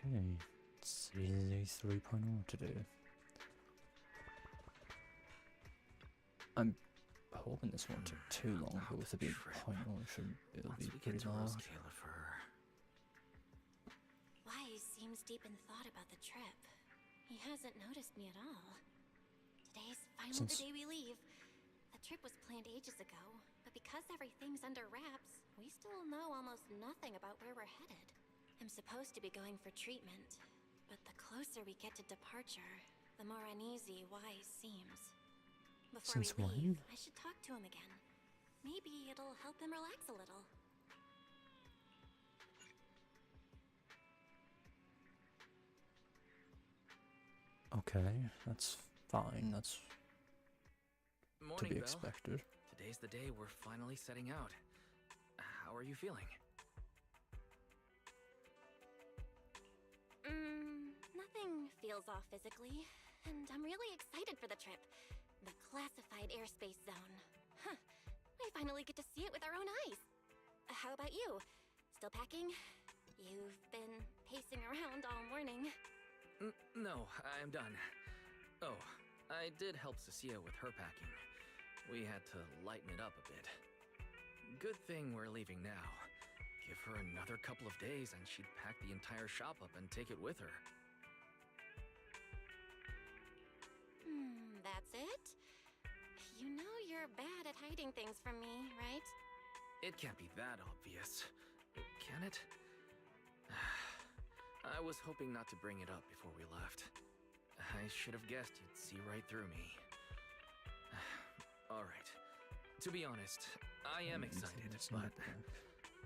Okay, silly 3.0 to do. I'm hoping this won't take too long, but with it being 0.0, it'll be pretty large. Roscaelifer. Wise seems deep in thought about the trip. He hasn't noticed me at all. Today's finally the day we leave. The trip was planned ages ago, but because everything's under wraps, we still know almost nothing about where we're headed. I'm supposed to be going for treatment, but the closer we get to departure, the more uneasy Wise seems. Before Since we leave, when? I should talk to him again. Maybe it'll help him relax a little. Okay, that's fine. That's Morning, to be Belle. expected. Today's the day we're finally setting out. How are you feeling? Nothing feels off physically, and I'm really excited for the trip. The classified airspace zone. Huh. We finally get to see it with our own eyes. How about you? Still packing? You've been pacing around all morning. No, I'm done. Oh, I did help Cecilia with her packing. We had to lighten it up a bit. Good thing we're leaving now. Give her another couple of days and she'd pack the entire shop up and take it with her. That's it? You know you're bad at hiding things from me, right? It can't be that obvious, can it? I was hoping not to bring it up before we left. I should have guessed you'd see right through me. Alright. To be honest, I am excited, but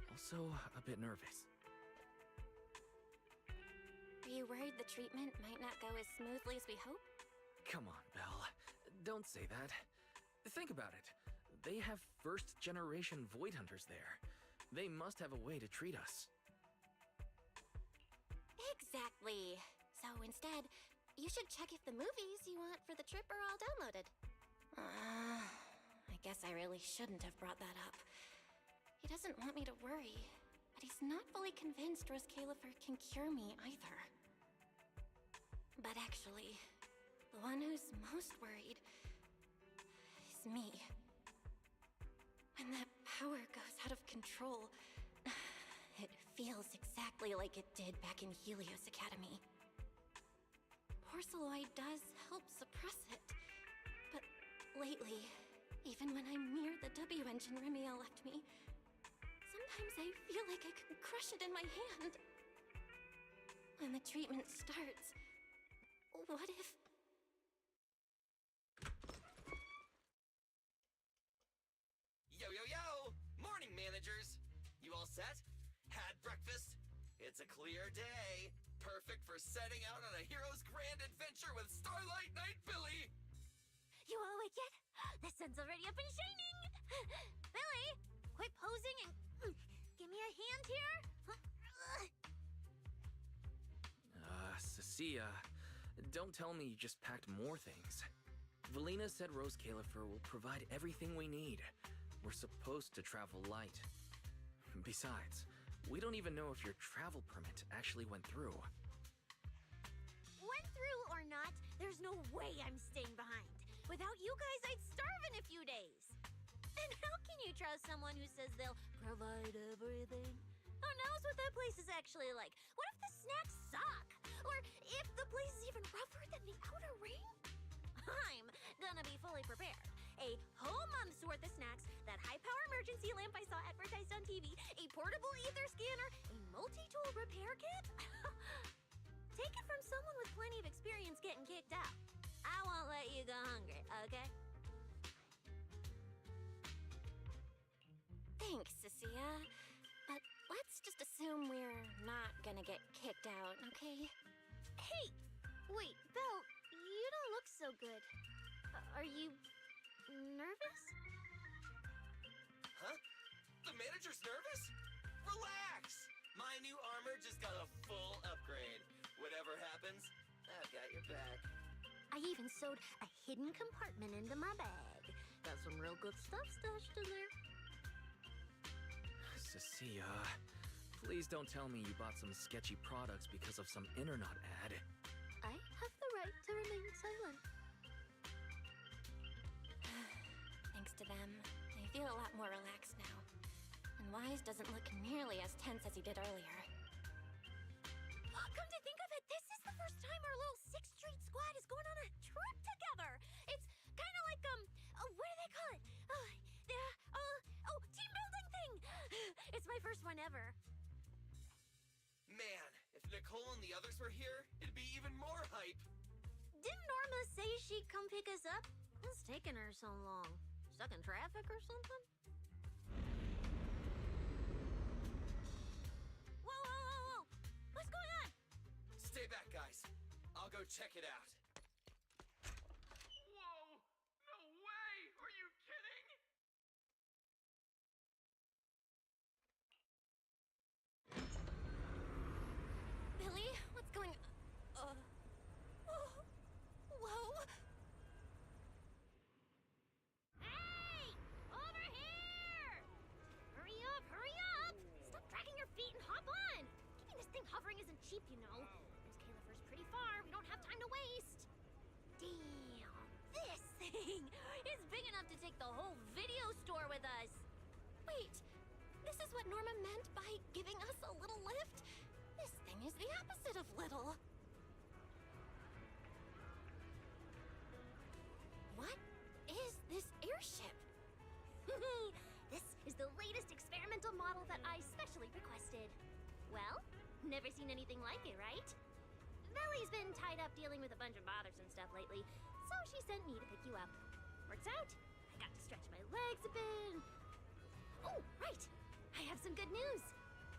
also a bit nervous. Are you worried the treatment might not go as smoothly as we hope? Come on, Belle. Don't say that. Think about it. They have first-generation Void Hunters there. They must have a way to treat us. Exactly. So instead, you should check if the movies you want for the trip are all downloaded. I guess I really shouldn't have brought that up. He doesn't want me to worry, but he's not fully convinced Roscaelifer can cure me either. But actually, the one who's most worried is me. When that power goes out of control, it feels exactly like it did back in Helios Academy. Porceloid does help suppress it, but lately, even when I'm near the W engine Remiel left me, sometimes I feel like I could crush it in my hand. When the treatment starts, what if... Yo, yo, yo! Morning, managers! You all set? Had breakfast? It's a clear day. Perfect for setting out on a hero's grand adventure with Starlight Knight Billy! You all awake yet? The sun's already up and shining! Billy, quit posing and give me a hand here! Cecilia, don't tell me you just packed more things. Valina said Roscaelifer will provide everything we need. We're supposed to travel light. Besides, we don't even know if your travel permit actually went through. Went through or not, there's no way I'm staying behind. Without you guys, I'd starve in a few days. And how can you trust someone who says they'll provide everything? Who knows what that place is actually like? What if the snacks suck? Or if the place is even rougher than the outer ring? I'm gonna be fully prepared. A whole month's worth of snacks, that high-power emergency lamp I saw advertised on TV, a portable ether scanner, a multi-tool repair kit. Take it from someone with plenty of experience getting kicked out. I won't let you go hungry, okay? Thanks, Cecilia. But let's just assume we're not gonna get kicked out, okay? Hey! Wait, Belle, you don't look so good. Are you nervous? Huh? The manager's nervous? Relax! My new armor just got a full upgrade. Whatever happens, I've got your back. I even sewed a hidden compartment into my bag. Got some real good stuff stashed in there. Cecilia, Please don't tell me you bought some sketchy products because of some internet ad. I have the right to remain silent. Thanks to them, I feel a lot more relaxed now. And Wise doesn't look nearly as tense as he did earlier. Come to think of it, this is the first time our little 6th Street squad is going on a trip together. It's kind of like, what do they call it? Team building thing. It's my first one ever. Man, if Nicole and the others were here, it'd be even more hype. Didn't Norma say she'd come pick us up? What's taking her so long? Stuck in traffic or something? Whoa! What's going on? Stay back, guys. I'll go check it out. Whoa! No way! Are you kidding? Billy, what's going... Whoa. Hey! Over here! Hurry up! Stop dragging your feet and hop on! Keeping this thing hovering isn't cheap, you know. Roscaelifer's pretty far. We don't have time to waste. Damn! This thing is big enough to take the whole video store with us. Wait, this is what Norma meant by giving us a little lift? This thing is the opposite of little. What is this airship? This is the latest experimental model that I specially requested. Well, never seen anything like it, right? Valley's been tied up dealing with a bunch of bothersome stuff lately, so she sent me to pick you up. Works out. I got to stretch my legs a bit. Oh, right. I have some good news.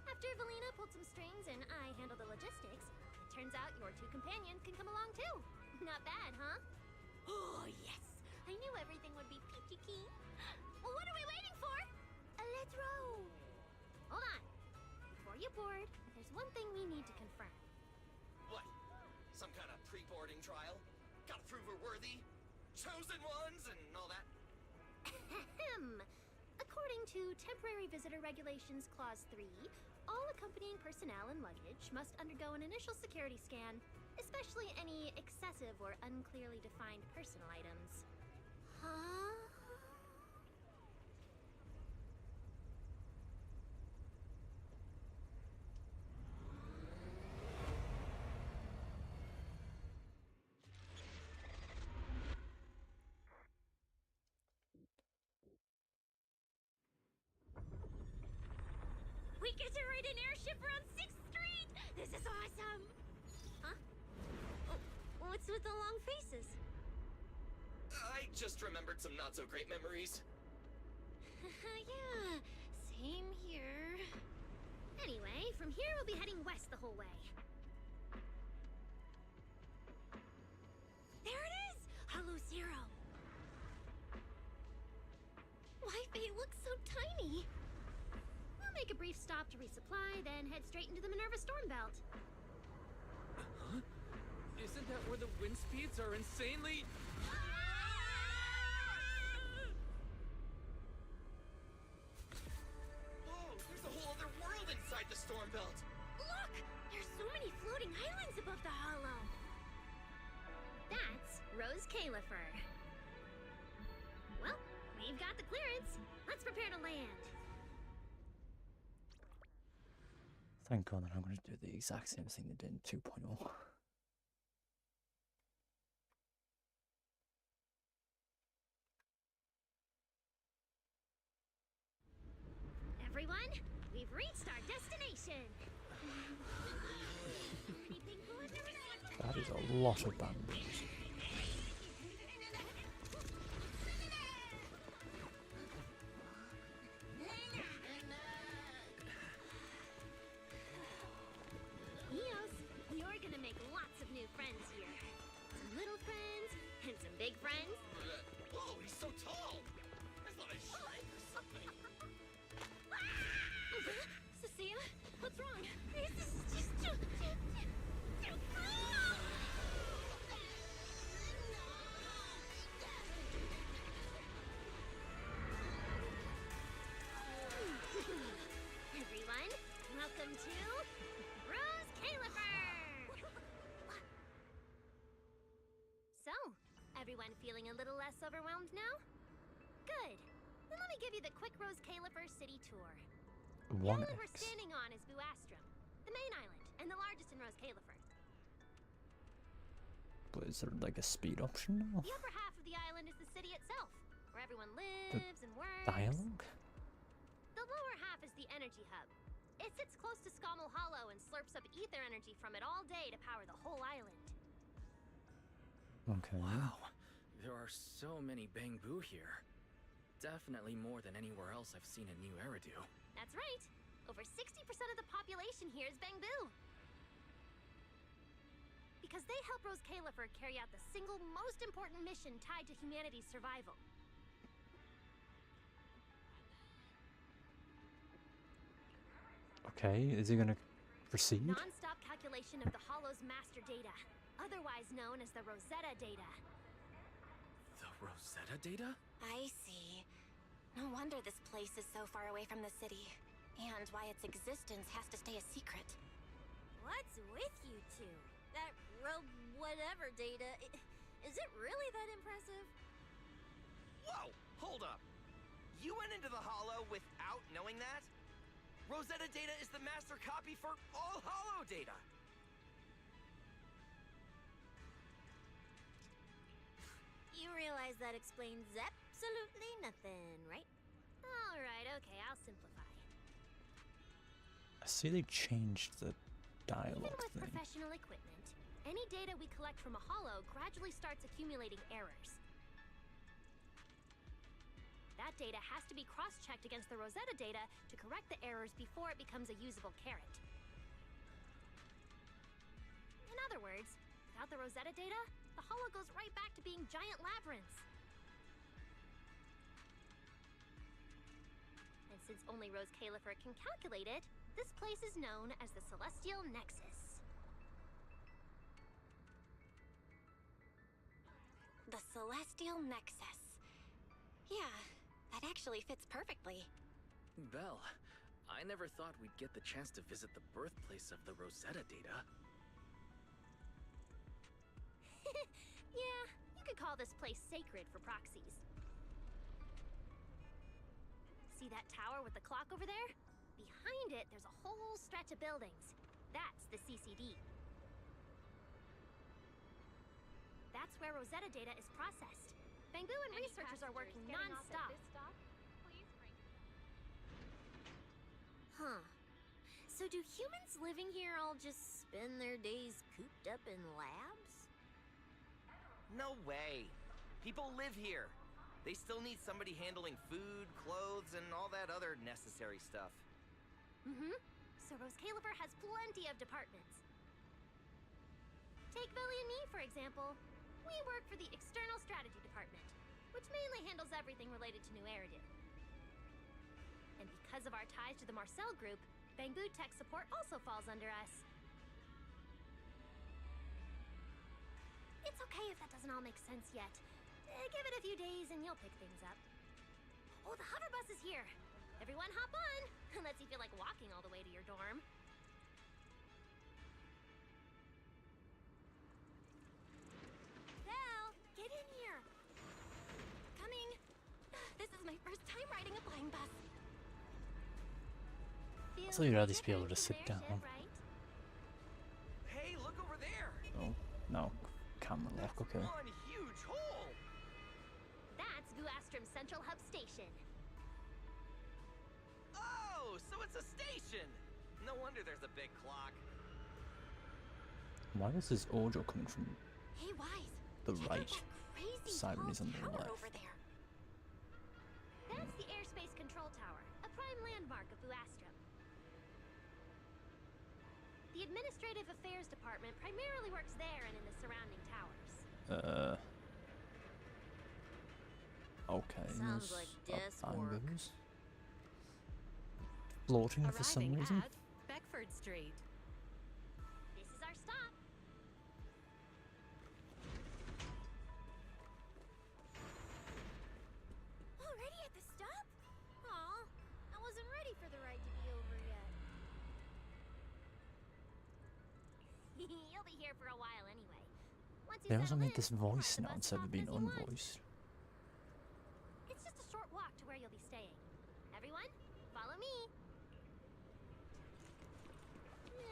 After Valina pulled some strings and I handled the logistics, it turns out your 2 companions can come along too. Not bad, huh? Oh, yes. I knew everything would be peachy keen. Well, what are we waiting for? Let's roll. Hold on. Before you board, there's one thing we need to confirm. What? Some kind of pre-boarding trial? Gotta prove we're worthy? Chosen ones and all that? Ahem. According to Temporary Visitor Regulations Clause 3, all accompanying personnel and luggage must undergo an initial security scan, especially any excessive or unclearly defined personal items. Huh? We get to ride an airship around 6th Street! This is awesome! Huh? Oh, what's with the long faces? I just remembered some not-so-great memories. Yeah, same here. Anyway, from here we'll be heading west the whole way. There it is! Hollow Zero! Why they look so tiny? We'll make a brief stop to resupply, then head straight into the Minerva Storm Belt. Huh? Isn't that where the wind speeds are insanely... Whoa, there's a whole other world inside the storm belt. Look! There's so many floating islands above the hollow. That's Roscaelifer. Well, we've got the clearance. Let's prepare to land. Thank God that I'm going to do the exact same thing they did in 2.0. Everyone, we've reached our destination. That is a lot of bamboos. Eos, you're gonna make lots of new friends here. Some little friends and some big friends. Whoa, he's so tall. I thought I shrank or something. Cecilia, what's wrong? This is just too cool! Everyone, welcome Everyone feeling a little less overwhelmed now? Good. Then let me give you the quick Roscaelifer city tour. The 1x. island we're standing on is Buastrum, the main island, and the largest in Roscaelifer. But is there like a speed option now? The upper half of the island is the city itself, where everyone lives and works. Dialogue? The lower half is the energy hub. It sits close to Scommel Hollow and slurps up ether energy from it all day to power the whole island. Okay. Wow, there are so many Bangbu here. Definitely more than anywhere else I've seen in New Eridu. That's right. Over 60% of the population here is Bangbu. Because they help Roscaelifer carry out the single most important mission tied to humanity's survival. Okay, is he gonna proceed? Non-stop calculation of the Hollow's master data, otherwise known as the Rosetta data. The Rosetta data? I see. No wonder this place is so far away from the city, and why its existence has to stay a secret. What's with you two? That whatever data, is it really that impressive? Whoa! Hold up! You went into the Hollow without knowing that? Rosetta data is the master copy for all Hollow data! You realize that explains absolutely nothing, right? Alright, okay, I'll simplify. I see they changed the Even dialogue with thing. professional equipment, any data we collect from a hollow gradually starts accumulating errors. That data has to be cross-checked against the Rosetta data to correct the errors before it becomes a usable carrot. In other words, without the Rosetta data, the hollow goes right back to being giant labyrinths. And since only Roscaelifer can calculate it, this place is known as the Celestial Nexus. The Celestial Nexus. Yeah, that actually fits perfectly. Belle, I never thought we'd get the chance to visit the birthplace of the Rosetta data. Yeah, you could call this place sacred for proxies. See that tower with the clock over there? Behind it, there's a whole stretch of buildings. That's the CCD. That's where Rosetta data is processed. Bangbu and researchers are working non-stop. Huh. So do humans living here all just spend their days cooped up in labs? No way! People live here! They still need somebody handling food, clothes, and all that other necessary stuff. Mm-hmm. So Roscaelifer has plenty of departments. Take Billy and me, for example. We work for the External Strategy Department, which mainly handles everything related to New Eridu. And because of our ties to the Marcel Group, Bangbu Tech Support also falls under us. It's okay if that doesn't all make sense yet. Give it a few days and you'll pick things up. Oh, the hover bus is here! Everyone hop on! Unless you feel like walking all the way to your dorm. Val, get in here! Coming! This is my first time riding a flying bus. Feels thought you'd like at least you're be able to ready for sit the down. airship, right? Hey, look over there! Oh, no. Camera lock, okay. One huge hole! That's Buastrum Central Hub Station. Oh, so it's a station! No wonder there's a big clock. Why is this audio coming from Hey, Wise. the check out right that crazy side when tall he's on the tower left? over there. That's the Airspace Control Tower, a prime landmark of Buastrum. The Administrative Affairs Department primarily works there and in the surrounding towers. Okay. Sounds there's like a desk work. bangers. Floating for some Arriving reason. at Beckford Street. This is our stop. Already at the stop? Aw, I wasn't ready for the ride to be over yet. You'll be here for a while anyway. Once you They also settle made in, this park voice the now bus instead stop of being as you want. unvoiced. It's just a short walk to where you'll be staying. Everyone, follow me.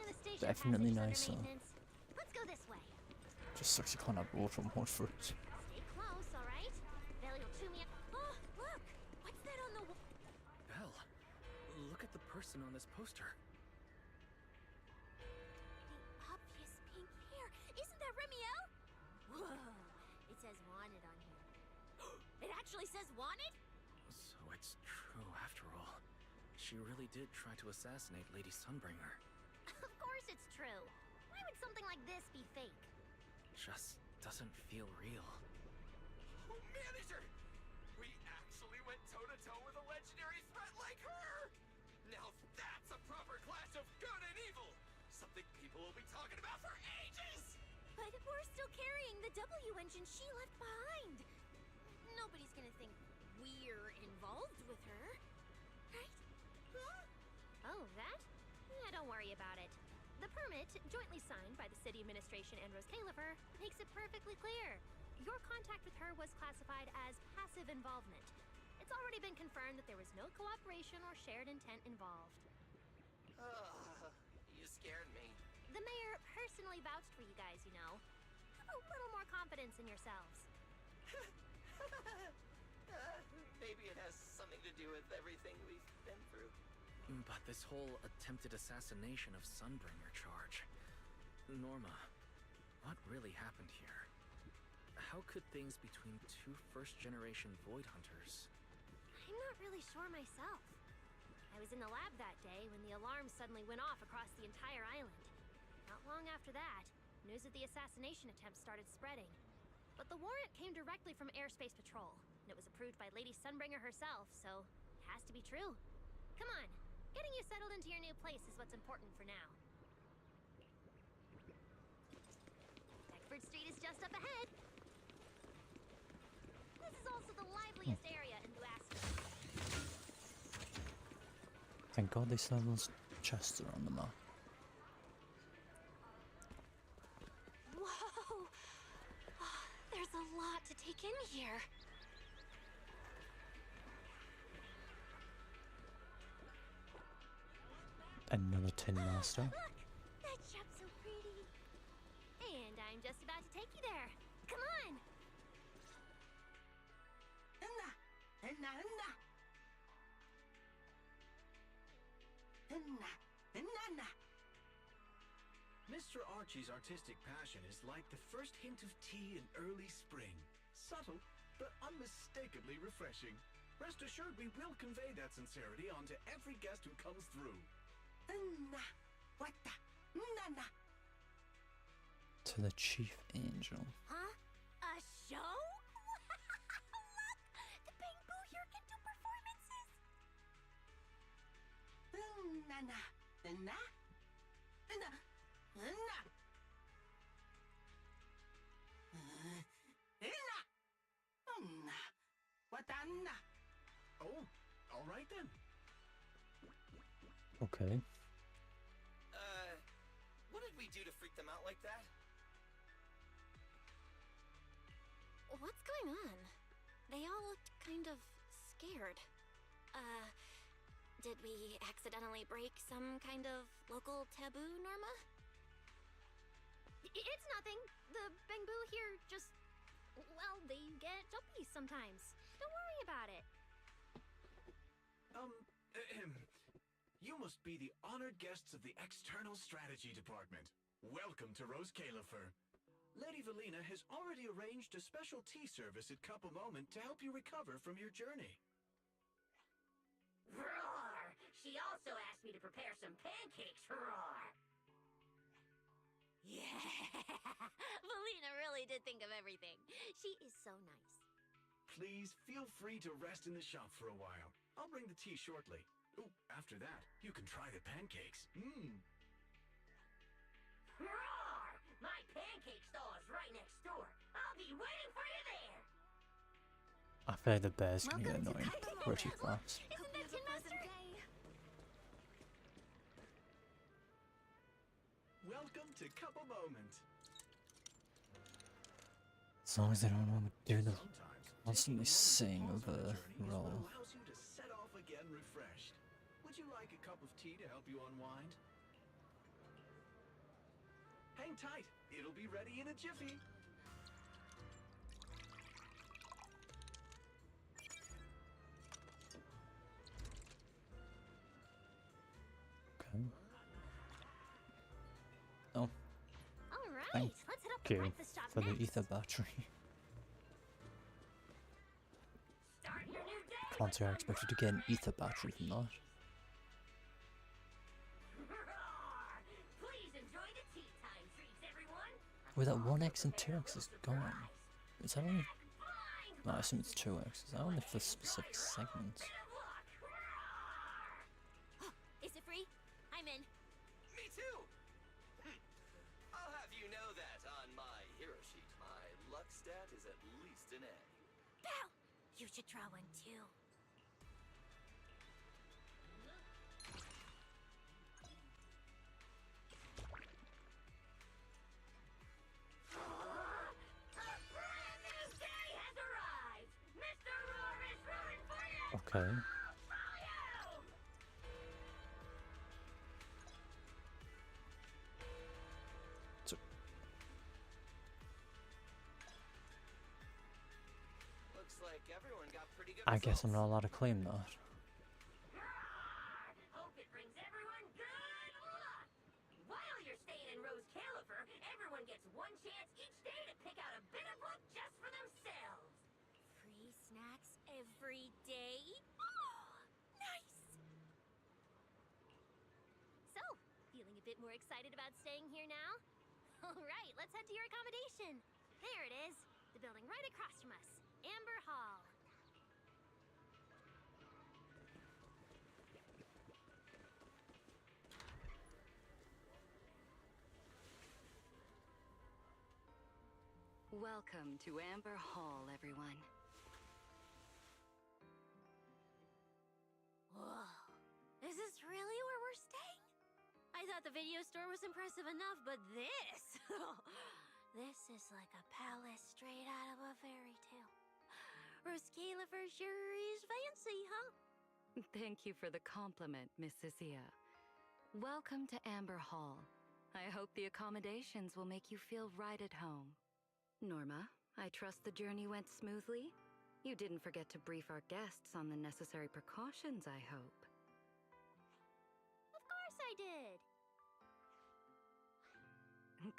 The station Definitely passage is nicer. under maintenance. Let's go this way. Just sucks you can't have auto mode for it. Stay close, all right? Bailey'll chew me up. Oh, look! What's that on the wall? Belle, look at the person on this poster. The obvious pink hair. Isn't that Remiel? Whoa! It says wanted on here. It actually says wanted? So it's true after all. She really did try to assassinate Lady Sunbringer. Of course it's true. Why would something like this be fake? Just doesn't feel real. Oh, manager! We actually went toe-to-toe with a legendary threat like her! Now that's a proper clash of good and evil! Something people will be talking about for ages! But we're still carrying the W engine she left behind. Nobody's gonna think we're involved with her, right? Oh, that? Yeah, don't worry about it. The permit, jointly signed by the city administration and Roscaelifer, makes it perfectly clear. Your contact with her was classified as passive involvement. It's already been confirmed that there was no cooperation or shared intent involved. You scared me. The mayor personally vouched for you guys, you know. Have a little more confidence in yourselves. Maybe it has something to do with everything we've been through. But this whole attempted assassination of Sunbringer charge... Norma, what really happened here? How could things between two first-generation Void Hunters... I'm not really sure myself. I was in the lab that day when the alarm suddenly went off across the entire island. Not long after that, news of the assassination attempt started spreading. But the warrant came directly from Airspace Patrol, and it was approved by Lady Sunbringer herself, so it has to be true. Come on, getting you settled into your new place is what's important for now. Beckford Street is just up ahead. This is also the liveliest area in Luasco. Thank God they still have those chests around the map. Whoa! Oh, there's a lot to take in here. Another Tin Master. Look! That shop's so pretty. And I'm just about to take you there. Come on! Mr. Archie's artistic passion is like the first hint of tea in early spring. Subtle, but unmistakably refreshing. Rest assured we will convey that sincerity onto every guest who comes through. To the Chief Angel. Huh? A show? Look! The Bamboo here can do performances! Oh, all right then. Okay. What did we do to freak them out like that? What's going on? They all looked kind of scared. Did we accidentally break some kind of local taboo, Norma? It's nothing. The Bamboo here just... well, they get jumpy sometimes. Don't worry about it. You must be the honored guests of the External Strategy Department. Welcome to Roscaelifer. Lady Valina has already arranged a special tea service at Cup a Moment to help you recover from your journey. Roar! She also asked me to prepare some pancakes, roar! Yeah! Valina really did think of everything. She is so nice. Please feel free to rest in the shop for a while. I'll bring the tea shortly. Oh, after that, you can try the pancakes. Roar! My pancake stall is right next door. I'll be waiting for you there! I feel like the bear's gonna get Welcome to annoying Cup a pretty Moment. fast. Isn't that Tin Master? Welcome to Cup a Moment. As long as they don't want to do the Sometimes constantly sing pause on a over journey is what roll. allows you to set off again refreshed. Would you like a cup of tea to help you unwind? Hang tight, it'll be ready in a jiffy. Okay. Oh, All right, thank let's head up to you breakfast shop for the next. ether battery. Start your new day Can't say I expected to get an ether battery from that. Please enjoy the tea time treats, everyone. Wait, that 1x and 2x is gone. Is that only... No, I assume it's 2x. Is that only for specific segments? Is it free? I'm in. Me too! I'll have you know that on my hero sheet, my luck stat is at least an A. Pow! You should draw one too. A brand new day has arrived. Mr. Roar is rooting for you. Okay. So, Looks like everyone got pretty good I guess I'm results. not allowed to claim that. Hope it brings everyone good luck. While you're staying in Roscaelifer, everyone gets one chance each day to pick out a bit of luck just for themselves. Free snacks every day? Oh, nice! So, feeling a bit more excited about staying here now? Alright, let's head to your accommodation. There it is, the building right across from us, Amber Hall. Welcome to Amber Hall, everyone. Whoa, is this really where we're staying? I thought the video store was impressive enough, but this... this is like a palace straight out of a fairy tale. Roscaelifer sure is fancy, huh? Thank you for the compliment, Miss Cecilia. Welcome to Amber Hall. I hope the accommodations will make you feel right at home. Norma, I trust the journey went smoothly? You didn't forget to brief our guests on the necessary precautions, I hope. Of course I did.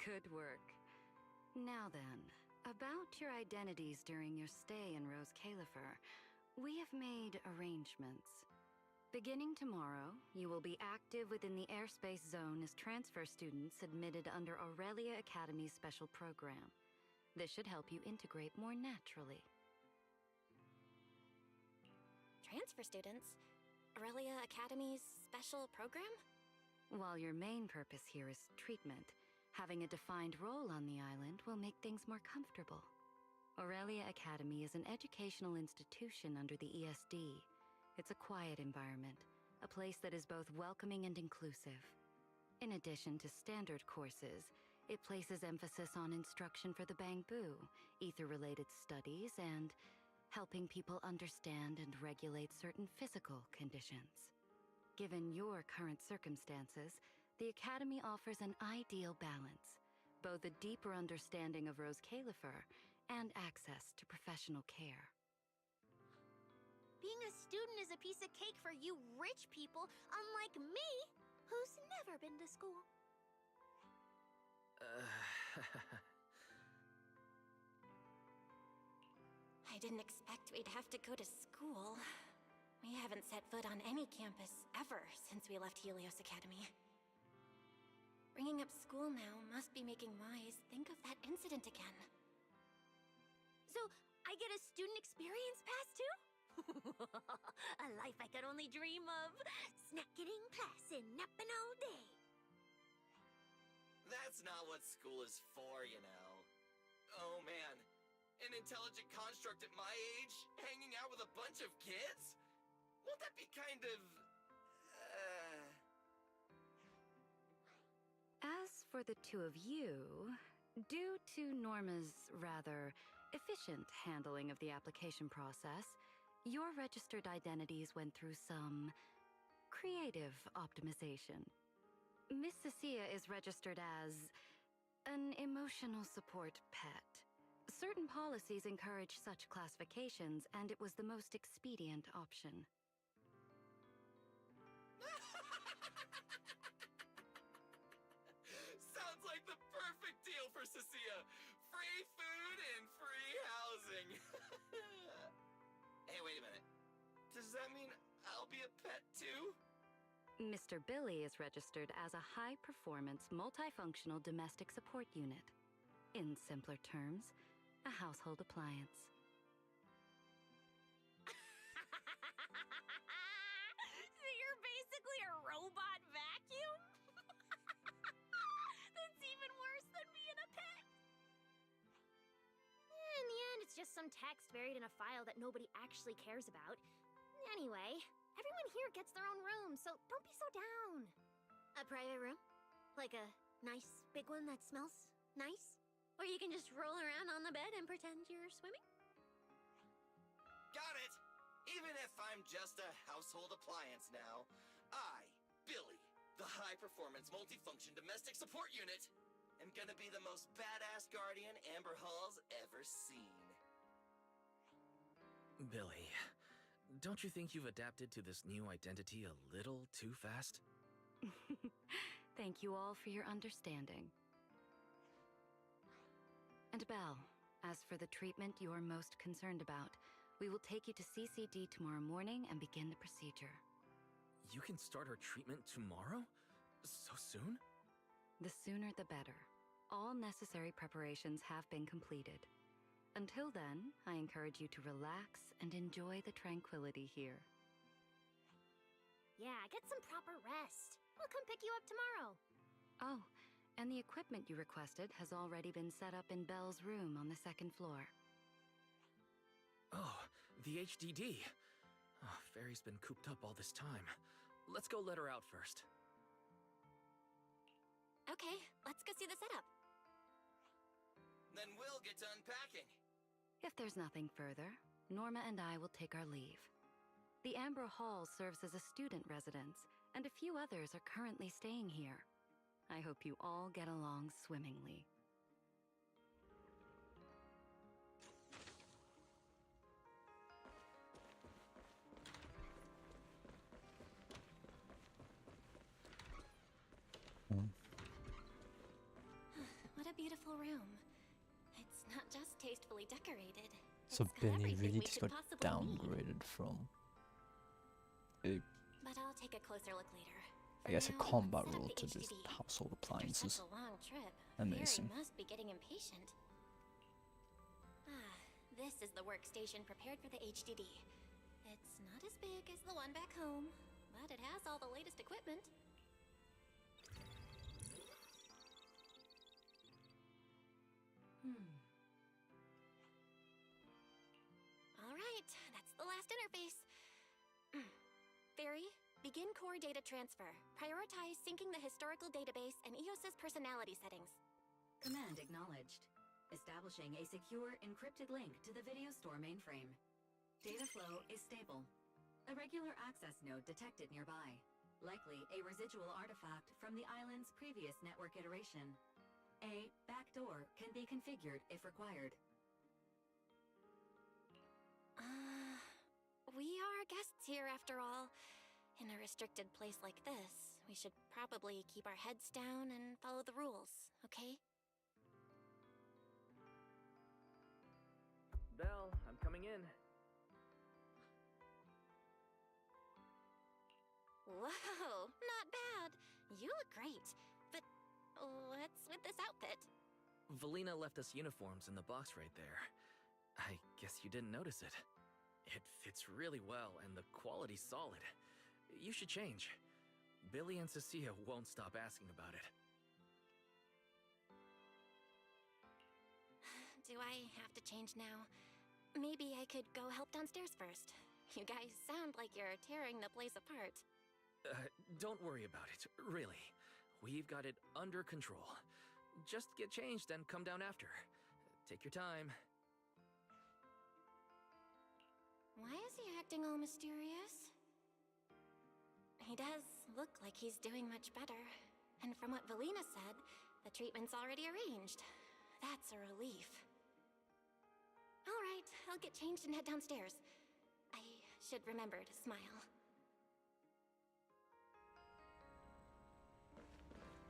Good work. Now then, about your identities during your stay in Roscaelifer, we have made arrangements. Beginning tomorrow, you will be active within the airspace zone as transfer students admitted under Aurelia Academy's special program. This should help you integrate more naturally. Transfer students? Aurelia Academy's special program? While your main purpose here is treatment, having a defined role on the island will make things more comfortable. Aurelia Academy is an educational institution under the ESD. It's a quiet environment, a place that is both welcoming and inclusive. In addition to standard courses, it places emphasis on instruction for the Bangbu, ether-related studies, and helping people understand and regulate certain physical conditions. Given your current circumstances, the Academy offers an ideal balance, both a deeper understanding of Roscaelifer and access to professional care. Being a student is a piece of cake for you rich people, unlike me, who's never been to school. I didn't expect we'd have to go to school. We haven't set foot on any campus ever since we left Helios Academy. Bringing up school now must be making Wise think of that incident again. So, I get a student experience pass too? A life I could only dream of. Snacking in class and napping all day. That's not what school is for, you know. Oh man, an intelligent construct at my age, hanging out with a bunch of kids? Won't that be kind of... As for the two of you, due to Norma's rather efficient handling of the application process, your registered identities went through some creative optimization. Miss Cecilia is registered as an emotional support pet. Certain policies encourage such classifications, and it was the most expedient option. Sounds like the perfect deal for Cecilia. Free food and free housing. Hey, wait a minute. Does that mean I'll be a pet too? Mr. Billy is registered as a high-performance, multifunctional domestic support unit. In simpler terms, a household appliance. So you're basically a robot vacuum? That's even worse than being a pet. In the end, it's just some text buried in a file that nobody actually cares about. Anyway, everyone here gets their own room, so don't be so down. A private room? Like a nice big one that smells nice? Or you can just roll around on the bed and pretend you're swimming? Got it! Even if I'm just a household appliance now, I, Billy, the high-performance multifunction domestic support unit, am gonna be the most badass guardian Amber Hall's ever seen. Billy, don't you think you've adapted to this new identity a little too fast? Thank you all for your understanding. And Belle, as for the treatment you are most concerned about, we will take you to CCD tomorrow morning and begin the procedure. You can start her treatment tomorrow? So soon? The sooner the better. All necessary preparations have been completed. Until then, I encourage you to relax and enjoy the tranquility here. Yeah, get some proper rest. We'll come pick you up tomorrow. Oh, and the equipment you requested has already been set up in Belle's room on the second floor. Oh, the HDD. Oh, Fairy's been cooped up all this time. Let's go let her out first. Okay, let's go see the setup. Then we'll get to unpacking. If there's nothing further, Norma and I will take our leave. The Amber Hall serves as a student residence, and a few others are currently staying here. I hope you all get along swimmingly. What a beautiful room. It's not just tastefully decorated. So It's got Billy everything really we just could got possibly need. downgraded from a, But I'll take a closer look later. I guess, a For now, combat set up role the to just HDD. household After appliances. such a long trip, Amazing. Fairy must be getting impatient. This is the workstation prepared for the HDD. It's not as big as the one back home, but it has all the latest equipment. All right, that's the last interface. Fairy, begin core data transfer. Prioritize syncing the historical database and EOS's personality settings. Command acknowledged. Establishing a secure, encrypted link to the video store mainframe. Data flow is stable. A regular access node detected nearby. Likely a residual artifact from the island's previous network iteration. A backdoor can be configured if required. We are guests here after all. In a restricted place like this, we should probably keep our heads down and follow the rules, okay? Belle, I'm coming in. Whoa, not bad. You look great. But what's with this outfit? Valina left us uniforms in the box right there. I guess you didn't notice it. It fits really well, and the quality's solid. You should change. Billy and Cecilia won't stop asking about it. Do I have to change now? Maybe I could go help downstairs first. You guys sound like you're tearing the place apart. Don't worry about it, really. We've got it under control. Just get changed and come down after. Take your time. Why is he acting all mysterious? He does look like he's doing much better. And from what Valina said, the treatment's already arranged. That's a relief. Alright, I'll get changed and head downstairs. I should remember to smile.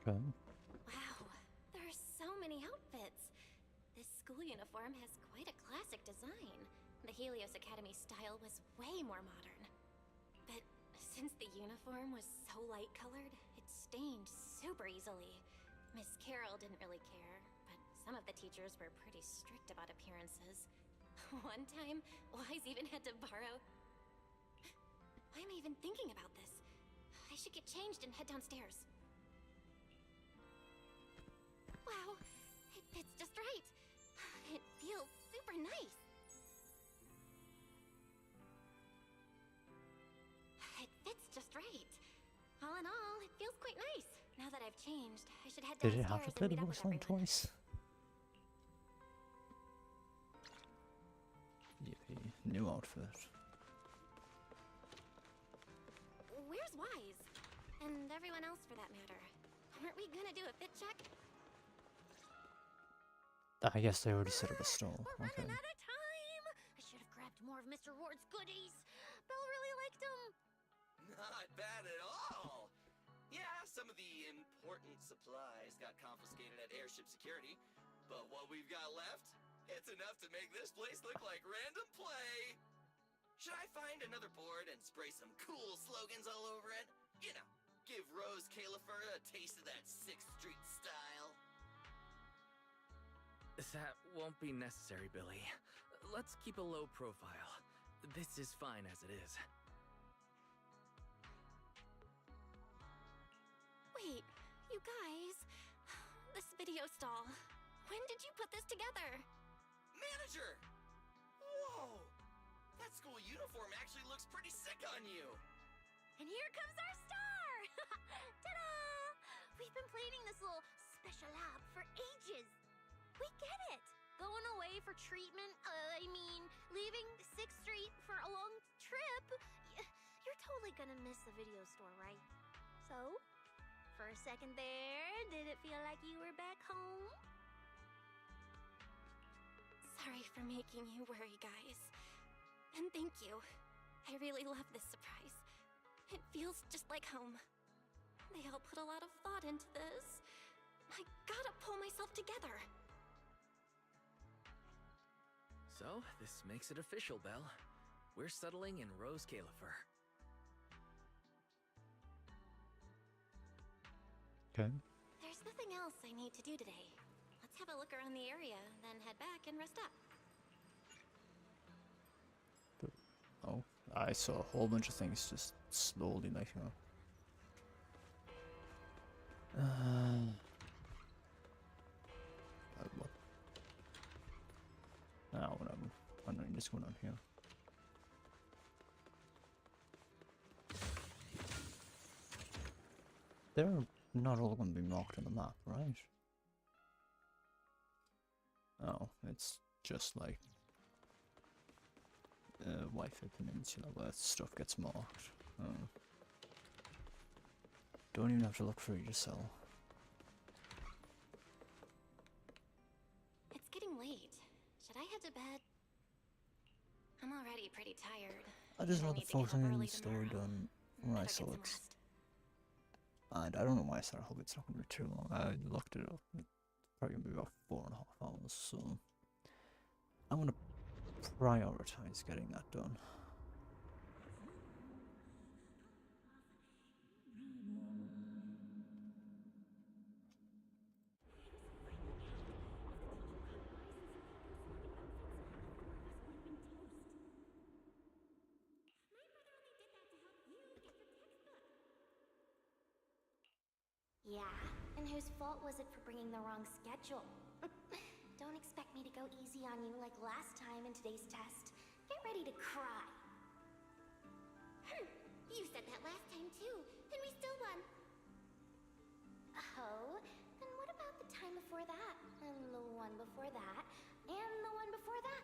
Okay. Wow, there are so many outfits. This school uniform has quite a classic design. The Helios Academy style was way more modern. But since the uniform was so light-colored, it stained super easily. Miss Carroll didn't really care, but some of the teachers were pretty strict about appearances. One time, Wise even had to borrow... Why am I even thinking about this? I should get changed and head downstairs. Wow, it fits just right. It feels super nice. It fits just right. All in all, it feels quite nice. Now that I've changed, I should head Did downstairs it have to play and the meet up voice with line everyone. twice? Yippee, new outfit. Where's Wise? And everyone else for that matter. Weren't we gonna do a fit check? I guess they already set up a stall. We're Okay. running out of time! I should have grabbed more of Mr. Ward's goodies. Belle really liked them. Not bad at all. Yeah, some of the important supplies got confiscated at airship security, but what we've got left, it's enough to make this place look like random play. Should I find another board and spray some cool slogans all over it? You know, give Roscaelifer a taste of that 6th Street style. That won't be necessary, Billy. Let's keep a low profile. This is fine as it is. Wait, you guys. This video stall. When did you put this together? Manager! Whoa! That school uniform actually looks pretty sick on you. And here comes our star! Ta-da! We've been planning this little special lab for ages. We get it. Going away for treatment, leaving 6th Street for a long trip. You're totally gonna miss the video store, right? So, for a second there, did it feel like you were back home? Sorry for making you worry, guys. And thank you. I really love this surprise. It feels just like home. They all put a lot of thought into this. I gotta pull myself together. So, this makes it official, Belle. We're settling in Roscaelifer. Okay. There's nothing else I need to do today. Let's have a look around the area, then head back and rest up. Oh, I saw a whole bunch of things just slowly lighting up. What? Oh, whatever. I'm not just going on here. They're not all going to be marked on the map, right? Oh, it's just like Wi-Fi Peninsula where stuff gets marked. Oh. Don't even have to look for it yourself. It's getting late. Should I head to bed? I'm already pretty tired. I just I want the need to get up photo in early the story tomorrow. done when I Better saw get some it. rest. And I don't know why I said I hope it's not going to be too long. I looked it up. It's probably going to be about 4.5 hours, so I'm going to prioritize getting that done. Yeah, and whose fault was it for bringing the wrong schedule? Don't expect me to go easy on you like last time in today's test. Get ready to cry. You said that last time too, and we still won. Oh, then what about the time before that? And the one before that? And the one before that?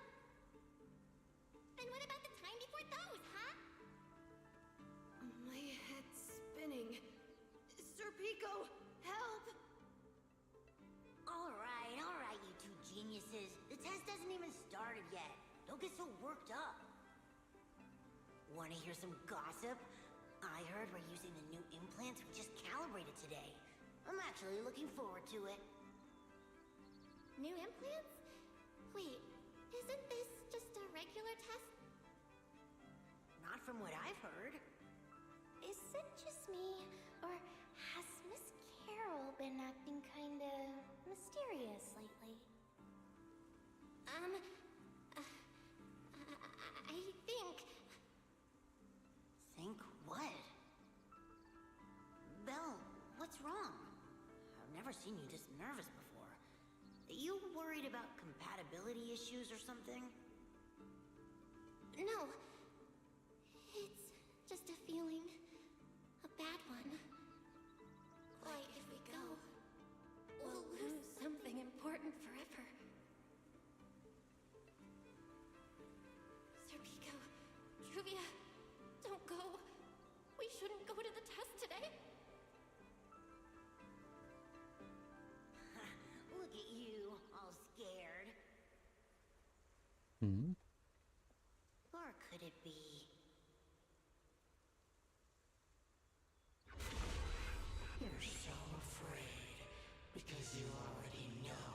And what about the time before Serpico, help! Alright, you two geniuses. The test hasn't even started yet. Don't get so worked up. Wanna hear some gossip? I heard we're using the new implants we just calibrated today. I'm actually looking forward to it. New implants? Wait, isn't this just a regular test? Not from what I've heard. Is it just me, or has Miss Carol been acting kinda mysterious lately? I think... Think what? Belle, what's wrong? I've never seen you this nervous before. Are you worried about compatibility issues or something? No. It's just a feeling. A bad one. Like if we go, we'll lose something important forever. Serpico, Juvia, don't go. We shouldn't go to the test today. Look at you, all scared. Hmm? Or could it be... You're so afraid because you already know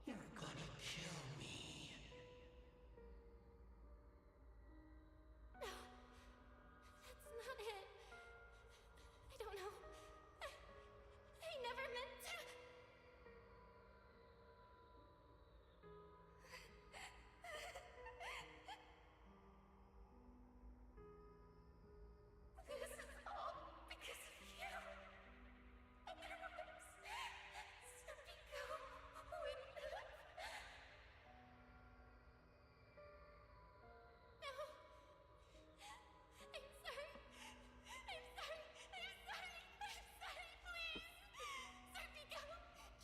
you're gonna kill me. No, that's not it. I don't know. I never meant to. This is all because of you. Otherwise, Serpico wouldn't have. No. I'm sorry. I'm sorry. I'm sorry. I'm sorry. Please. Serpico.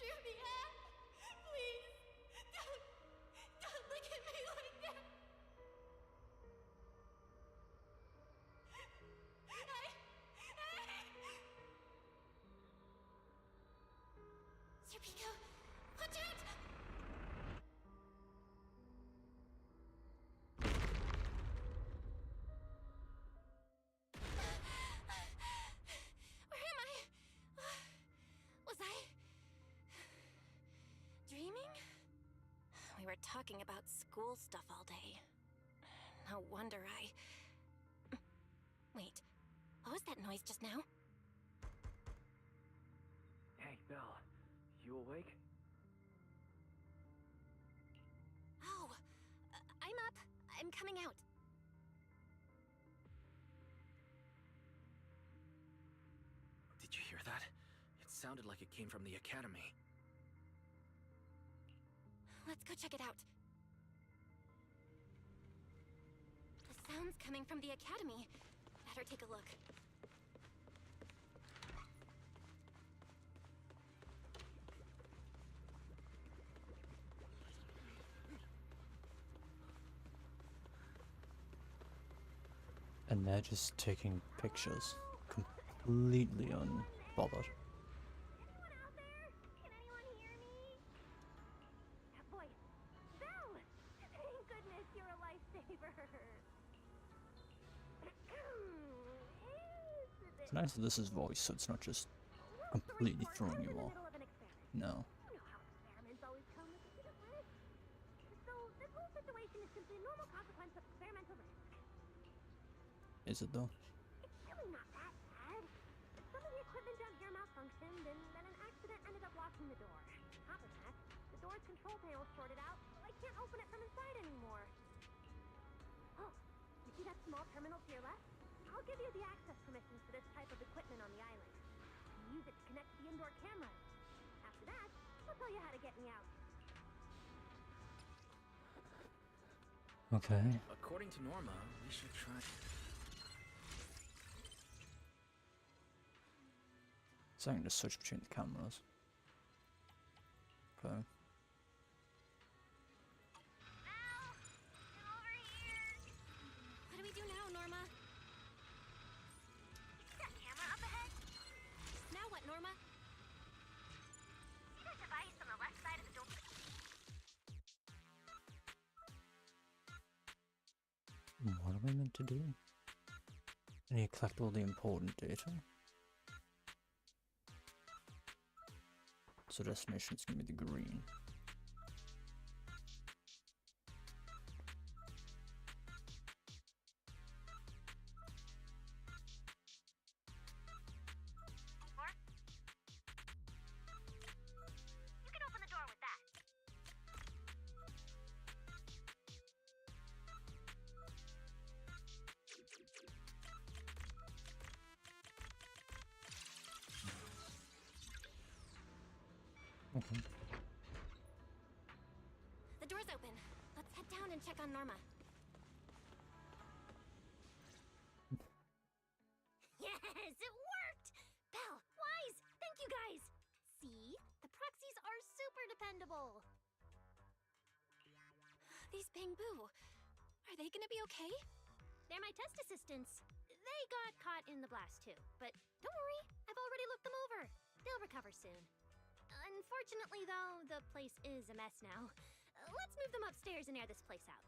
Juvia. Please. Don't look at me like that. Serpico, watch out! Where am I? Was I dreaming? We were talking about school stuff all day. No wonder I... Wait, what was that noise just now? Hey, Belle. You awake? Oh, I'm up. I'm coming out. Did you hear that? It sounded like it came from the academy. Let's go check it out. The sound's coming from the academy. Better take a look. And they're just taking pictures. Completely unbothered. Anyone out there? Can anyone hear me? That voice. Belle! Thank goodness you're a lifesaver. It's nice that this is voice, so it's not just completely throwing you off. No. You know how experiments always come with a bit of risk. So this whole situation is simply a normal consequence of experimental risk. Is it though? It's really not that bad. Some of the equipment down here malfunctioned, and then an accident ended up locking the door. On top of that, the door's control panel shorted out, so I can't open it from inside anymore. Oh, you see that small terminal to your left? I'll give you the access permissions for this type of equipment on the island. You use it to connect to the indoor cameras. After that, I'll tell you how to get me out. Okay. According to Norma, we should try... So I can just switch between the cameras. Okay. What do we do now, Norma? That camera up ahead? Now what, Norma? am I meant to do? I need to collect all the important data. So destination's gonna be the green. You can open the door with that. Okay. The door's open. Let's head down and check on Norma. Yes, it worked! Belle, Wise, thank you guys! See? The proxies are super dependable. These Bangbu, are they gonna be okay? They're my test assistants. They got caught in the blast too, but don't worry, I've already looked them over. They'll recover soon. Unfortunately, though, the place is a mess now. Let's move them upstairs and air this place out.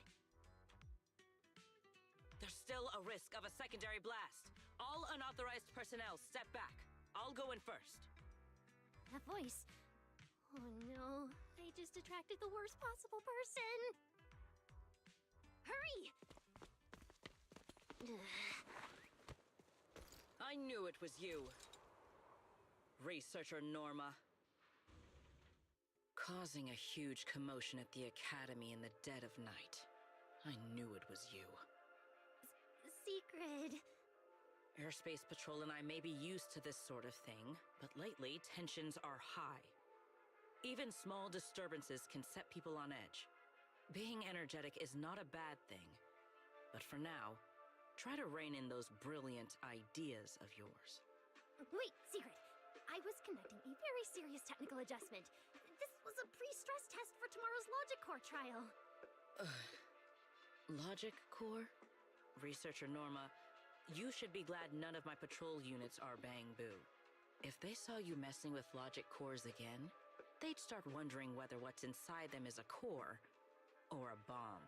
There's still a risk of a secondary blast. All unauthorized personnel, step back. I'll go in first. That voice. Oh no, I just attracted the worst possible person. Hurry! I knew it was you. Researcher Norma. Causing a huge commotion at the Academy in the dead of night. I knew it was you. Secret. Airspace Patrol and I may be used to this sort of thing, but lately tensions are high. Even small disturbances can set people on edge. Being energetic is not a bad thing, but for now, try to rein in those brilliant ideas of yours. Wait, Secret. I was conducting a very serious technical adjustment. This was a pre-stress test for tomorrow's Logic Core trial. Logic Core? Researcher Norma, you should be glad none of my patrol units are Bangbu. If they saw you messing with Logic Cores again, they'd start wondering whether what's inside them is a core or a bomb.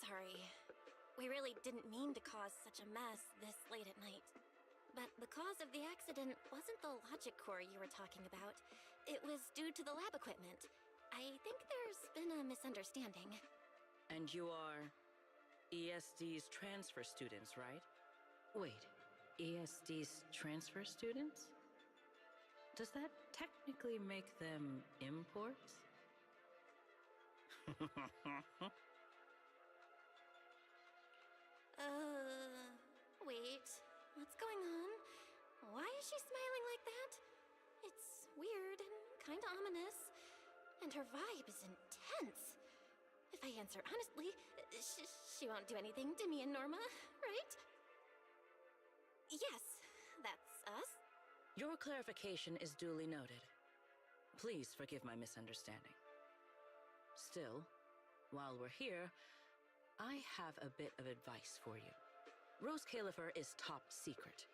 Sorry. We really didn't mean to cause such a mess this late at night. But the cause of the accident wasn't the logic core you were talking about. It was due to the lab equipment. I think there's been a misunderstanding. And you are ESD's transfer students, right? Wait, ESD's transfer students? Does that technically make them imports? Wait. What's going on? Why is she smiling like that? It's weird and kinda ominous. And her vibe is intense. If I answer honestly, she won't do anything to me and Norma, right? Yes, that's us. Your clarification is duly noted. Please forgive my misunderstanding. Still, while we're here, I have a bit of advice for you. Roscaelifer is top secret.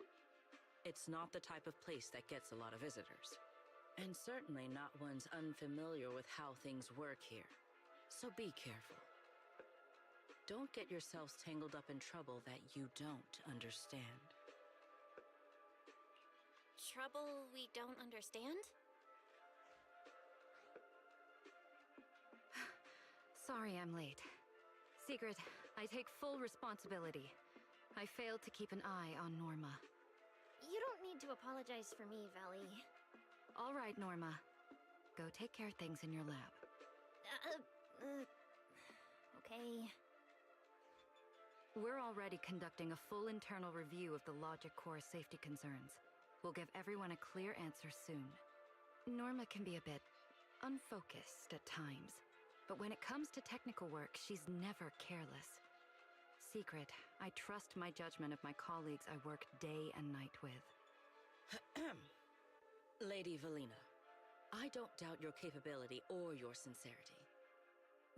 It's not the type of place that gets a lot of visitors. And certainly not ones unfamiliar with how things work here. So be careful. Don't get yourselves tangled up in trouble that you don't understand. Trouble we don't understand? Sorry I'm late. Secret, I take full responsibility. I failed to keep an eye on Norma. You don't need to apologize for me, Valley. All right, Norma. Go take care of things in your lab. Okay. We're already conducting a full internal review of the Logic Core safety concerns. We'll give everyone a clear answer soon. Norma can be a bit unfocused at times, but when it comes to technical work, she's never careless. Secret, I trust my judgment of my colleagues I work day and night with. Lady Valina, I don't doubt your capability or your sincerity.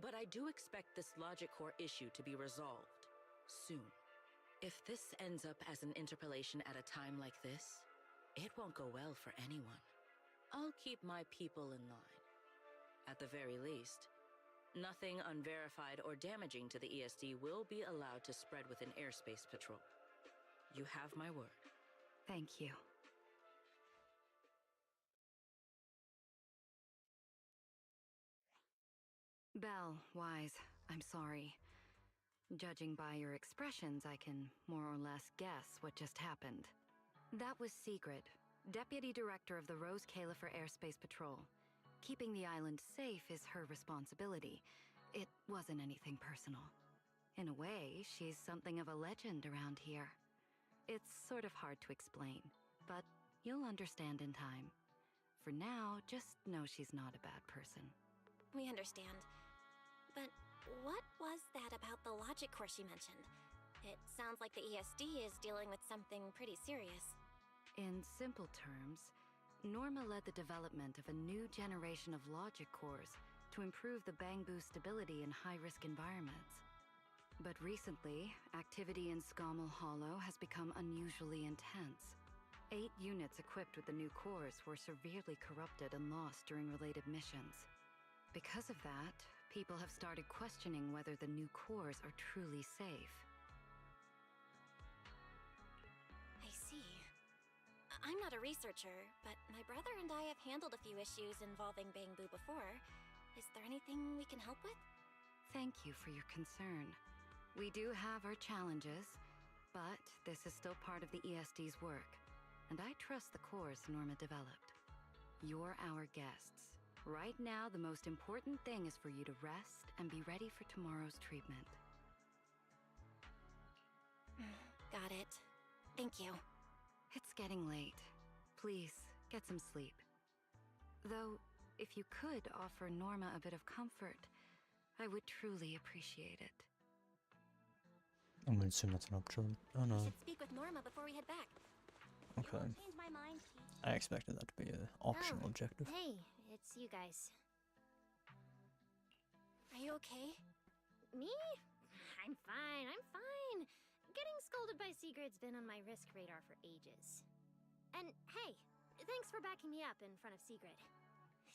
But I do expect this Logic Core issue to be resolved soon. If this ends up as an interpolation at a time like this, it won't go well for anyone. I'll keep my people in line. At the very least, Nothing unverified or damaging to the ESD will be allowed to spread within airspace patrol. You have my word. Thank you. Belle, Wise, I'm sorry. Judging by your expressions, I can more or less guess what just happened. That was Sigrid, Deputy Director of the Roscaelifer Airspace Patrol. Keeping the island safe is her responsibility. It wasn't anything personal. In a way, she's something of a legend around here. It's sort of hard to explain, but you'll understand in time. For now, just know she's not a bad person. We understand. But what was that about the logic course you mentioned? It sounds like the ESD is dealing with something pretty serious. In simple terms, Norma led the development of a new generation of logic cores to improve the Bangbu stability in high-risk environments. But recently, activity in Scommel Hollow has become unusually intense. 8 units equipped with the new cores were severely corrupted and lost during related missions. Because of that, people have started questioning whether the new cores are truly safe. I see. I'm not a researcher, but my brother and I have handled a few issues involving Bangbu before. Is there anything we can help with? Thank you for your concern. We do have our challenges, but this is still part of the ESD's work, and I trust the cores Norma developed. You're our guests. Right now, the most important thing is for you to rest and be ready for tomorrow's treatment. Got it. Thank you. It's getting late. Please, get some sleep. Though, if you could offer Norma a bit of comfort, I would truly appreciate it. I'm going to assume that's an option. Oh We no. should speak with Norma before we head back. Okay. Change my mind, Peach. I expected that to be an optional objective. Hey, it's you guys. Are you okay? Me? I'm fine, I'm fine. Getting scolded by Sigrid's been on my risk radar for ages. And hey, thanks for backing me up in front of Sigrid.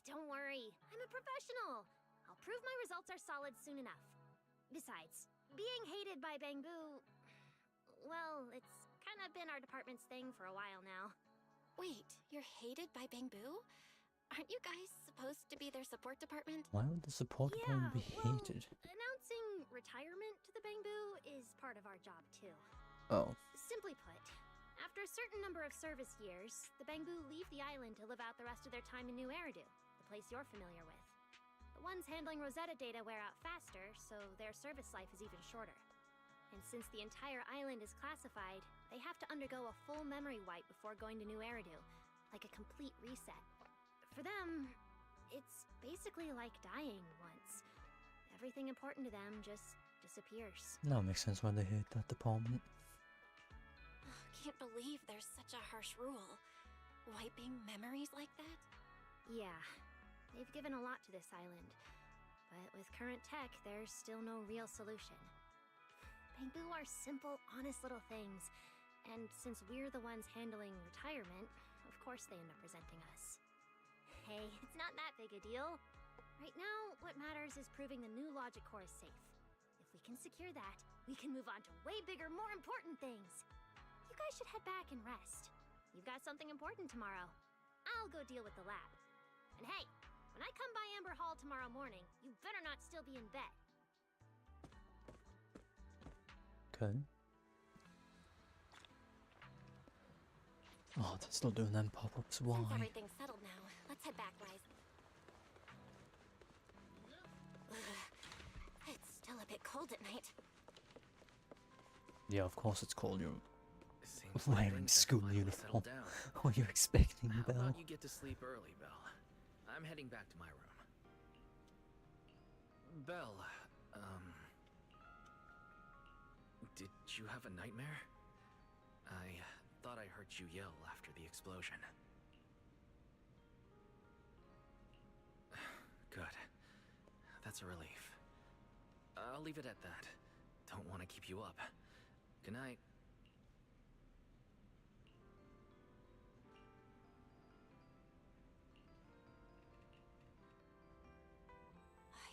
Don't worry, I'm a professional. I'll prove my results are solid soon enough. Besides, being hated by Bangbu, well, it's kind of been our department's thing for a while now. Wait, you're hated by Bangbu? Aren't you guys supposed to be their support department? Why would the support department be hated? Announcing retirement to the Bangbu is part of our job too. Oh. Simply put, after a certain number of service years, the Bangbu leave the island to live out the rest of their time in New Eridu, the place you're familiar with. The ones handling Rosetta data wear out faster, so their service life is even shorter. And since the entire island is classified, they have to undergo a full memory wipe before going to New Eridu, like a complete reset. For them, it's basically like dying once. Everything important to them just disappears. That makes sense why they hate that department. Can't believe there's such a harsh rule. Wiping memories like that? Yeah, they've given a lot to this island. But with current tech, there's still no real solution. Bangbu are simple, honest little things. And since we're the ones handling retirement, of course they end up resenting us. Hey, it's not that big a deal. Right now, what matters is proving the new logic core is safe. If we can secure that, we can move on to way bigger, more important things. You guys should head back and rest. You've got something important tomorrow. I'll go deal with the lab. And hey, when I come by Amber Hall tomorrow morning, you better not still be in bed. Okay. Oh, they're still doing them pop-ups. Why? Since everything's settled now, let's head back, Rise. It's still a bit cold at night. Yeah, of course it's cold. You're Seems like wearing things have school finally uniform. settled down. What are you expecting, How Belle? about you get to sleep early, Belle? I'm heading back to my room. Belle, did you have a nightmare? I thought I heard you yell after the explosion. Good. That's a relief. I'll leave it at that. Don't want to keep you up. Good night.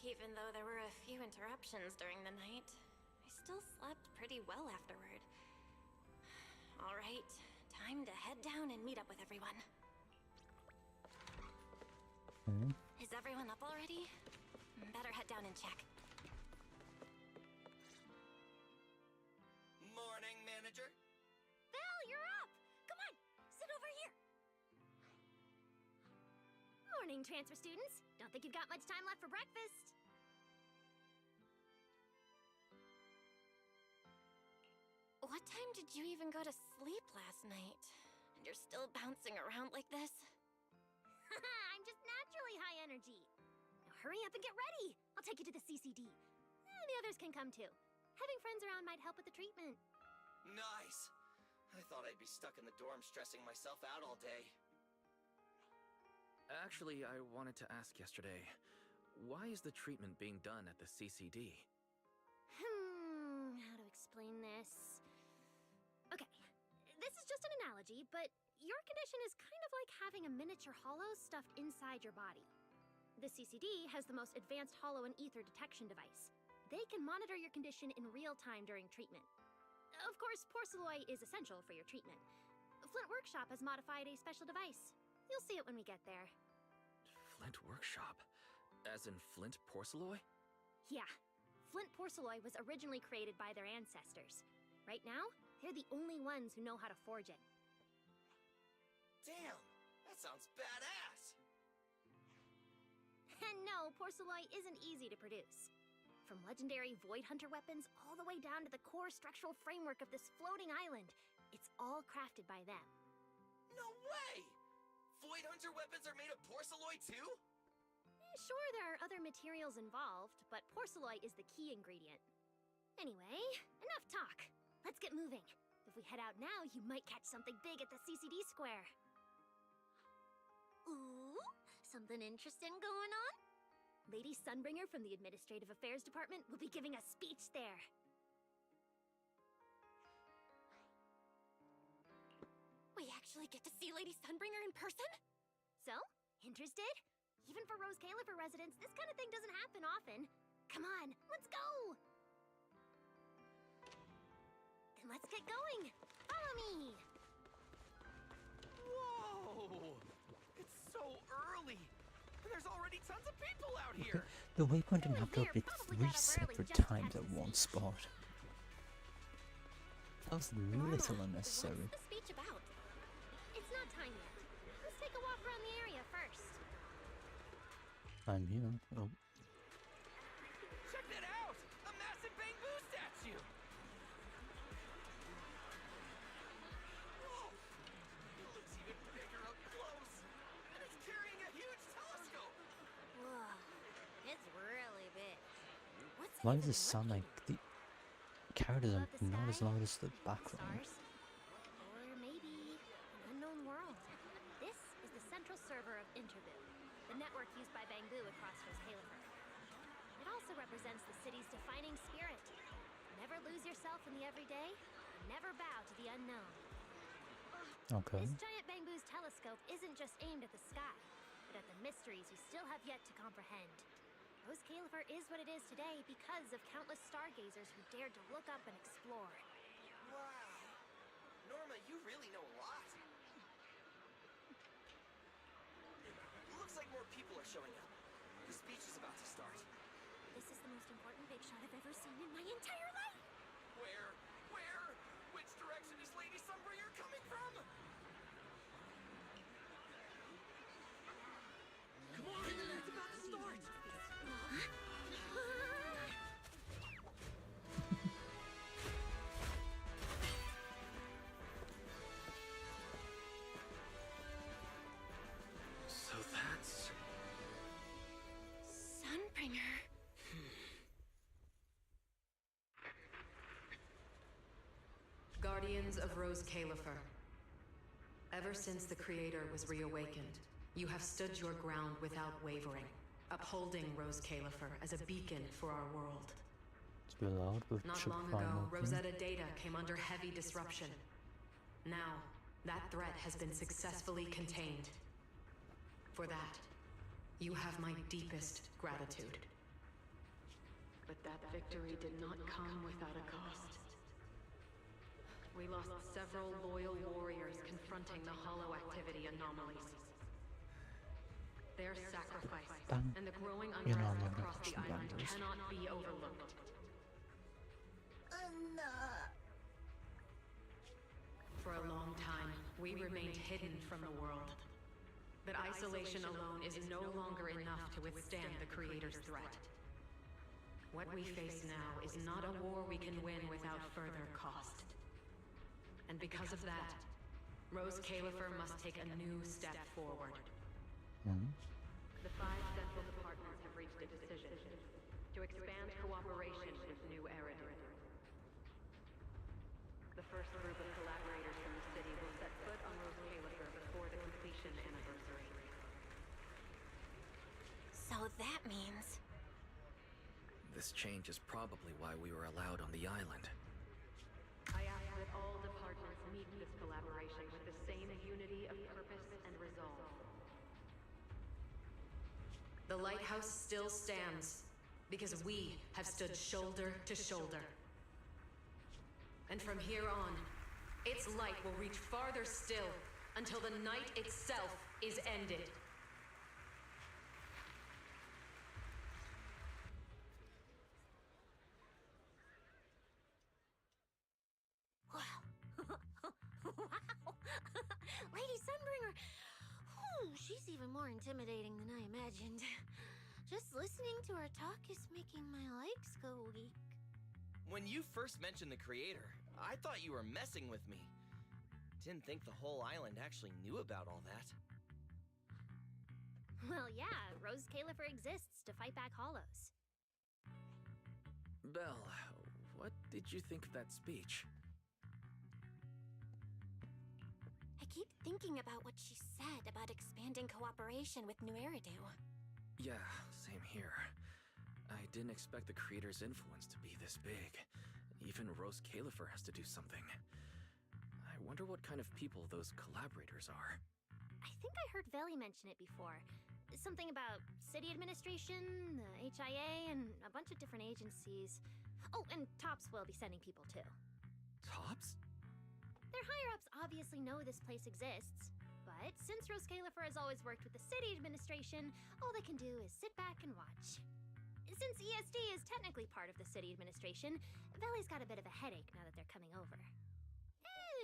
Even though there were a few interruptions during the night, I still slept pretty well afterward. Alright, time to head down and meet up with everyone. Is everyone up already? Better head down and check. Morning, manager. Val, you're up! Come on, sit over here. Morning, transfer students. Don't think you've got much time left for breakfast. What time did you even go to sleep last night? And you're still bouncing around like this? I'm just naturally high energy. Now hurry up and get ready. I'll take you to the CCD. The others can come too. Having friends around might help with the treatment. Nice. I thought I'd be stuck in the dorm stressing myself out all day. Actually, I wanted to ask yesterday, why is the treatment being done at the CCD? How to explain this? Okay, this is just an analogy, but your condition is kind of like having a miniature hollow stuffed inside your body. The CCD has the most advanced hollow and ether detection device. They can monitor your condition in real time during treatment. Of course, porcelloi is essential for your treatment. Flint Workshop has modified a special device. You'll see it when we get there. Flint Workshop? As in Flint Porcelloi? Yeah. Flint porcelloi was originally created by their ancestors. Right now, they're the only ones who know how to forge it. Damn, that sounds badass. And no, porcelloi isn't easy to produce. From legendary Void Hunter weapons all the way down to the core structural framework of this floating island, it's all crafted by them. No way! Void Hunter weapons are made of porcelloi too? Sure, there are other materials involved, but porcelloi is the key ingredient. Anyway, enough talk. Let's get moving. If we head out now, you might catch something big at the CCD square. Ooh, something interesting going on? Lady Sunbringer from the Administrative Affairs Department will be giving a speech there. We actually get to see Lady Sunbringer in person? So, interested? Even for Roscaelifer residents, this kind of thing doesn't happen often. Come on, let's go! Then let's get going. Follow me! Whoa! It's so early! And there's already tons of people out here! The waypoint didn't have to update 3 separate times at one spot. That was a little unnecessary. What's the speech about? It's not time yet. Let's take a walk around the area first. I'm here. Oh. Check that out! A massive bamboo statue! Whoa! It looks even bigger up close! And it's carrying a huge telescope! Whoa, it's really big. What's it Why even does this sound like the characters are not as loud as the background? Stars. Or maybe an unknown world. This is the central server of Interview, the network used by Bangbu across Roscaelifer. It also represents the city's defining spirit. Never lose yourself in the everyday, and never bow to the unknown. Okay. This giant Bangbu's telescope isn't just aimed at the sky, but at the mysteries you still have yet to comprehend. Roscaelifer is what it is today because of countless stargazers who dared to look up and explore. Wow! Norma, you really know a lot! Looks like more people are showing up. The speech is about to start. This is the most important big shot I've ever seen in my entire life! Where? Where? Which direction is Lady Sunbringer coming from? Come on! It's about to start! So that's... Sunbringer. Guardians of Roscaelifer. Ever since the Creator was reawakened, you have stood your ground without wavering, upholding Roscaelifer as a beacon for our world. It's a bit loud, but Not should long find ago, out. Rosetta Data came under heavy disruption. Now, that threat has been successfully contained. For that, you have my deepest gratitude. But that victory did not come without a cost. We lost several loyal warriors confronting the hollow activity anomalies. Their sacrifice and the growing unrest across the island cannot be overlooked. For a long time, we remained hidden from the world. But isolation alone is no longer enough to withstand the Creator's threat. What we face now is not a war we can win without further cost. And because of that, Roscaelifer must take a new step forward. The 5 central departments have reached a decision to expand cooperation with New Eridu. The first group of collaborators from the city will set foot on Roscaelifer before the completion anniversary. So that means... This change is probably why we were allowed on the island. I ask that all departments meet this collaboration with the same unity of purpose and resolve. The lighthouse still stands because we have stood shoulder to shoulder. And from here on, its light will reach farther still until the night itself is ended. Wow! Lady Sunbringer! Whew, she's even more intimidating than I imagined. Just listening to her talk is making my legs go weak. When you first mentioned the Creator, I thought you were messing with me. Didn't think the whole island actually knew about all that. Well, yeah, Roscaelifer exists to fight back hollows. Belle, what did you think of that speech? I keep thinking about what she said about expanding cooperation with New Eridu. Yeah, same here. I didn't expect the Creator's influence to be this big. Even Roscaelifer has to do something. I wonder what kind of people those collaborators are. I think I heard Veli mention it before. Something about city administration, the HIA, and a bunch of different agencies. Oh, and Tops will be sending people too. Tops? Their higher-ups obviously know this place exists. But since Roscaelifer has always worked with the city administration, all they can do is sit back and watch. Since ESD is technically part of the city administration, Veli's got a bit of a headache now that they're coming over.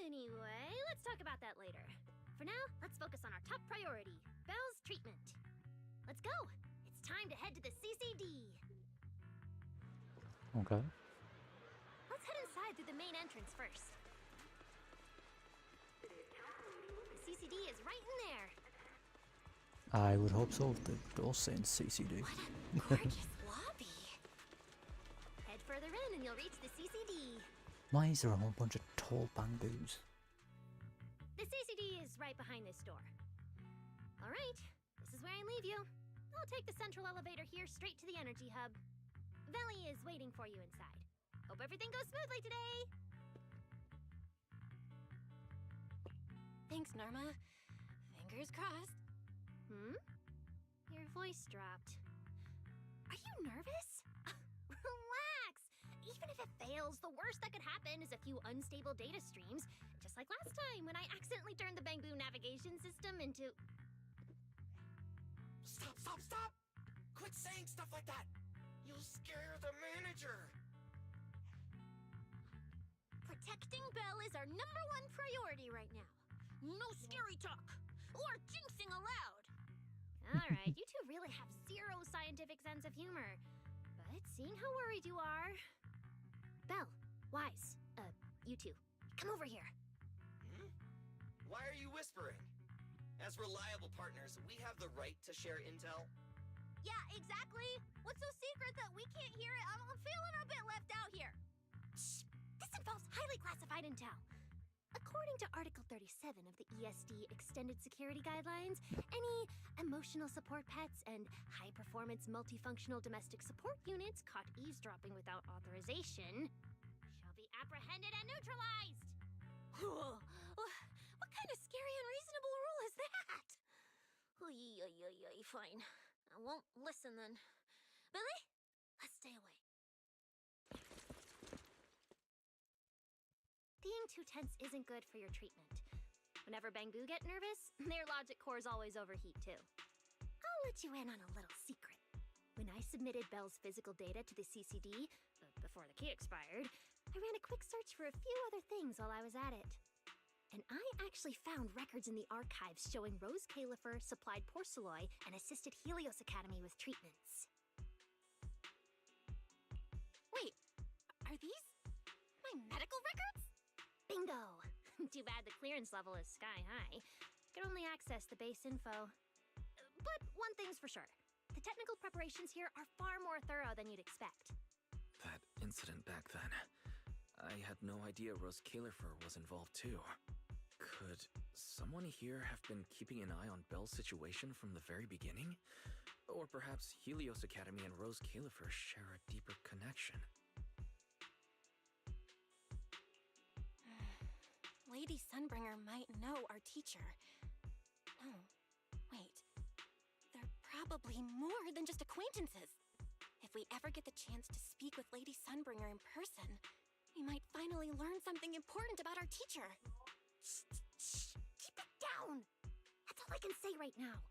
Anyway, let's talk about that later. For now, let's focus on our top priority, Belle's treatment. Let's go! It's time to head to the CCD! Okay. Let's head inside through the main entrance first. The CCD is right in there. I would hope so if the door's saying CCD. What a gorgeous lobby! Head further in and you'll reach the CCD. Why is there a whole bunch of tall bamboos? The CCD is right behind this door. Alright, this is where I leave you. I'll take the central elevator here straight to the energy hub. Veli is waiting for you inside. Hope everything goes smoothly today! Thanks, Norma. Fingers crossed. Your voice dropped. Are you nervous? Relax! Even if it fails, the worst that could happen is a few unstable data streams, just like last time when I accidentally turned the Bangbu navigation system into... Stop, stop, stop! Quit saying stuff like that! You'll scare the manager! Protecting Belle is our #1 priority right now. No scary talk, or jinxing allowed. Alright, you two really have zero scientific sense of humor. But seeing how worried you are... Belle, Wise, you two, come over here. Why are you whispering? As reliable partners, we have the right to share intel. Yeah, exactly. What's so secret that we can't hear it? I'm feeling a bit left out here. Shh! This involves highly classified intel. According to Article 37 of the ESD Extended Security Guidelines, any emotional support pets and high-performance multifunctional domestic support units caught eavesdropping without authorization shall be apprehended and neutralized! What kind of scary, unreasonable rule is that? Fine. I won't listen then. Billy, let's stay away. too tense isn't good for your treatment. Whenever Bangbu get nervous, their logic cores always overheat too. I'll let you in on a little secret. When I submitted Belle's physical data to the CCD, before the key expired, I ran a quick search for a few other things while I was at it. And I actually found records in the archives showing Roscaelifer supplied Porceloy and assisted Helios Academy with treatments. Wait, are these my medical records? Bingo! Too bad the clearance level is sky high. Could only access the base info. But one thing's for sure. The technical preparations here are far more thorough than you'd expect. That incident back then. I had no idea Roscaelifer was involved too. Could someone here have been keeping an eye on Belle's situation from the very beginning? Or perhaps Helios Academy and Roscaelifer share a deeper connection? Lady Sunbringer might know our teacher. Oh, wait. They're probably more than just acquaintances. If we ever get the chance to speak with Lady Sunbringer in person, we might finally learn something important about our teacher. Shh! Keep it down! That's all I can say right now.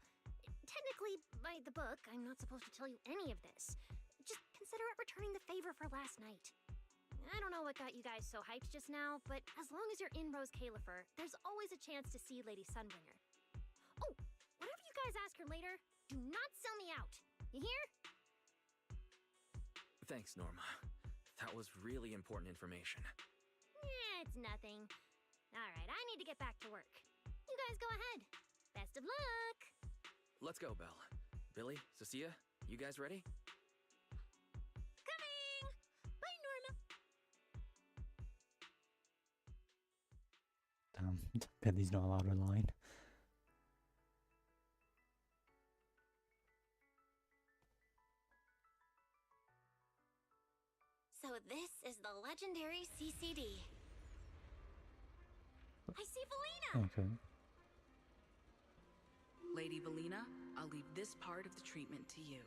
Technically, by the book, I'm not supposed to tell you any of this. Just consider it returning the favor for last night. I don't know what got you guys so hyped just now, but as long as you're in Roscaelifer, there's always a chance to see Lady Sunbringer. Oh, whatever you guys ask her later, do not sell me out. You hear? Thanks, Norma. That was really important information. It's nothing. Alright, I need to get back to work. You guys go ahead. Best of luck! Let's go, Belle. Billy, Cecilia, you guys ready? Coming! Bye, Norma! Damn, Billy's not allowed a line. So this is the legendary CCD. I see Valina! Okay. Lady Valina, I'll leave this part of the treatment to you.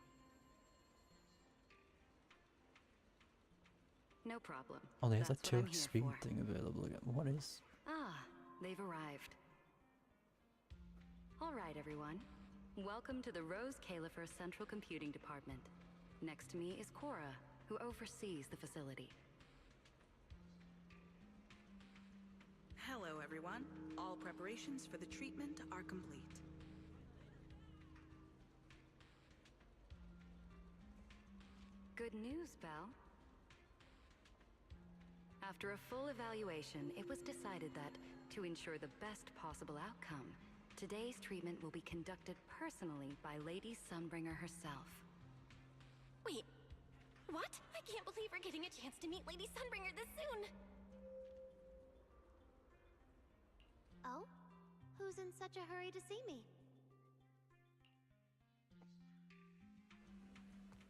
No problem. Oh, there's a That's what I'm 2x here speed for. thing available again. What is? Ah, they've arrived. All right, everyone. Welcome to the Roscaelifer Central Computing Department. Next to me is Cora, who oversees the facility. Hello, everyone. All preparations for the treatment are complete. Good news, Belle. After a full evaluation, it was decided that, to ensure the best possible outcome, today's treatment will be conducted personally by Lady Sunbringer herself. Wait, what? I can't believe we're getting a chance to meet Lady Sunbringer this soon! Oh? Who's in such a hurry to see me?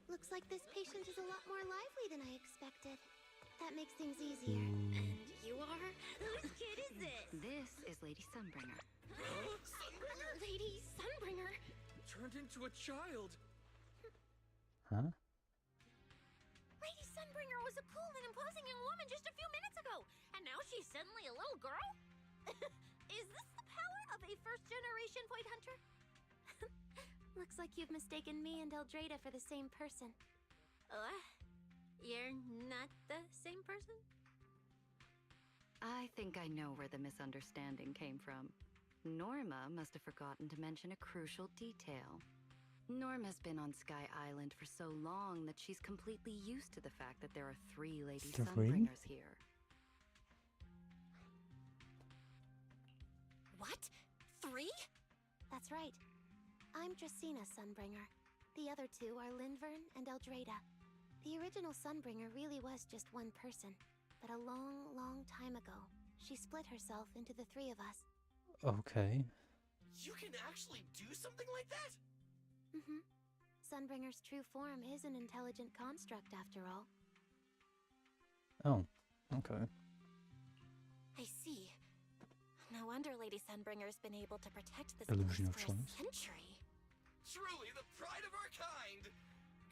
Looks like this patient is a lot more lively than I expected. That makes things easier. And you are? Whose kid is this? This is Lady Sunbringer. Sunbringer? Lady Sunbringer? Turned into a child! Huh? Lady Sunbringer was a cool and imposing young woman just a few minutes ago, and now she's suddenly a little girl? Is this the power of a first-generation point hunter? Looks like you've mistaken me and Eldreda for the same person. You're not the same person? I think I know where the misunderstanding came from. Norma must have forgotten to mention a crucial detail. Norma's been on Sky Island for so long that she's completely used to the fact that there are 3 Lady Sunbringers here. What? 3? That's right. I'm Dracena Sunbringer. The other 2 are Lindvern and Eldreda. The original Sunbringer really was just one person, but a long, long time ago, she split herself into the 3 of us. Okay. You can actually do something like that? Mm-hmm. Sunbringer's true form is an intelligent construct, after all. Oh, okay. I see. No wonder Lady Sunbringer's been able to protect this Illusion place of for a choice. century. Truly the pride of our kind!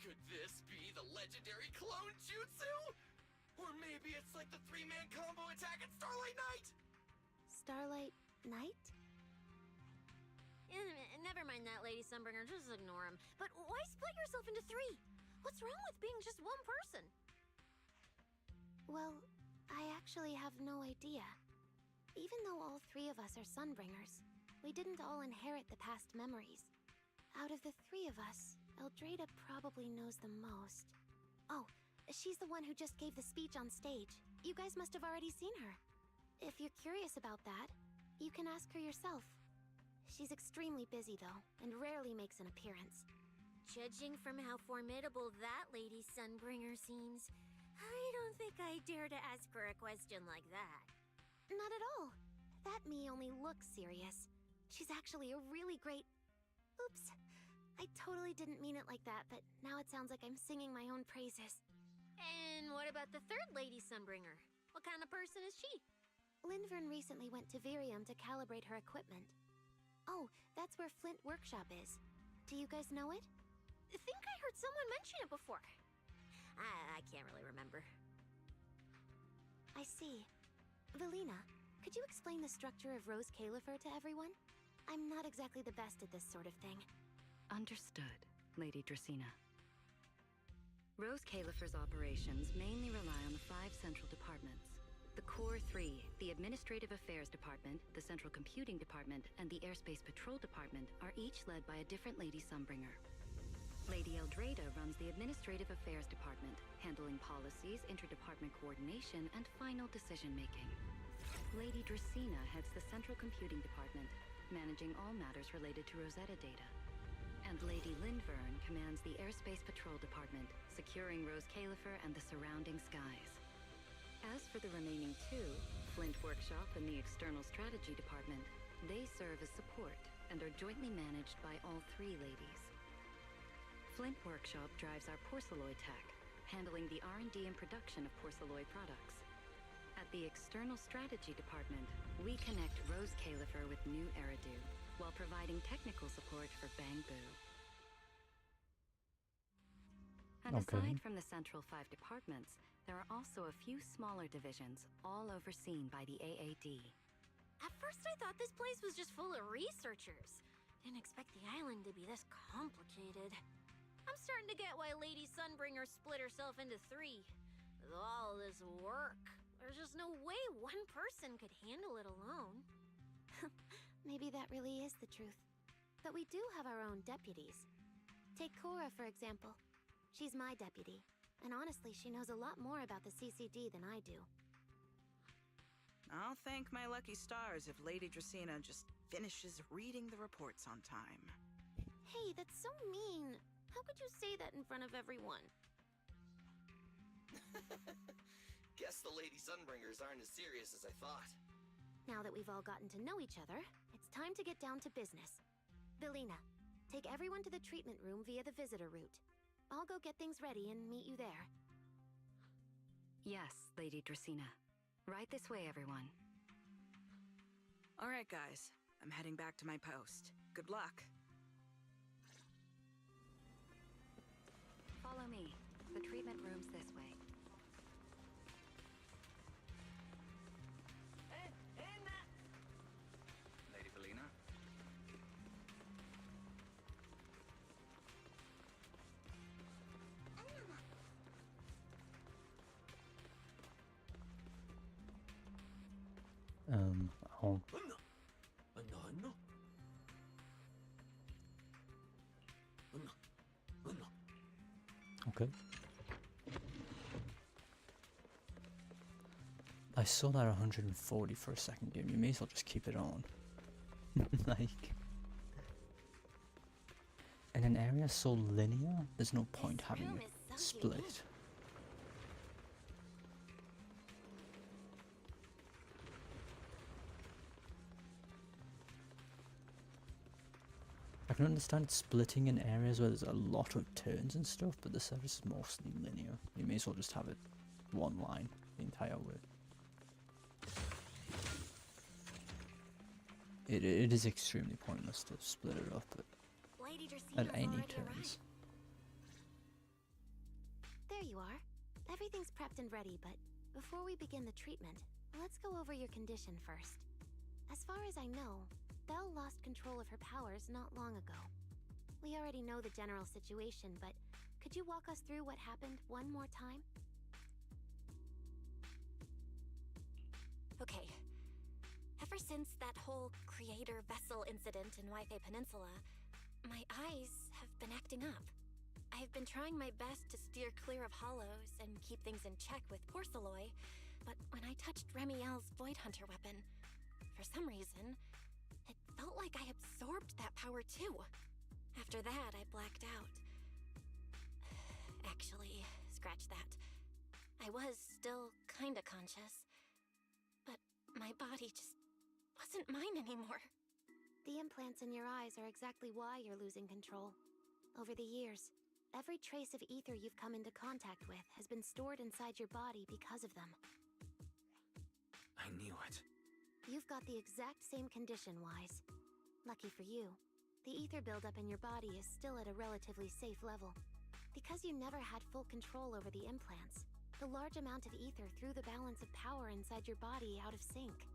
Could this be the legendary clone jutsu? Or maybe it's like the three-man combo attack at Starlight Night! Starlight Night? Never mind that, Lady Sunbringer. Just ignore him. But why split yourself into three? What's wrong with being just one person? Well, I actually have no idea. Even though all three of us are Sunbringers, we didn't all inherit the past memories. Out of the three of us, Eldrada probably knows the most. Oh, she's the one who just gave the speech on stage. You guys must have already seen her. If you're curious about that, you can ask her yourself. She's extremely busy, though, and rarely makes an appearance. Judging from how formidable that Lady Sunbringer seems, I don't think I dare to ask her a question like that. Not at all. That me only looks serious. She's actually a really great... Oops. I totally didn't mean it like that, but now it sounds like I'm singing my own praises. And what about the third Lady Sunbringer? What kind of person is she? Lindvern recently went to Virium to calibrate her equipment. Oh, that's where Flint Workshop is. Do you guys know it? I think I heard someone mention it before. I can't really remember. I see. Velina, could you explain the structure of Roscaelifer to everyone? I'm not exactly the best at this sort of thing. Understood, Lady Dracena. Roscaelifer's operations mainly rely on the 5 central departments. The Core 3, the Administrative Affairs Department, the Central Computing Department, and the Airspace Patrol Department are each led by a different Lady Sunbringer. Lady Eldrada runs the Administrative Affairs Department, handling policies, interdepartment coordination, and final decision-making. Lady Dracena heads the Central Computing Department, managing all matters related to Rosetta data. And Lady Lindvern commands the Airspace Patrol Department, securing Roscaelifer and the surrounding skies. As for the remaining 2, Flint Workshop and the External Strategy Department, they serve as support and are jointly managed by all 3 ladies. Flint Workshop drives our porcelloid tech, handling the R&D and production of porcelloid products. At the External Strategy Department, we connect Roscaelifer with New Eridu, while providing technical support for Bangbu. And aside from the central 5 departments, there are also a few smaller divisions, all overseen by the AAD. At first I thought this place was just full of researchers. Didn't expect the island to be this complicated. I'm starting to get why Lady Sunbringer split herself into 3. With all this work, there's just no way one person could handle it alone. Maybe that really is the truth. But we do have our own deputies. Take Cora, for example. She's my deputy. And honestly, she knows a lot more about the CCD than I do. I'll thank my lucky stars if Lady Dracena just finishes reading the reports on time. Hey, that's so mean. How could you say that in front of everyone? Guess the Lady Sunbringers aren't as serious as I thought. Now that we've all gotten to know each other, it's time to get down to business. Velina, take everyone to the treatment room via the visitor route. I'll go get things ready and meet you there. Yes, Lady Dracena. Right this way, everyone. All right, guys. I'm heading back to my post. Good luck. Follow me. The treatment room's this way. Lady Velina? Oh. Okay. I saw that 140 for a second, game. You may as well just keep it on. Like, in an area so linear, there's no point having it split. I can understand splitting in areas where there's a lot of turns and stuff, but the surface is mostly linear. You may as well just have it one line the entire way. It is extremely pointless to split it up at any turns. There you are. Everything's prepped and ready, but before we begin the treatment, let's go over your condition first. As far as I know, Belle lost control of her powers not long ago. We already know the general situation, but could you walk us through what happened one more time? Okay. Ever since that whole creator vessel incident in Waifei Peninsula, my eyes have been acting up. I've been trying my best to steer clear of hollows and keep things in check with Porceloy, but when I touched Remiel's Void Hunter weapon, for some reason, it felt like I absorbed that power too. After that, I blacked out. Actually, scratch that. I was still kinda conscious, but my body just wasn't mine anymore. The implants in your eyes are exactly why you're losing control. Over the years, every trace of ether you've come into contact with has been stored inside your body because of them. I knew it. You've got the exact same condition, Wise. Lucky for you, the ether buildup in your body is still at a relatively safe level. Because you never had full control over the implants, the large amount of ether threw the balance of power inside your body out of sync.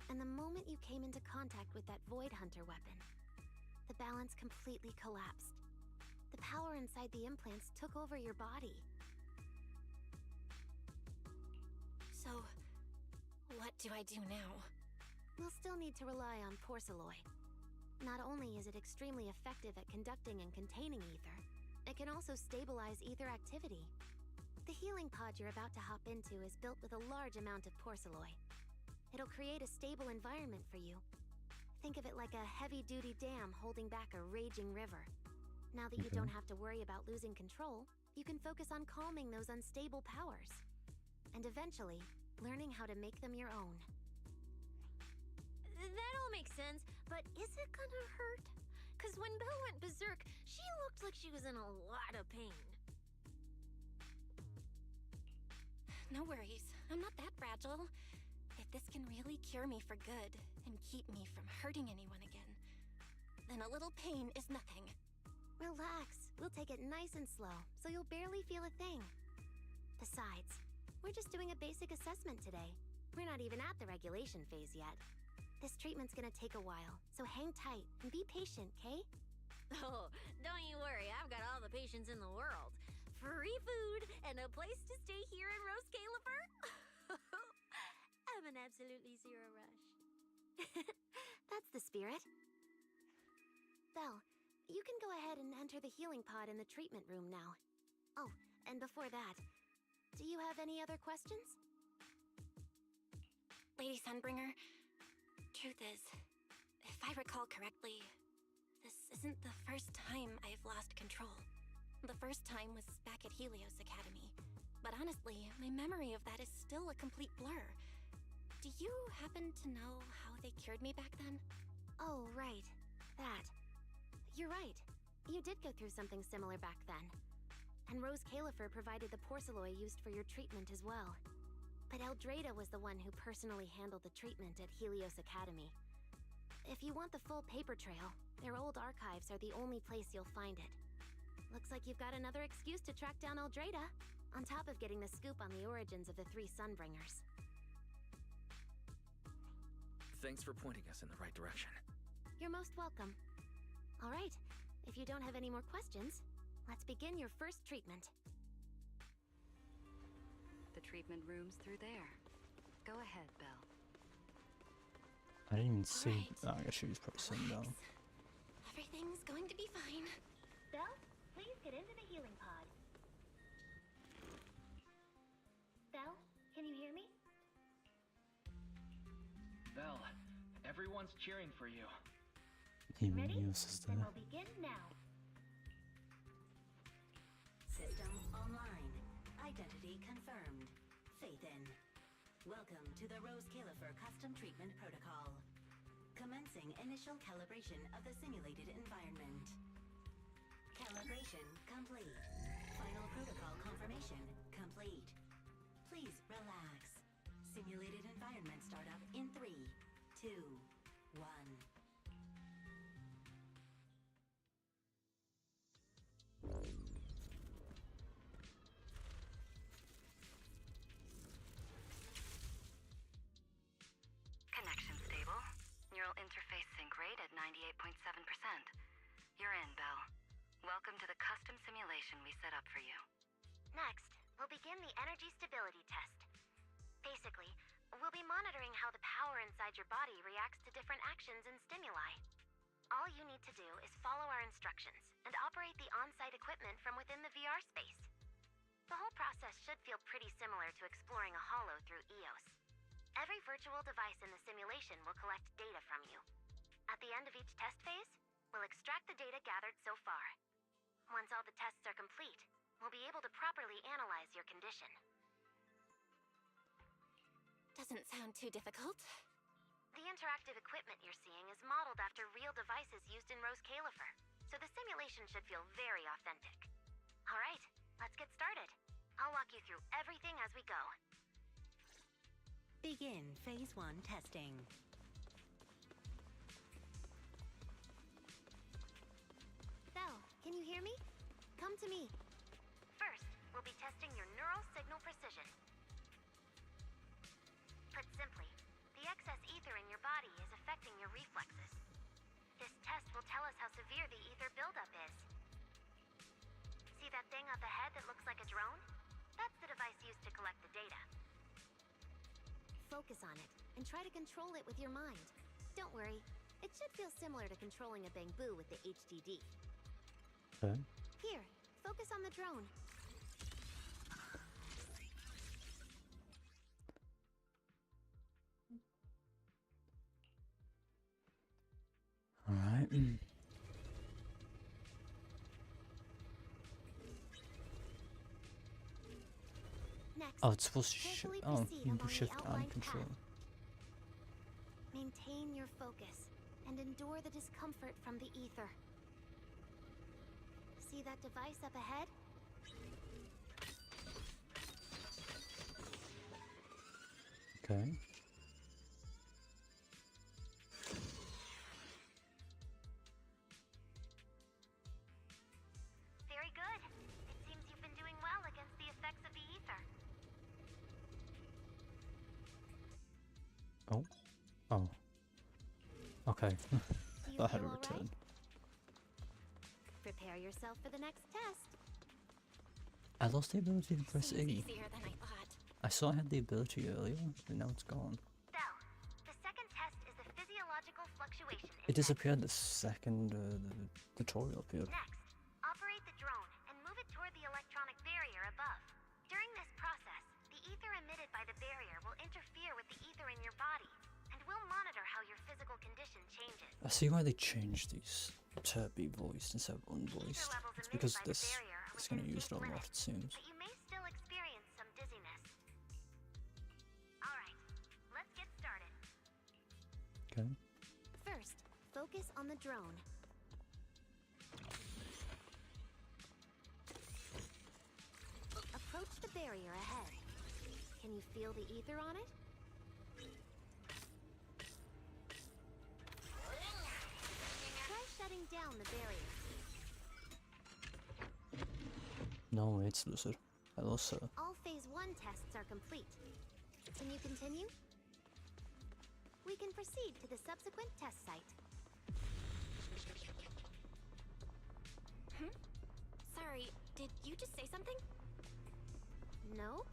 And the moment you came into contact with that Void Hunter weapon, the balance completely collapsed. The power inside the implants took over your body. So, what do I do now? We'll still need to rely on Porceloy. Not only is it extremely effective at conducting and containing ether, it can also stabilize ether activity. The healing pod you're about to hop into is built with a large amount of Porceloy. It'll create a stable environment for you. Think of it like a heavy-duty dam holding back a raging river. Now that you don't have to worry about losing control, you can focus on calming those unstable powers. And eventually, learning how to make them your own. That all makes sense, but is it gonna hurt? Cause when Belle went berserk, she looked like she was in a lot of pain. No worries, I'm not that fragile. If this can really cure me for good and keep me from hurting anyone again, then a little pain is nothing. Relax, we'll take it nice and slow, so you'll barely feel a thing. Besides, we're just doing a basic assessment today. We're not even at the regulation phase yet. This treatment's gonna take a while, so hang tight and be patient, Kay? Oh, don't you worry, I've got all the patience in the world. Free food and a place to stay here in Roscaelifer. I'm in absolutely zero rush. That's the spirit. Belle, you can go ahead and enter the healing pod in the treatment room now. Oh, and before that, do you have any other questions? Lady Sunbringer, truth is, if I recall correctly, this isn't the first time I've lost control. The first time was back at Helios Academy, but honestly, my memory of that is still a complete blur. Do you happen to know how they cured me back then? Oh, right. That. You're right. You did go through something similar back then. And Roscaelifer provided the Porceloy used for your treatment as well. But Eldrada was the one who personally handled the treatment at Helios Academy. If you want the full paper trail, their old archives are the only place you'll find it. Looks like you've got another excuse to track down Eldrada, on top of getting the scoop on the origins of the 3 Sunbringers. Thanks for pointing us in the right direction. You're most welcome. All right, if you don't have any more questions, let's begin your first treatment. The treatment room's through there. Go ahead, Belle. I didn't even see. Oh, I guess she was probably sitting down. Everything's going to be fine. Belle, please get into the healing pod. Belle, can you hear me? Belle, everyone's cheering for you. Even Ready? Neos is Then there. we'll begin now. System online. Identity confirmed. Faith in. Welcome to the Roscaelifer Custom Treatment Protocol. Commencing initial calibration of the simulated environment. Calibration complete. Final protocol confirmation complete. Please relax. Simulated environment startup in 3, 2, 1. 98.7%. You're in, Belle. Welcome to the custom simulation we set up for you. Next, we'll begin the energy stability test. Basically, we'll be monitoring how the power inside your body reacts to different actions and stimuli. All you need to do is follow our instructions and operate the on-site equipment from within the VR space. The whole process should feel pretty similar to exploring a holo through EOS. Every virtual device in the simulation will collect data from you. At the end of each test phase, we'll extract the data gathered so far. Once all the tests are complete, we'll be able to properly analyze your condition. Doesn't sound too difficult. The interactive equipment you're seeing is modeled after real devices used in Roscaelifer, so the simulation should feel very authentic. Alright, let's get started. I'll walk you through everything as we go. Begin Phase 1 testing. Belle, can you hear me? Come to me. First, we'll be testing your neural signal precision. Put simply, the excess ether in your body is affecting your reflexes. This test will tell us how severe the ether buildup is. See that thing up ahead that looks like a drone? That's the device used to collect the data. Focus on it, and try to control it with your mind. Don't worry, it should feel similar to controlling a bamboo with the HDD. Okay. Here, focus on the drone. Alright. Next, Oh, it's supposed to carefully oh, proceed you along can the shift and outlined control. path. Maintain your focus and endure the discomfort from the ether. See that device up ahead? Okay. Very good. It seems you've been doing well against the effects of the ether. Oh. Oh. Okay. Do you I had feel a all return. right? Prepare yourself for the next test. I lost the ability to press Seems E. easier than I thought. I saw I had the ability earlier, and now it's gone. Belle, the second test is the physiological fluctuation It index. disappeared the second the tutorial appeared. Next, operate the drone and move it toward the electronic barrier above. During this process, the ether emitted by the barrier will interfere with the ether in your body, and we'll monitor how your physical condition changes. I see why they changed these to be voiced instead of unvoiced. It's because this is going to use it a lot, it seems. But you may still experience some dizziness. Alright, let's get started. Okay. First, focus on the drone. Approach the barrier ahead. Can you feel the ether on it? Try shutting down the barrier. No, it's Lucid. Hello, sir. All Phase 1 tests are complete. Can you continue? We can proceed to the subsequent test site. Sorry, did you just say something? No?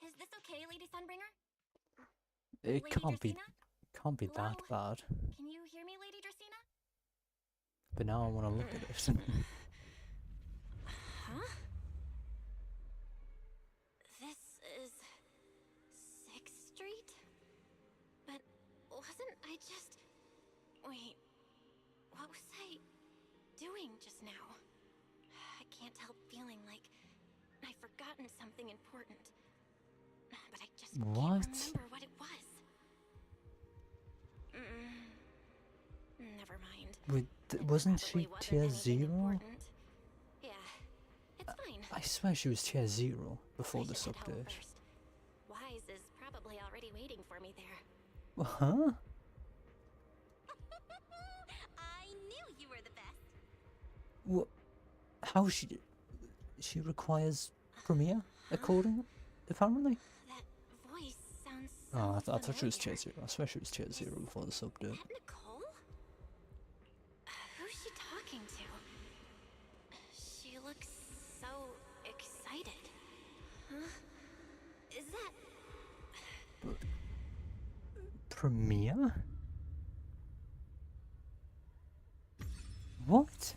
Is this okay, Lady Sunbringer? It Lady can't be Dracaena? can't be that bad. Can you hear me, Lady Dracaena? But now I want to look at it. Huh? This is 6th Street? But wasn't I just... Wait, what was I doing just now? I can't help feeling like I've forgotten something important. But I just can't remember what it was. Never mind. Wait, wasn't she Probably tier wasn't anything 0? important. Yeah, it's fine. I swear she was tier 0 before I this should head home update. first. Wise is probably already waiting for me there. Huh? I knew you were the best. What? How she requires Premiere apparently. That voice sounds so Oh, I thought she was familiar. Tier 0. I swear she was Tier 0 before this update. That Nicole? Who's she talking to? She looks so excited. Huh? Is that... Premiere? What?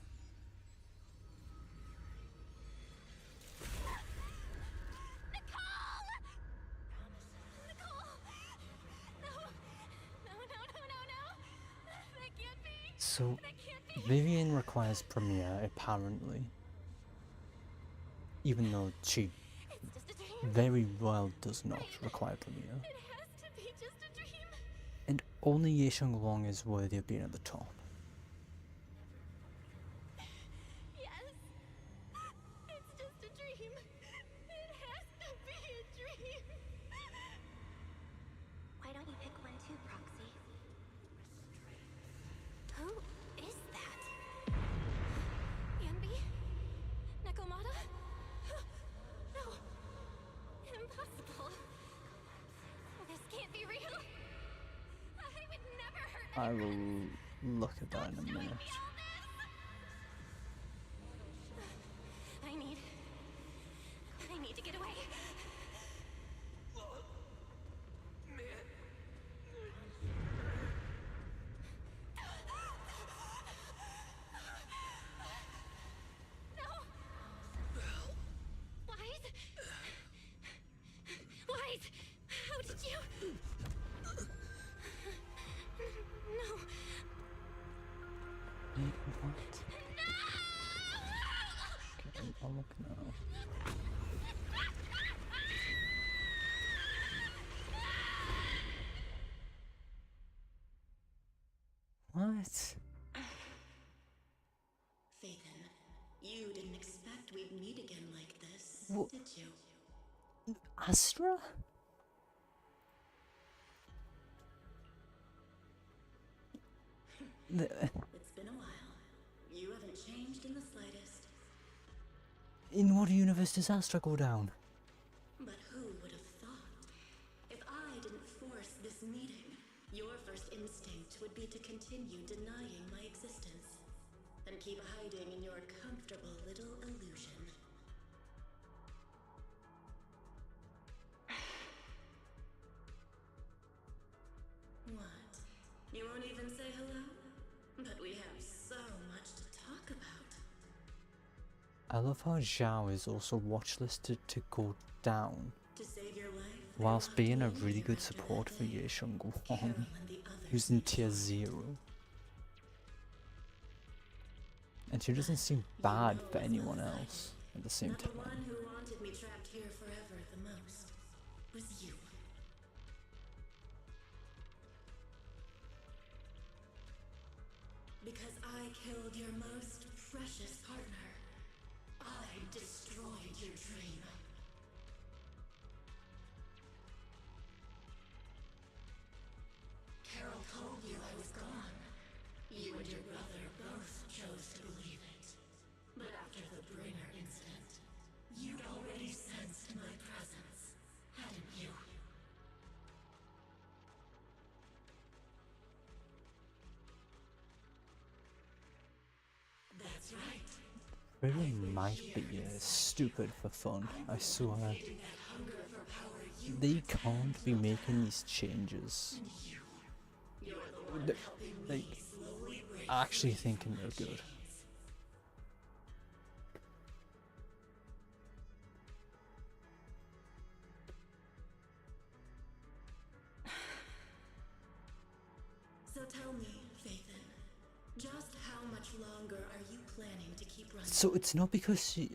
So, Vivian requires Premiere, apparently. Even though she very well does not require Premiere. And only Ye Long is worthy of being at the top. Yes. It's just a dream. It has to be a dream. Why don't you pick one too, Proxy? Who is that? Yanbi? Nakomata? No. Impossible. This can't be real. I would never hurt I will look at that in a minute. I need to get away. Wise, how did you? No. What? Okay, I'll look now. What? Phaethon, you didn't expect we'd meet again like this, What? did you? Astra? It's been a while. You haven't changed in the slightest. In what universe does Astra go down? But who would have thought? If I didn't force this meeting, your first instinct would be to continue denying my existence and keep hiding in your comfortable little illusion. What? You won't even say hello? But we have so much to talk about. I love how Zhao is also watchlisted to go down, To save your life, whilst being a really good support for Ye Wang, who's in tier 0. And she doesn't seem bad for anyone else at the same But the time. one who wanted me trapped here forever the most was you. Because I killed your most precious partner, I destroyed your dream. Carol told you I was gone. You and your brother both chose to believe it. But after the Bringer incident, you'd already sensed my presence, hadn't you? That's right. Really might be stupid for fun, I swear. They can't be making these changes. Like, actually thinking they're good. So tell me, Phaethon, just how much longer are you planning to keep running? So it's not because she...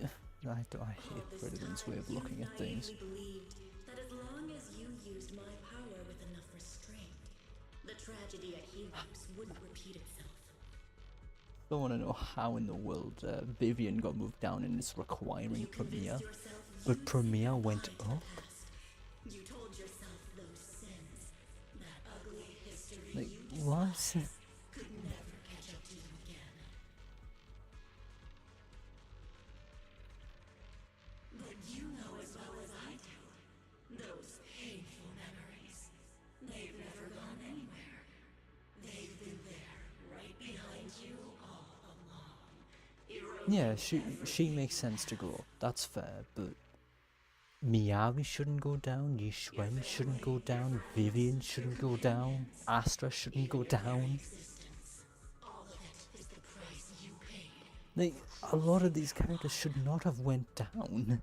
I hate All this Brilliant's way of time, looking you at things. naively believed that as long as you used my power with enough restraint, the tragedy at Helix wouldn't repeat itself. I want to know how in the world Vivian got moved down and it's requiring Premiere, but Premiere went up? You told yourself those sins, that ugly history Like, you what? despised, could never catch up to you again. Yeah, she makes sense to go up. That's fair, but Miyabi shouldn't go down. Yishwen shouldn't go down. Vivian shouldn't go down. Astra shouldn't go down. Like, a lot of these characters should not have went down.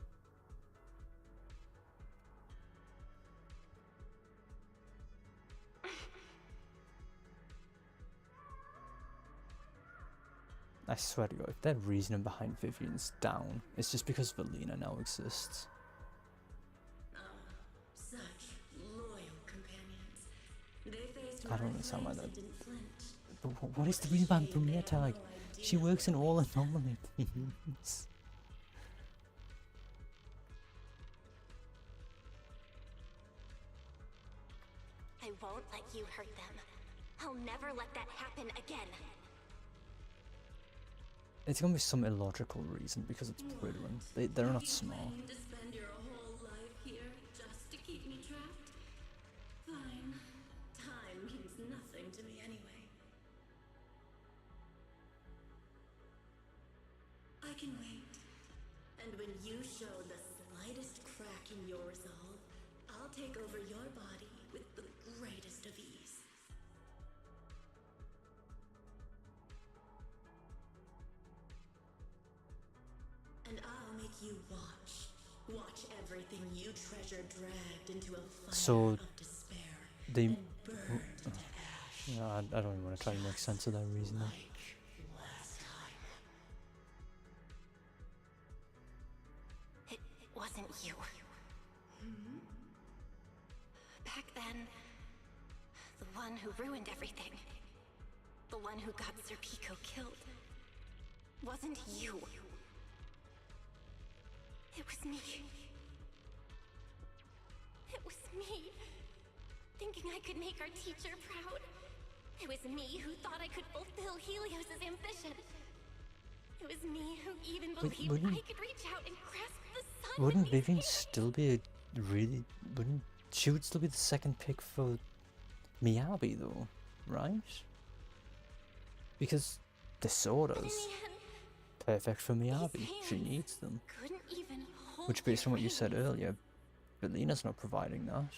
I swear to God, if their reasoning behind Vivian's down, it's just because Valina now exists. Such loyal companions. They faced I don't red understand why flames that. and didn't flinch. But what is the reason behind Premier Tag? She works in all anomaly themes. I won't let you hurt them. I'll never let that happen again. It's gonna be some illogical reason because it's Brittlin. They're not small. To spend your whole life here just to keep me trapped? Fine. Time means nothing to me anyway. I can wait. And when you show the slightest crack in your resolve, I'll take over your body with the greatest of ease. And I'll make you watch. Watch everything you treasure dragged into a fire So of despair they. and burned to ash. Yeah, I don't even want to try to make sense of that reasoning. It wasn't you. Back then, the one who ruined everything, the one who got Sir Pico killed, wasn't you. It was me. It was me, thinking I could make our teacher proud. It was me who thought I could fulfill Helios's ambition. It was me who even believed I could reach out and grasp the sun. Wouldn't Vivian still be a really? Wouldn't she would still be the second pick for Miyabi though, right? Because the sodas perfect for Miyabi. She needs them. Couldn't even hold Which, based on what you said earlier, Belina's not providing that.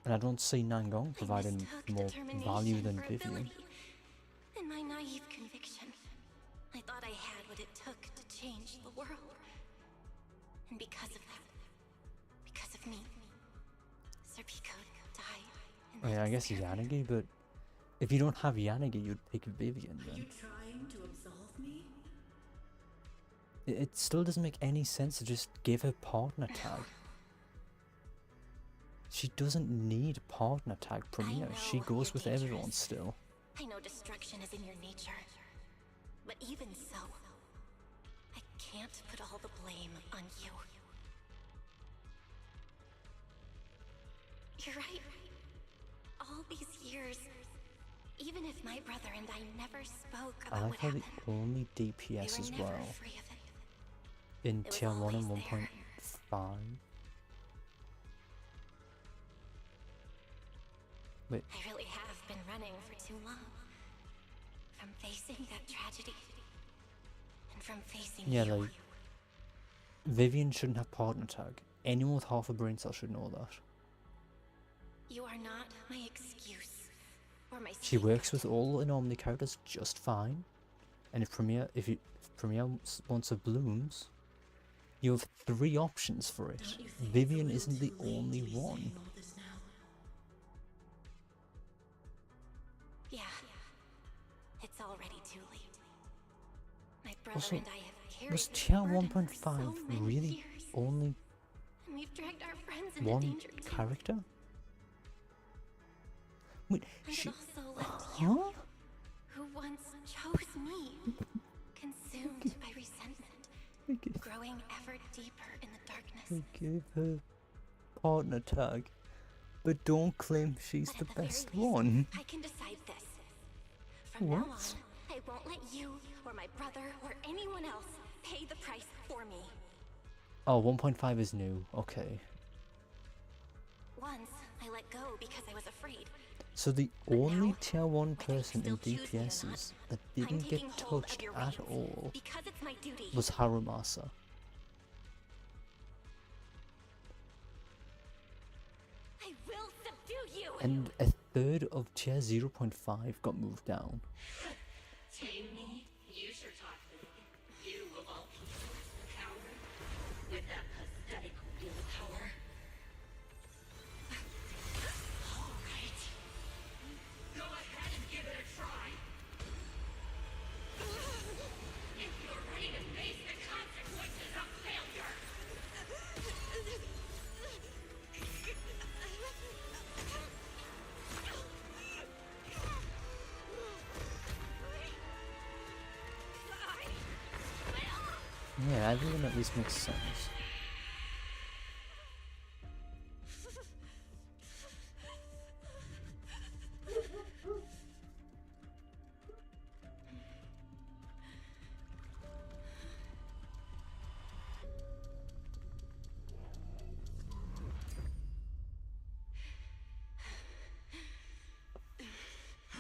And I don't see Nangong providing more value than Vivian. In my naive conviction, I thought I had what it took to change the world. And because of that, because of me, Sir Pico died. Oh yeah, I guess Yanagi, but if you don't have Yanagi, you'd pick Vivian Are then. you trying to absolve me? It still doesn't make any sense to just give her partner tag. She doesn't need partner tag Premier. She goes with everyone still. I know destruction is in your nature. But even so, I can't put all the blame on you. You're right. All these years, even if my brother and I never spoke I about like what how the happened, only we DPS were as never well free of it. in It was tier 1 and always there. 1.5. Wait, I really have been running for too long. From facing that tragedy, and from facing yeah, you. like Vivian shouldn't have partner tag. Anyone with half a brain cell should know that. You are not my excuse or my She works with all anomaly characters just fine. And if Premier wants a blooms, you have 3 options for it. Vivian isn't the only one. Yeah, it's already too late. My brother Also, and I have carried was this tier burden 1.5 for so many really years, only and we've dragged our friends into one danger too. character? Wait, And she... it also left Huh? you, who once chose me, consumed by resentment, growing ever deeper in the darkness. I gave her partner tag, but don't claim she's the best one. I can decide this. From now on, What? I won't let you or my brother or anyone else pay the price for me. Oh, 1.5 is new. Okay. Once, I let go because I was afraid. So the only tier 1 person in DPSs that didn't get touched at all was Harumasa. I will subdue you. And a third of tier 0.5 got moved down. Tame me? You sure talk big. You of all people, coward, with that pathetic willpower. All right. Go ahead and give it a try. If you're ready to face the consequences of failure. Yeah, everyone at least makes sense.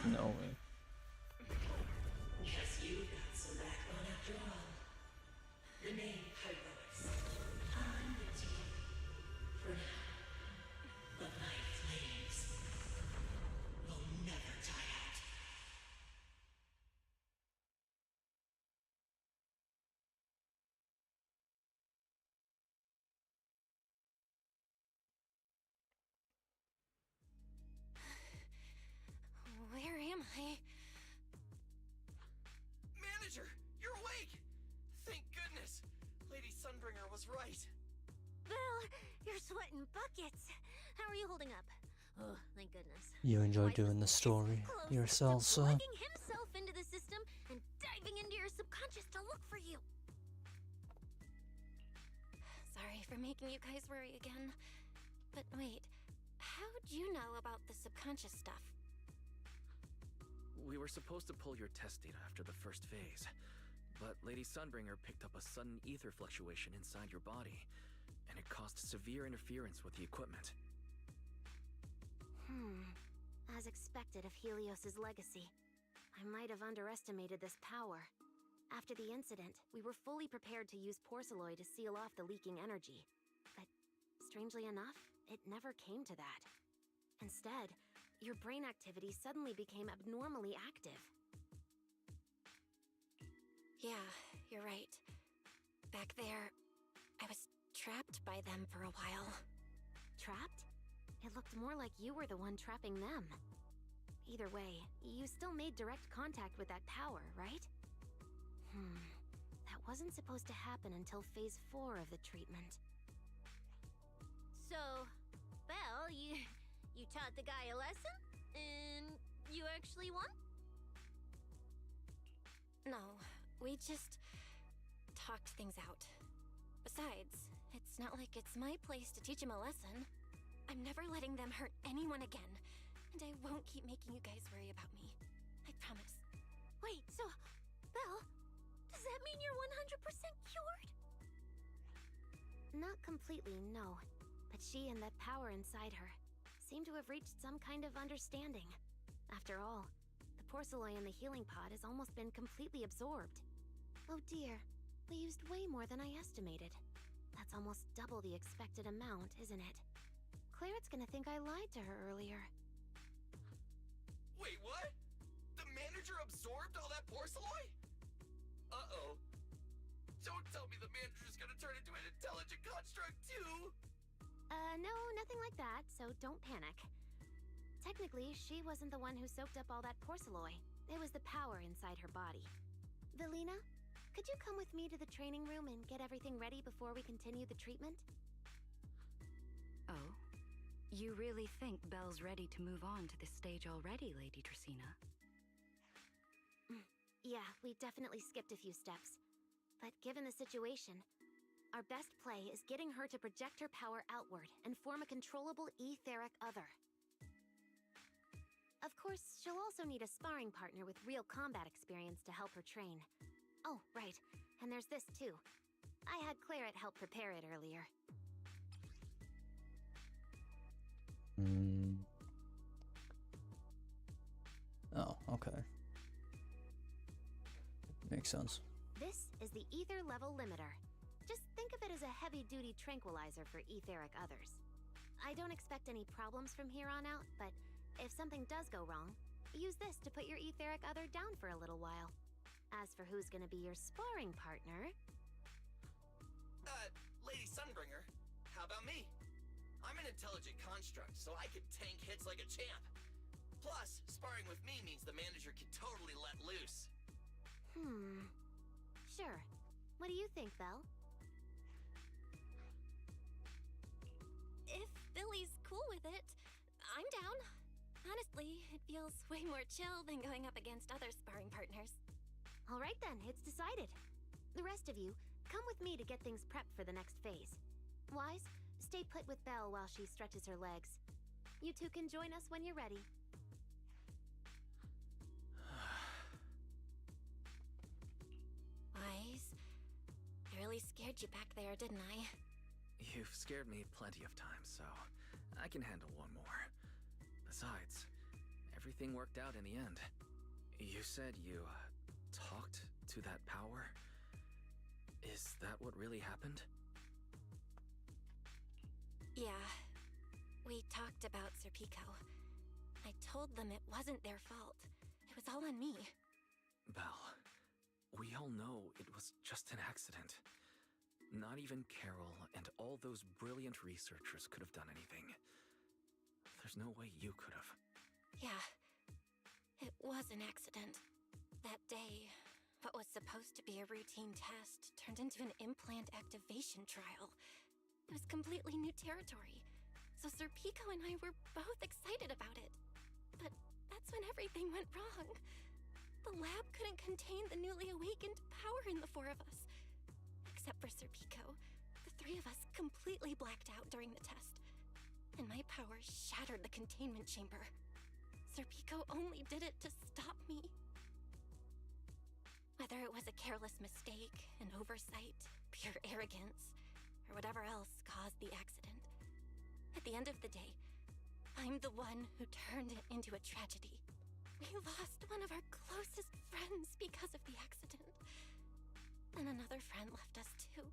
No way. Guess you got some backbone after all. The name Heroes. I'm the team. For now. But my flames will never die out. Where am I? Manager, you're awake! Thank goodness! Lady Sunbringer was right. Belle, you're sweating buckets. How are you holding up? Oh, thank goodness. You enjoy doing the story yourself, sir? Plugging himself into the system and diving into your subconscious to look for you. Sorry for making you guys worry again. But wait, how'd you know about the subconscious stuff? We were supposed to pull your test data after the first phase, but Lady Sunbringer picked up a sudden ether fluctuation inside your body, and it caused severe interference with the equipment. As expected of Helios's legacy, I might have underestimated this power. After the incident, we were fully prepared to use Porceloy to seal off the leaking energy. But strangely enough, it never came to that. Instead, your brain activity suddenly became abnormally active. Yeah, you're right. Back there, I was trapped by them for a while. Trapped? It looked more like you were the one trapping them. Either way, you still made direct contact with that power, right? That wasn't supposed to happen until phase 4 of the treatment. So, Belle, you taught the guy a lesson? And you actually won? No, we just talked things out. Besides, it's not like it's my place to teach him a lesson. I'm never letting them hurt anyone again, and I won't keep making you guys worry about me. I promise. Wait, so, Belle, does that mean you're 100% cured? Not completely, no. But she and that power inside her seem to have reached some kind of understanding. After all, the Porceloy in the healing pod has almost been completely absorbed. Oh dear, we used way more than I estimated. That's almost double the expected amount, isn't it? Claret's gonna think I lied to her earlier. Wait, what? The manager absorbed all that Porceloy? Uh-oh. Don't tell me the manager's gonna turn into an intelligent construct too! No, nothing like that, so don't panic. Technically, she wasn't the one who soaked up all that Porceloy. It was the power inside her body. Velina, could you come with me to the training room and get everything ready before we continue the treatment? Oh? You really think Belle's ready to move on to this stage already, Lady Tracina? Yeah, we definitely skipped a few steps. But given the situation, our best play is getting her to project her power outward and form a controllable etheric other. Of course, she'll also need a sparring partner with real combat experience to help her train. Oh, right. And there's this too. I had Claret help prepare it earlier. Oh, okay. Makes sense. This is the ether level limiter. Just think of it as a heavy-duty tranquilizer for etheric others. I don't expect any problems from here on out, but if something does go wrong, use this to put your etheric other down for a little while. As for who's gonna be your sparring partner... Lady Sunbringer, how about me? I'm an intelligent construct, so I can tank hits like a champ. Plus, sparring with me means the manager can totally let loose. Sure. What do you think, Belle? If Billy's cool with it, I'm down. Honestly, it feels way more chill than going up against other sparring partners. All right then, it's decided. The rest of you, come with me to get things prepped for the next phase. Wise, stay put with Belle while she stretches her legs. You two can join us when you're ready. Wise, I really scared you back there, didn't I? You've scared me plenty of times, so I can handle one more. Besides, everything worked out in the end. You said you talked to that power? Is that what really happened? Yeah. We talked about Serpico. I told them it wasn't their fault. It was all on me. Belle, we all know it was just an accident. Not even Carol and all those brilliant researchers could have done anything. There's no way you could have. Yeah. It was an accident. That day, what was supposed to be a routine test turned into an implant activation trial. It was completely new territory. So Serpico and I were both excited about it. But that's when everything went wrong. The lab couldn't contain the newly awakened power in the four of us. Except for Serpico, the three of us completely blacked out during the test. And my power shattered the containment chamber. Serpico only did it to stop me. Whether it was a careless mistake, an oversight, pure arrogance, or whatever else caused the accident, at the end of the day, I'm the one who turned it into a tragedy. We lost one of our closest friends because of the accident. And another friend left us too.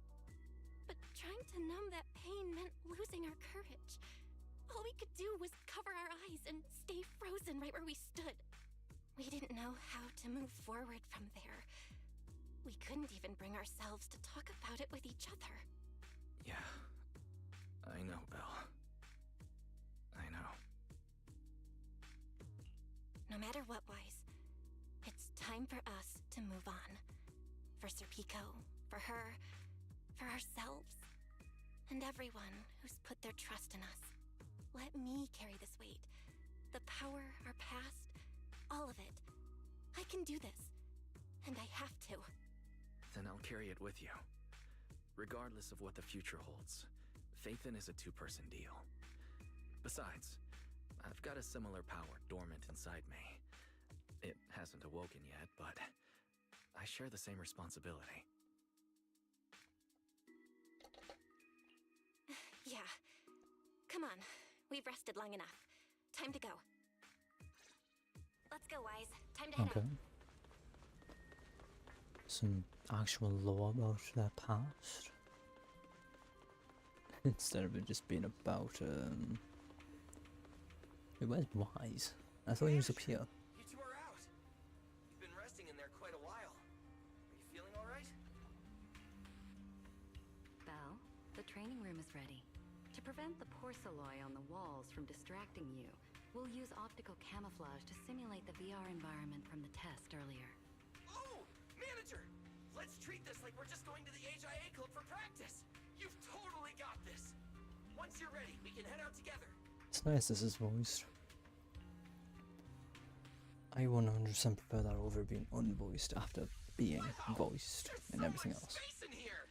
But trying to numb that pain meant losing our courage. All we could do was cover our eyes and stay frozen right where we stood. We didn't know how to move forward from there. We couldn't even bring ourselves to talk about it with each other. Yeah, I know, Belle. I know. No matter what, Wise, it's time for us to move on. For Serpico, for her, for ourselves, and everyone who's put their trust in us. Let me carry this weight. The power, our past, all of it. I can do this. And I have to. Then I'll carry it with you. Regardless of what the future holds, Phaethon is a two-person deal. Besides, I've got a similar power dormant inside me. It hasn't awoken yet, but I share the same responsibility. Yeah. Come on. We've rested long enough. Time to go. Let's go, Wise. Time to head out. Okay. Some actual lore about their past. Instead of it just being about, Wait, where's Wise? I thought he was up here. You two are out. You've been resting in there quite a while. Are you feeling all right? Belle, the training room is ready. To prevent the porcelain on the walls from distracting you, we'll use optical camouflage to simulate the VR environment from the test earlier. Oh, manager! Let's treat this like we're just going to the HIA club for practice. You've totally got this. Once you're ready, we can head out together. It's nice this is voiced. I 100% prefer that over being unvoiced after being voiced and everything else. Space in here.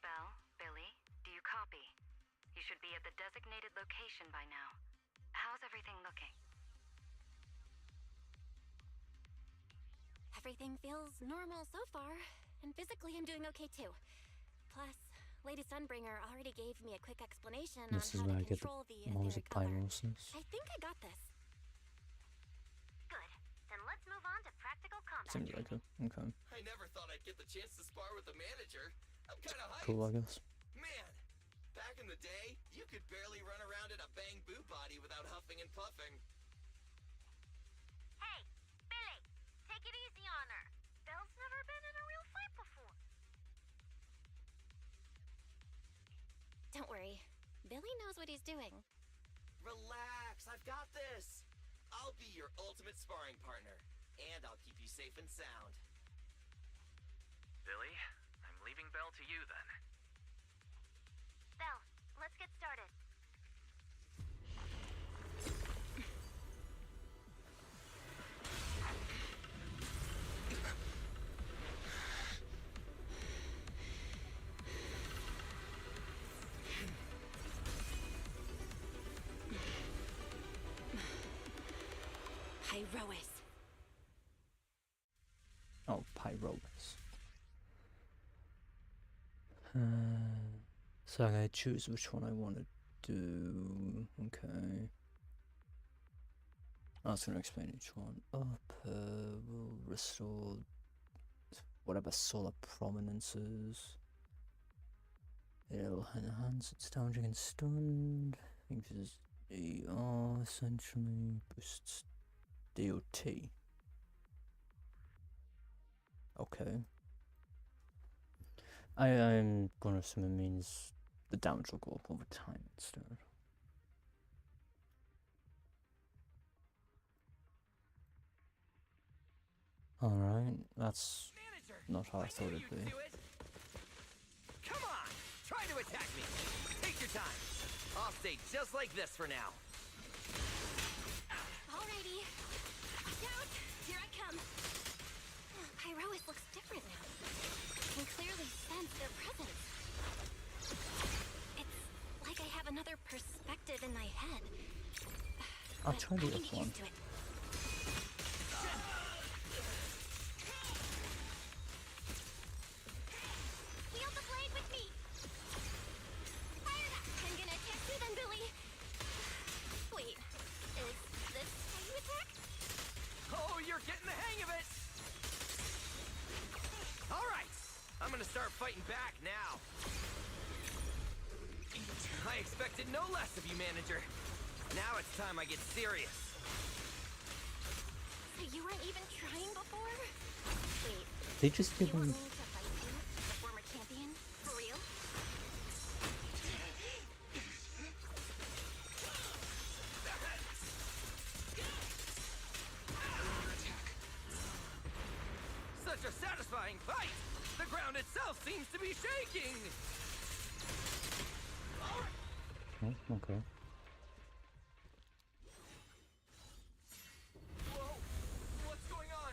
Belle, Billy, do you copy? You should be at the designated location by now. How's everything looking? Everything feels normal so far, and physically I'm doing okay too. Plus, Lady Sunbringer already gave me a quick explanation This is on where how I to get the control the moms etheric of color. pyrosis. I think I got this. Good. Then let's move on to practical combat Seems training. like it. Okay. I never thought I'd get the chance to spar with the manager. I'm kind of hyped. Cool, I guess. Man, back in the day, you could barely run around in a bang boo body without huffing and puffing. Hey, Billy, take it easy on her. Belle's never been in a real fight before. Don't worry. Billy knows what he's doing. Relax, I've got this. I'll be your ultimate sparring partner, and I'll keep you safe and sound. Billy, I'm leaving Belle to you then. Belle, let's get started. Pyrois. Oh, pyrolis. So I'm gonna choose which one I want to do. Okay. I was gonna explain each one. Will restore whatever solar prominences. It'll enhance its damaging and stunned. Increases AR essentially. Boosts DOT. Okay. I'm gonna assume it means the damage will go up over time instead. Alright, that's not how I thought it'd be. Come on, try to attack me. Take your time. I'll stay just like this for now. Alrighty. Watch out! Here I come. Pyrois looks different now. I can clearly sense their presence. It's like I have another perspective in my head. I'll But try I the can other get one. used to it. Wield the blade with me. Fire that! I'm gonna attack you then, Billy. Wait, is this how you attack? Oh, you're getting the hang of it. All right, I'm gonna start fighting back now. I expected no less of you, manager. Now it's time I get serious. So you weren't even trying before? Wait, They just you give want him. me to fight you, the former champion? For real? Such a satisfying fight! The ground itself seems to be shaking! Oh, okay. Whoa! What's going on?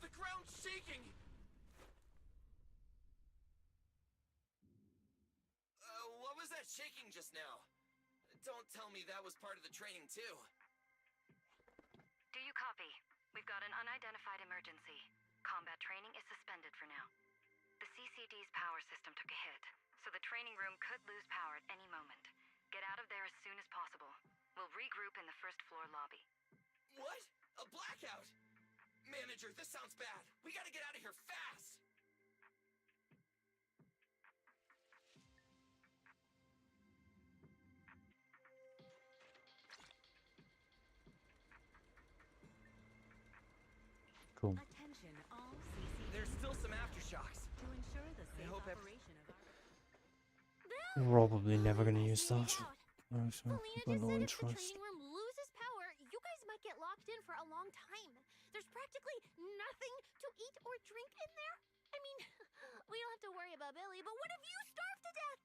The ground's shaking! What was that shaking just now? Don't tell me that was part of the training too. Do you copy? We've got an unidentified emergency. Combat training is suspended for now. The CCD's power system took a hit, so the training room could lose power at any moment. Get out of there as soon as possible. We'll regroup in the first floor lobby. What? A blackout? Manager, this sounds bad. We gotta get out of here fast! Cool. Attention all CCD. There's still some aftershocks. To ensure the safe hope operation of our... Probably never gonna use that. Melina Got just no said if the interest. training room loses power, you guys might get locked in for a long time. There's practically nothing to eat or drink in there. I mean, we don't have to worry about Billy, but what if you starve to death?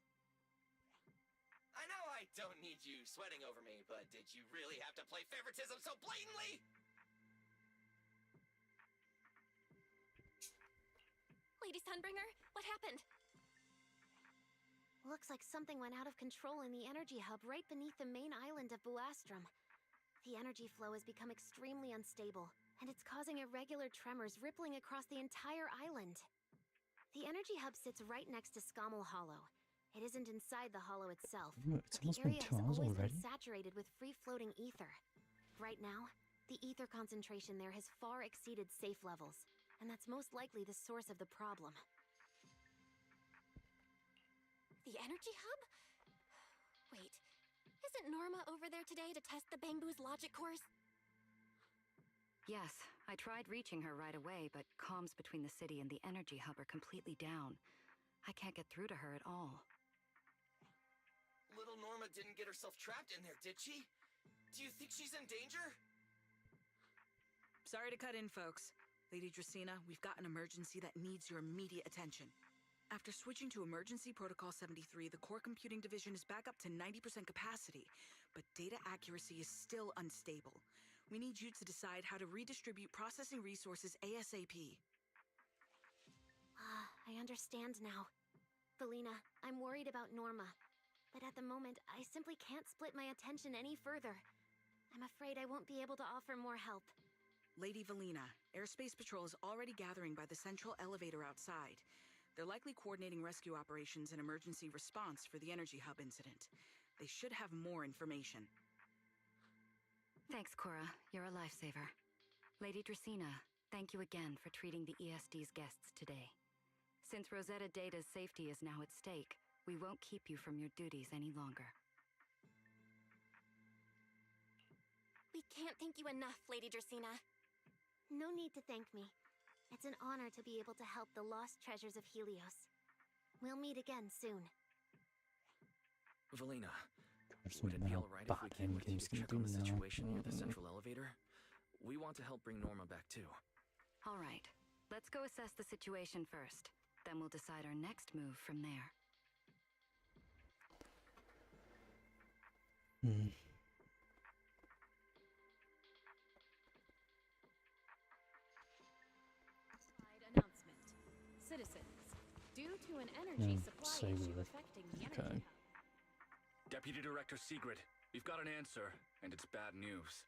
I know I don't need you sweating over me, but did you really have to play favoritism so blatantly? Lady Sunbringer, what happened? Looks like something went out of control in the energy hub right beneath the main island of Buastrum. The energy flow has become extremely unstable, and it's causing irregular tremors rippling across the entire island. The energy hub sits right next to Scommel Hollow. It isn't inside the hollow itself, Ooh, it's but the almost been area 2 has hours always already. been saturated with free-floating ether. Right now, the ether concentration there has far exceeded safe levels, and that's most likely the source of the problem. The energy hub? Wait, isn't Norma over there today to test the Bangbu's logic cores? Yes, I tried reaching her right away, but comms between the city and the energy hub are completely down. I can't get through to her at all. Little Norma didn't get herself trapped in there, did she? Do you think she's in danger? Sorry to cut in, folks. Lady Dracaena, we've got an emergency that needs your immediate attention. After switching to Emergency Protocol 73, the Core Computing Division is back up to 90% capacity, but data accuracy is still unstable. We need you to decide how to redistribute processing resources ASAP. I understand now. Felina, I'm worried about Norma, but at the moment, I simply can't split my attention any further. I'm afraid I won't be able to offer more help. Lady Valina, Airspace Patrol is already gathering by the central elevator outside. They're likely coordinating rescue operations and emergency response for the energy hub incident. They should have more information. Thanks, Cora. You're a lifesaver. Lady Dracaena, thank you again for treating the ESD's guests today. Since Rosetta Data's safety is now at stake, we won't keep you from your duties any longer. We can't thank you enough, Lady Dracaena. No need to thank me. It's an honor to be able to help the lost treasures of Helios. We'll meet again soon. Valina, Just would it be remember alright how if we bad came with you Endgame's to gonna check on be the now. situation near the central elevator? We want to help bring Norma back too. All right, let's go assess the situation first. Then we'll decide our next move from there. Announcement. Citizens, due to an energy supply issue Sigrid. affecting the Okay. energy Deputy Director Sigrid, we've got an answer, and it's bad news.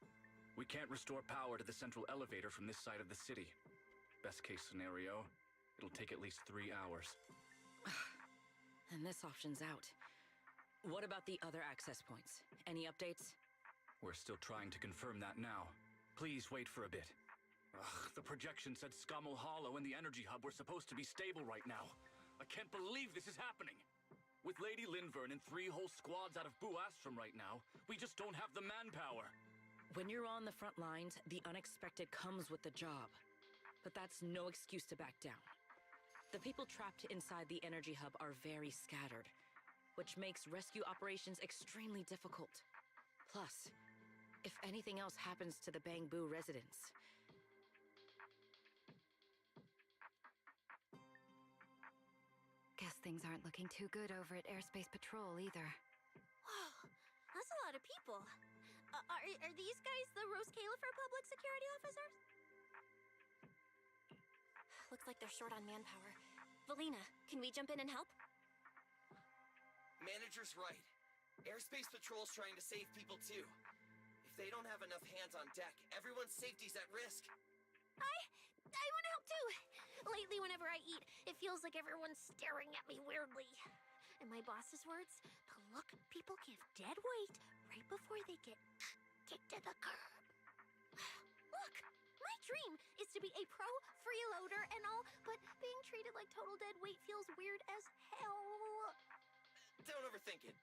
We can't restore power to the central elevator from this side of the city. Best case scenario, it'll take at least 3 hours. And this option's out. What about the other access points? Any updates? We're still trying to confirm that now. Please wait for a bit. Ugh, the projection said Scommel Hollow and the energy hub were supposed to be stable right now. I can't believe this is happening. With Lady Linvern and 3 whole squads out of Buastrom right now, we just don't have the manpower. When you're on the front lines, the unexpected comes with the job. But that's no excuse to back down. The people trapped inside the energy hub are very scattered, which makes rescue operations extremely difficult. Plus, if anything else happens to the Bangbu residents, Guess things aren't looking too good over at Airspace Patrol either. Whoa, that's a lot of people. Are these guys the Roscaelifer public security officers? Looks like they're short on manpower. Valina, can we jump in and help? Manager's right. Airspace Patrol's trying to save people too. If they don't have enough hands on deck, everyone's safety's at risk. I want to help too. Lately, whenever I eat, it feels like everyone's staring at me weirdly. In my boss's words, the look people give dead weight right before they get kicked to the curb. Look, my dream is to be a pro freeloader and all, but being treated like total dead weight feels weird as hell. Don't overthink it.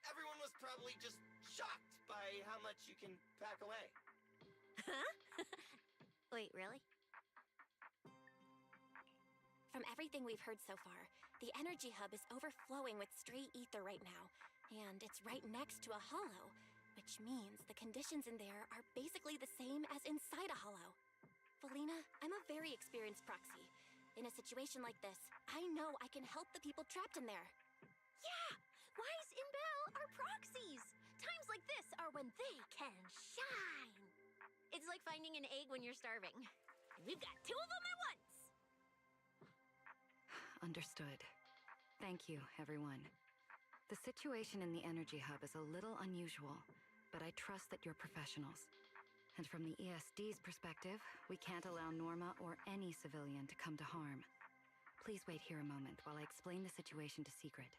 Everyone was probably just shocked by how much you can pack away. Huh? Wait, really? From everything we've heard so far, the energy hub is overflowing with stray ether right now, and it's right next to a hollow, which means the conditions in there are basically the same as inside a hollow. Valina, I'm a very experienced proxy. In a situation like this, I know I can help the people trapped in there. Yeah! Wise and Belle are proxies! Times like this are when they can shine! It's like finding an egg when you're starving. We've got 2 of them at once! Understood. Thank you, everyone. The situation in the energy hub is a little unusual, but I trust that you're professionals. And from the ESD's perspective, we can't allow Norma or any civilian to come to harm. please wait here a moment while I explain the situation to Secret.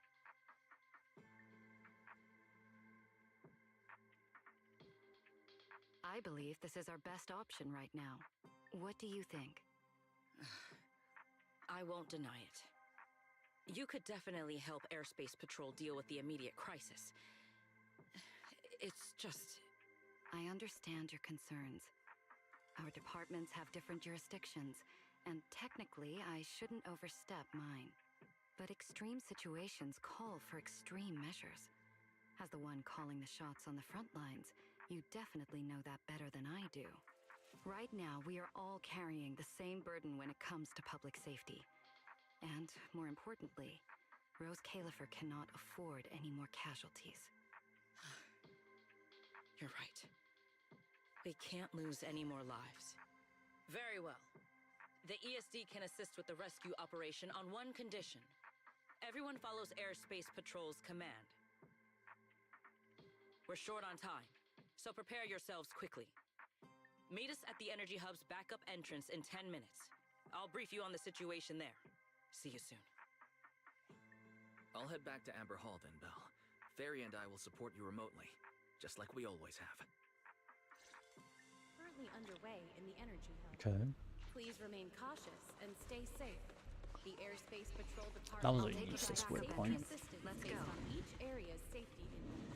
I believe this is our best option right now. What do you think? I won't deny it. You could definitely help Airspace Patrol deal with the immediate crisis. It's just... I understand your concerns. Our departments have different jurisdictions, and technically I shouldn't overstep mine. But extreme situations call for extreme measures. As the one calling the shots on the front lines, you definitely know that better than I do. Right now, we are all carrying the same burden when it comes to public safety. And, more importantly, Roscaelifer cannot afford any more casualties. You're right. We can't lose any more lives. Very well. The ESD can assist with the rescue operation on one condition. Everyone follows Airspace Patrol's command. We're short on time, so prepare yourselves quickly. Meet us at the Energy Hub's backup entrance in 10 minutes. I'll brief you on the situation there. See you soon. I'll head back to Amber Hall then, Belle. Fairy and I will support you remotely, just like we always have. Currently underway in the Energy Hub. Okay. Please remain cautious and stay safe. The Airspace Patrol Department That was a will useless provide waypoint. assistance Let's based go. on each area's safety index.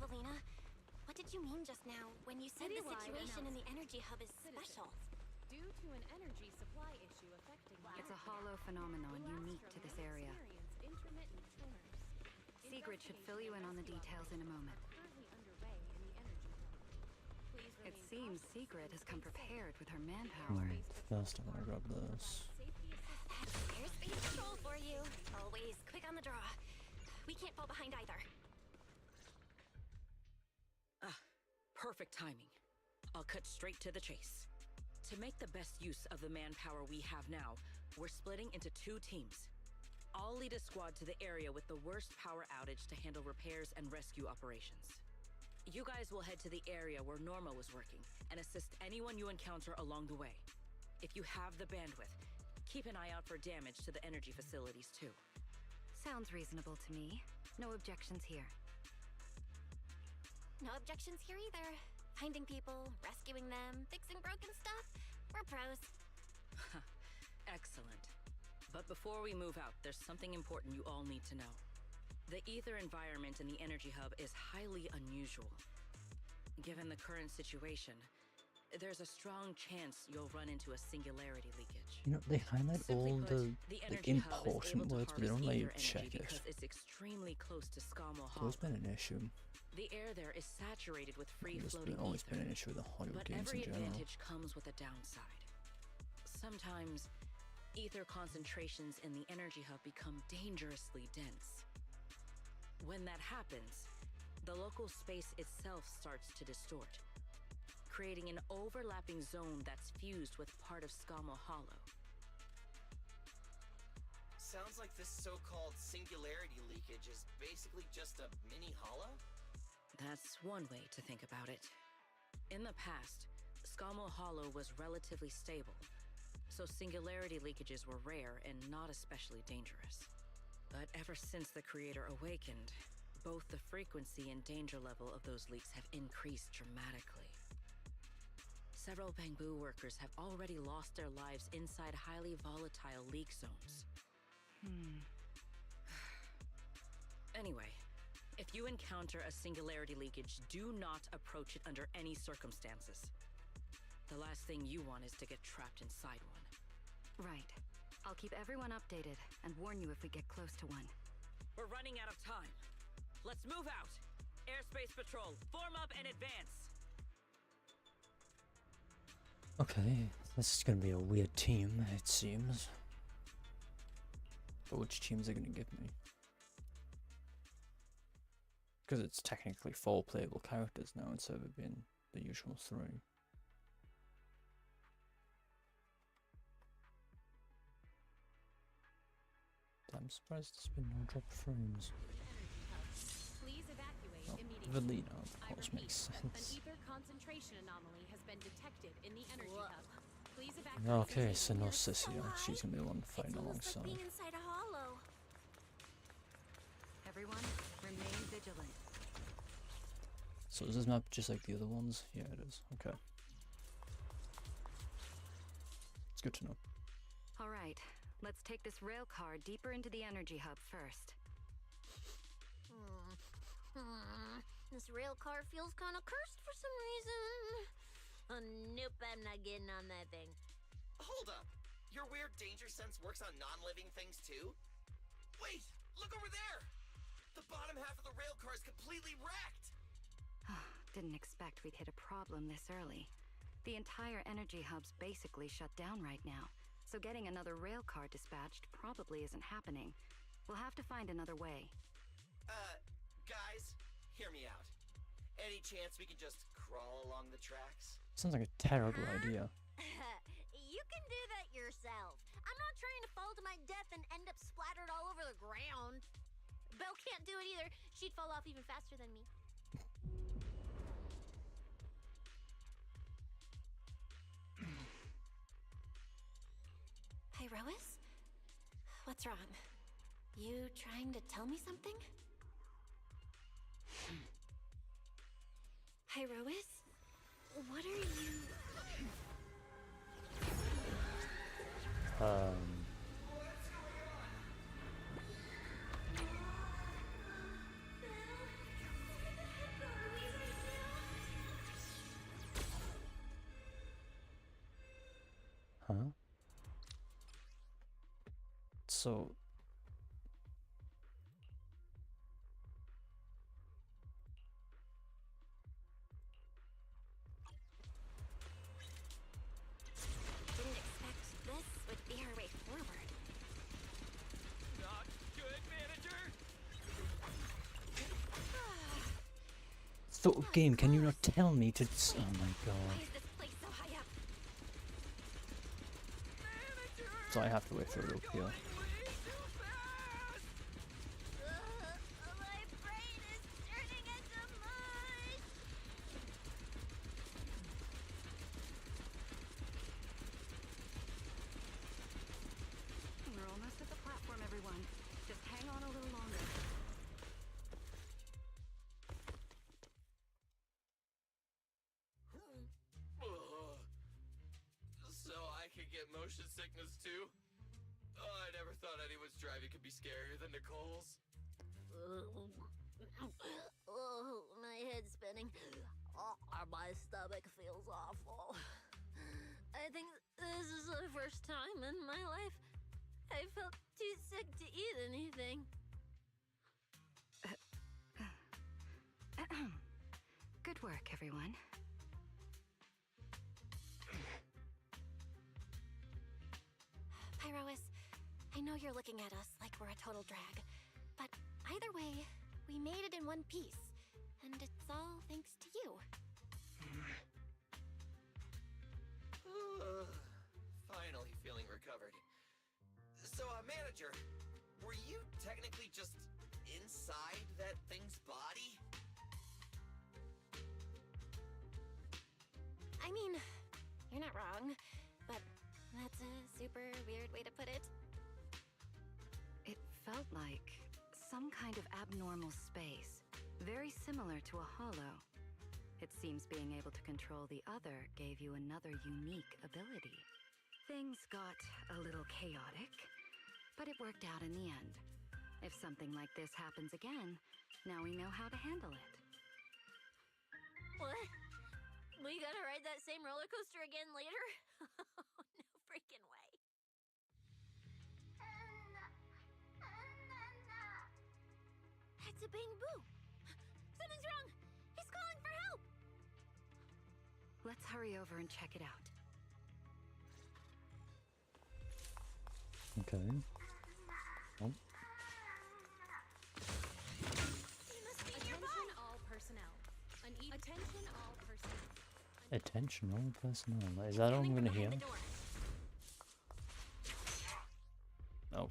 Valina, what did you mean just now when you said the Citywide situation in the Energy Hub is Citizens, special? Due to an energy supply issue affecting the It's a Energy hollow Hub, phenomenon will unique to this Astro area. experience intermittent tremors. Sigrid should fill you in on the details in a moment. Currently underway in the Energy Hub. Please It remain seems cautious Sigrid has come and stay safe. prepared with her manpower. First, I'm gonna grab this. That's Airspace Patrol for you. Always quick on the draw. We can't fall behind either. Perfect timing. I'll cut straight to the chase. To make the best use of the manpower we have now, we're splitting into 2 teams. I'll lead a squad to the area with the worst power outage to handle repairs and rescue operations. You guys will head to the area where Norma was working and assist anyone you encounter along the way. If you have the bandwidth, keep an eye out for damage to the energy facilities too. Sounds reasonable to me. No objections here. No objections here either. Finding people, rescuing them, fixing broken stuff. We're pros. Excellent. But before we move out, there's something important you all need to know. The ether environment in the Energy Hub is highly unusual. Given the current situation, there's a strong chance you'll run into a singularity leakage. You know, they highlight Simply all put, the Energy Hub is important able to words, but they don't harvest let you ether check energy it. because it's extremely close to Skamo It's Hollow. always been an issue. The air there is saturated with There's free-floating always ether. been an issue with the Hollywood But games every in general. advantage comes with a downside. Sometimes, ether concentrations in the Energy Hub become dangerously dense. When that happens, the local space itself starts to distort, creating an overlapping zone that's fused with part of Skamo Hollow. Sounds like this so-called singularity leakage is basically just a mini hollow? That's one way to think about it. In the past, Skamo Hollow was relatively stable, so singularity leakages were rare and not especially dangerous. But ever since the Creator awakened, both the frequency and danger level of those leaks have increased dramatically. Several Bangbu workers have already lost their lives inside highly volatile leak zones. Anyway, if you encounter a singularity leakage, do not approach it under any circumstances. The last thing you want is to get trapped inside one. Right. I'll keep everyone updated and warn you if we get close to one. We're running out of time. Let's move out! Airspace Patrol, form up and advance! Okay, this is gonna be a weird team, it seems. But which teams are gonna give me? Because it's technically 4 playable characters now instead of it being the usual 3. I'm surprised there's been no drop frames. Please evacuate Oh, immediately. Valina, of I course, repeat, makes an sense. ether concentration anomaly has been detected in the Energy Whoa. Hub. Please evacuate. Okay, so no Sissy. She's gonna be the one fighting Like alongside. being inside a hollow. Everyone, remain vigilant. So is this map just like the other ones? Yeah, it is. Okay. It's good to know. All right, let's take this rail car deeper into the energy hub first. This rail car feels kind of cursed for some reason. Oh, nope, I'm not getting on that thing. Hold up! Your weird danger sense works on non-living things too? Wait! Look over there! The bottom half of the rail car is completely wrecked! Didn't expect we'd hit a problem this early. The entire energy hub's basically shut down right now, so getting another rail car dispatched probably isn't happening. We'll have to find another way. Guys, hear me out. Any chance we can just crawl along the tracks? Sounds like a terrible idea. You can do that yourself. I'm not trying to fall to my death and end up splattered all over the ground. Belle can't do it either. She'd fall off even faster than me. Hi, Rois? What's wrong? You trying to tell me something? Hi, Rois? What are you... Huh? So... Didn't expect this would be our way forward. Not good, manager! So, game, can you not tell me to... Oh my god. Why is this place so high up? So I have to wait for it up here. My brain is turning into mush! We're almost at the platform, everyone. Just hang on a little longer. So I could get motion sickness too? Oh, I never thought anyone's driving could be scarier than Nicole's. Oh, my head's spinning. Oh, my stomach feels awful. I think this is the first time in my life I felt too sick to eat anything. Good work, everyone. Pyrois, I know you're looking at us like we're a total drag, but either way, we made it in one piece, and it's all thanks to you. Finally feeling recovered. So, manager, were you technically just inside that thing's body? I mean, you're not wrong, but that's a super weird way to put it. It felt like some kind of abnormal space, very similar to a hollow. It seems being able to control the other gave you another unique ability. Things got a little chaotic, but it worked out in the end. If something like this happens again, now we know how to handle it. What? We gotta ride that same roller coaster again later? No freaking way. That's a Bang Boo! Something's wrong! He's calling for help! Let's hurry over and check it out. Okay. Oh. He must be nearby! Attention all personnel. Attention all personnel. Attention, all personnel. Is that all I'm gonna hear? Oh.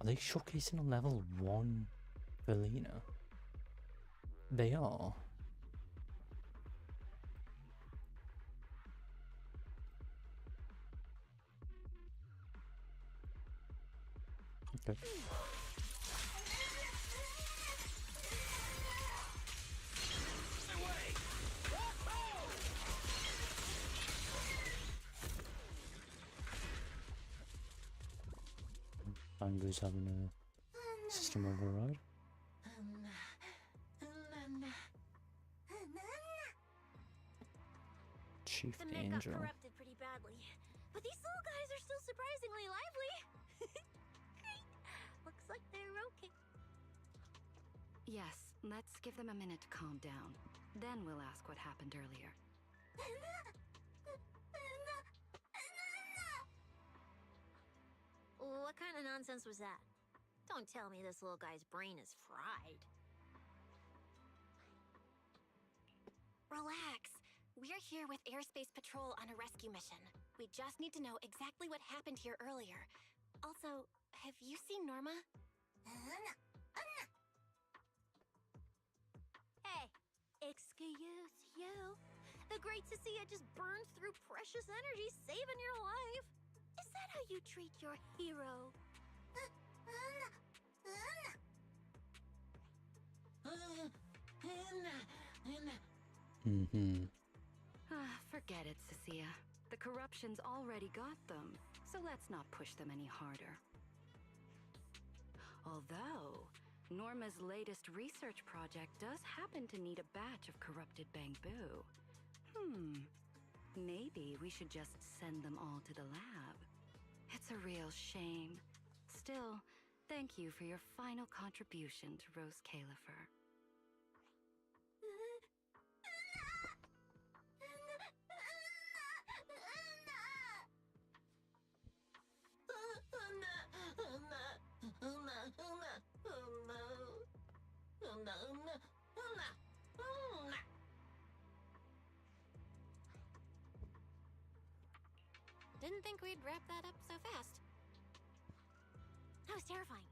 Are they showcasing a level 1 Velina? They are. Okay. Angry's having a system override. Chief The men got Angel. corrupted pretty badly, but these little guys are still surprisingly lively. Great. Looks like they're okay. Yes, let's give them a minute to calm down. Then we'll ask what happened earlier. What kind of nonsense was that? Don't tell me this little guy's brain is fried. Relax. We're here with Airspace Patrol on a rescue mission. We just need to know exactly what happened here earlier. Also, have you seen Norma? Hey, excuse you. The great Cecilia just burned through precious energy saving your life. Is that how you treat your hero? Forget it, Cecilia. The corruption's already got them, so let's not push them any harder. Although, Norma's latest research project does happen to need a batch of corrupted bamboo. Maybe we should just send them all to the lab. It's a real shame. Still, thank you for your final contribution to Roscaelifer. Didn't think we'd wrap that up so fast. That was terrifying.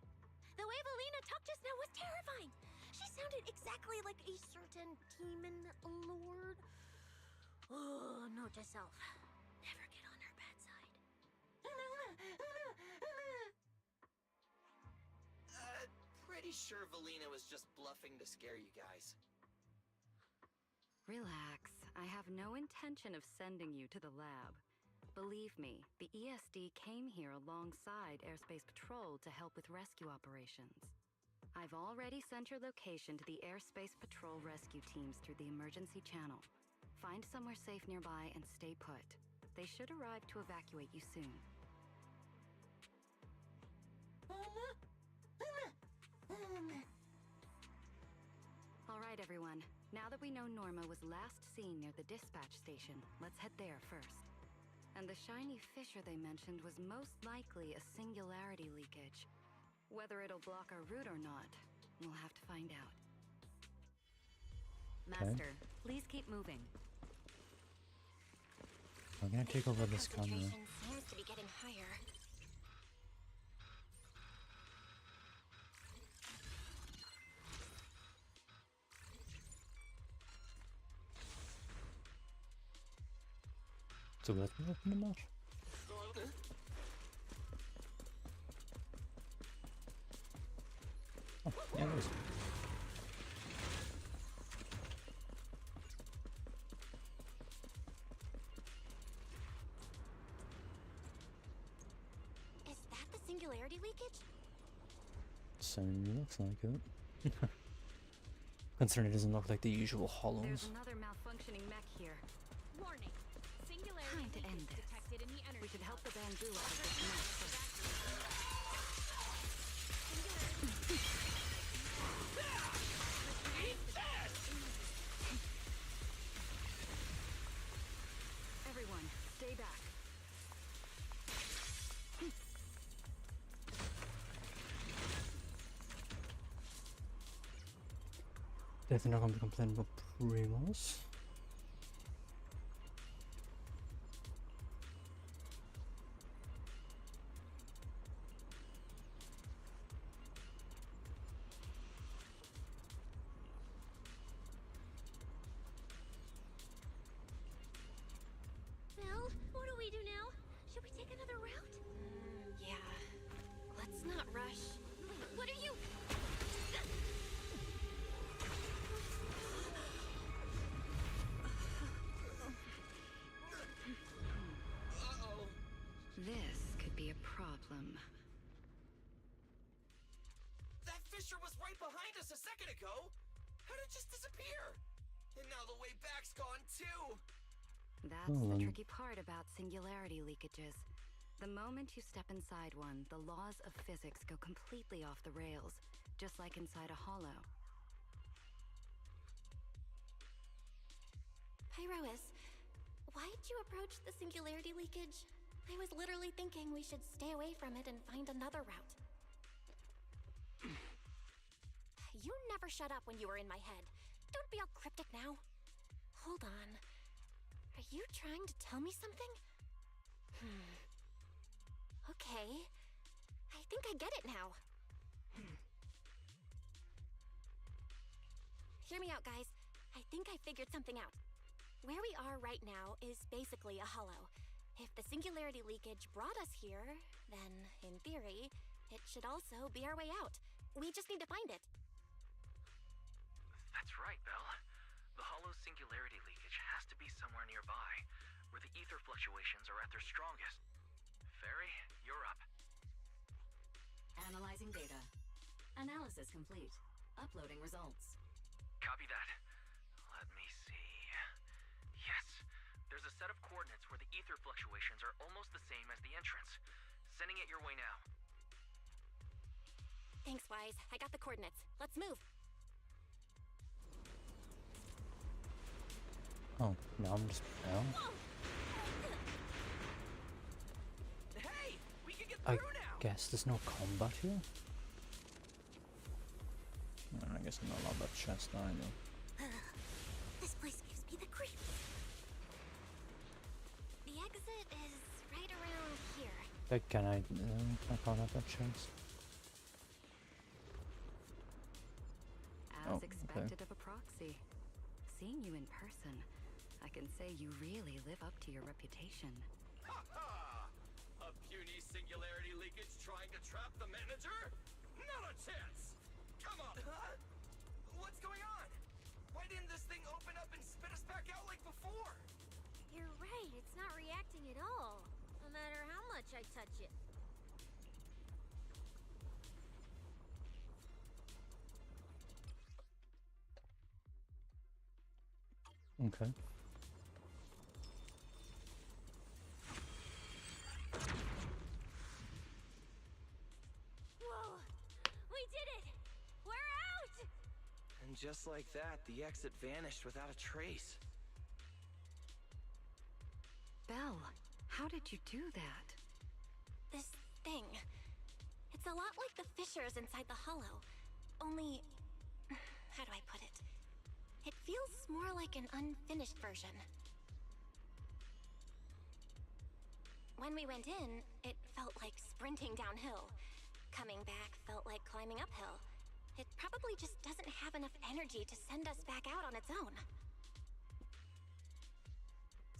The way Valina talked just now was terrifying. She sounded exactly like a certain demon lord. Oh, note to self. Never get on her bad side. Pretty sure Valina was just bluffing to scare you guys. Relax. I have no intention of sending you to the lab. Believe me, the ESD came here alongside Airspace Patrol to help with rescue operations. I've already sent your location to the Airspace Patrol rescue teams through the emergency channel. Find somewhere safe nearby and stay put. They should arrive to evacuate you soon. All right, everyone. Now that we know Norma was last seen near the dispatch station, let's head there first. And the shiny fissure they mentioned was most likely a singularity leakage. Whether it'll block our route or not, we'll have to find out. Master, please keep moving. I'm gonna take over this camera. Concentration seems to be getting higher. So let's open them out. Oh, yeah, there is. Is that the singularity leakage? Certainly looks like it. Considering it doesn't look like the usual hollows. There's another malfunctioning mech here. Warning. Singularity Time to end leakage this. detected in the energy. We should help the bamboo out of this mess first. Everyone, stay back. Definitely not gonna be complaining about Primos. Well, what do we do now? Should we take another route? Yeah. Let's not rush. fissure was right behind us a second ago. How did it just disappear? And now the way back's gone too. That's the tricky part about singularity leakages. The moment you step inside one, the laws of physics go completely off the rails, just like inside a hollow. Pyrois, why'd you approach the singularity leakage? I was literally thinking we should stay away from it and find another route. You never shut up when you were in my head. Don't be all cryptic now. Hold on. Are you trying to tell me something? Okay. I think I get it now. Hear me out, guys. I think I figured something out. Where we are right now is basically a hollow. If the singularity leakage brought us here, then, in theory, it should also be our way out. We just need to find it. That's right, Belle. The hollow's singularity leakage has to be somewhere nearby, where the ether fluctuations are at their strongest. Fairy, you're up. Analyzing data. Analysis complete. Uploading results. Copy that. Let me see. Yes, there's a set of coordinates where the ether fluctuations are almost the same as the entrance. Sending it your way now. Thanks, Wise. I got the coordinates. Let's move. Oh, now I'm just down. Hey, we can get I through now. guess there's no combat here. And I guess I'm not allowed that chest either. This place gives me the creeps. The exit is right around here. Can I call out that chest? As expected of a proxy. Seeing you in person, I can say you really live up to your reputation. Ha ha! A puny singularity leakage trying to trap the manager? Not a chance! Come on! Huh? What's going on? Why didn't this thing open up and spit us back out like before? You're right, it's not reacting at all. No matter how much I touch it. Okay. Whoa! We did it! We're out! And just like that, the exit vanished without a trace. Belle, how did you do that? This thing. It's a lot like the fissures inside the hollow. Only... how do I put it? It feels more like an unfinished version. When we went in, it felt like sprinting downhill. Coming back felt like climbing uphill. It probably just doesn't have enough energy to send us back out on its own.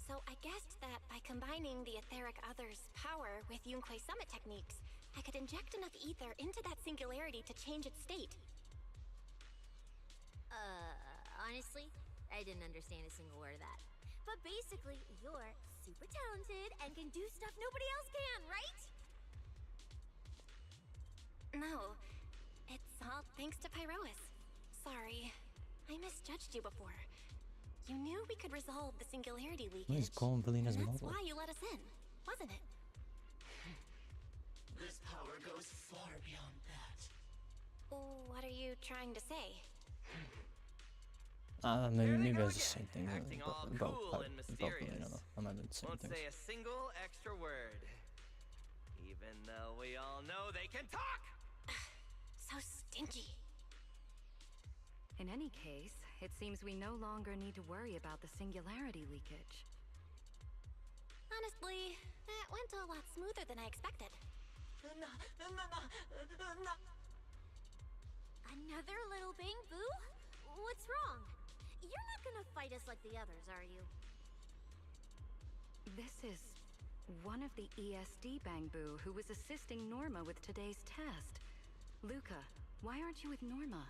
So I guessed that by combining the etheric other's power with Yunque's summit techniques, I could inject enough ether into that singularity to change its state. Honestly, I didn't understand a single word of that. But basically, you're super talented and can do stuff nobody else can, right? No, it's all thanks to Pyrois. Sorry, I misjudged you before. You knew we could resolve the singularity leakage. He's calling Valina's and that's mother. why you let us in, wasn't it? This power goes far beyond that. What are you trying to say? Maybe I was just saying things Acting all about cool and mysterious. Valina, though. I might have been saying Won't things. say a single extra word. Even though we all know they can talk! So stingy. In any case, it seems we no longer need to worry about the singularity leakage. Honestly, that went a lot smoother than I expected. Another little bang boo? What's wrong? You're not gonna fight us like the others, are you? This is one of the ESD Bangbu who was assisting Norma with today's test. Luca, why aren't you with Norma?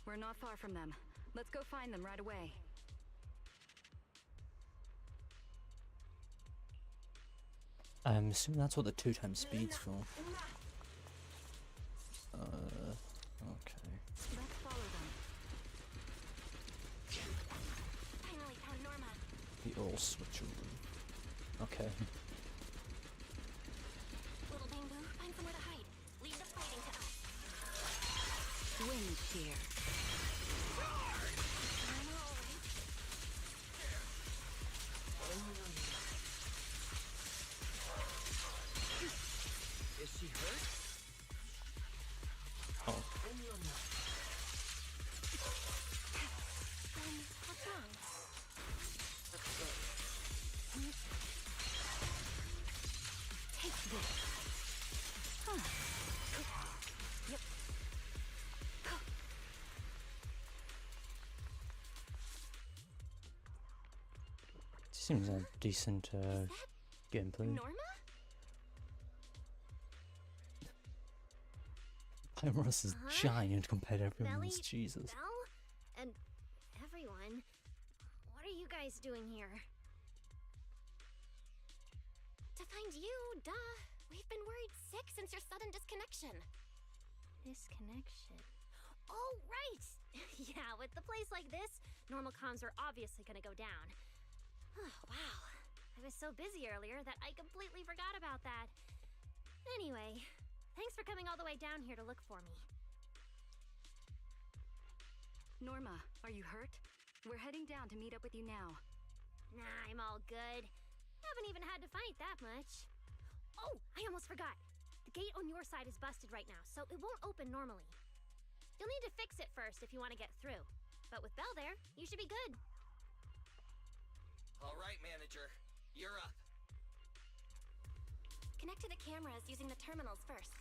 We're not far from them. Let's go find them right away. I'm assuming that's what the 2 times speed's for. Okay. Let's follow them. Finally found Norma. The old switcheroo. Okay. Little Bamboo, find somewhere to hide. Leave the fighting to us. Wind shear. Is she hurt? Oh. What's wrong? Take this. Huh. Yep. Seems like decent gameplay. Norma? Pyros is giant compared to everyone's. Belly, Jesus. Belle, and everyone. What are you guys doing here? To find you, duh. We've been worried sick since your sudden disconnection. Disconnection. Oh, right! Yeah, with the place like this, normal comms are obviously gonna go down. Oh, wow. I was so busy earlier that I completely forgot about that. Anyway, thanks for coming all the way down here to look for me. Norma, are you hurt? We're heading down to meet up with you now. Nah, I'm all good. Haven't even had to fight that much. Oh, I almost forgot. The gate on your side is busted right now, so it won't open normally. You'll need to fix it first if you want to get through. But with Belle there, you should be good. All right, manager. You're up. Connect to the cameras using the terminals first.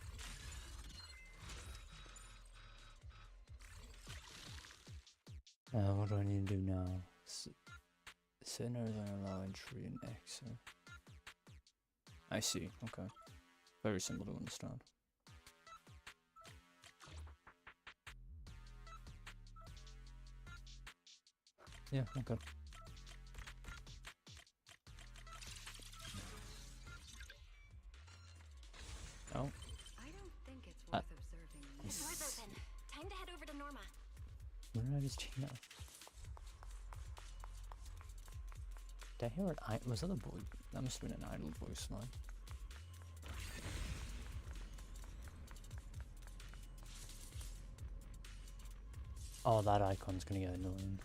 What do I need to do now? Sinners are allow entry and exit. I see, okay. Very simple to understand. Yeah, okay. Oh. I don't think it's worth observing. The door's open. Time to head over to Norma. Where did I just change that? Did I hear an was that a boy? That must have been an idle voice line. Oh, that icon's gonna get annoying.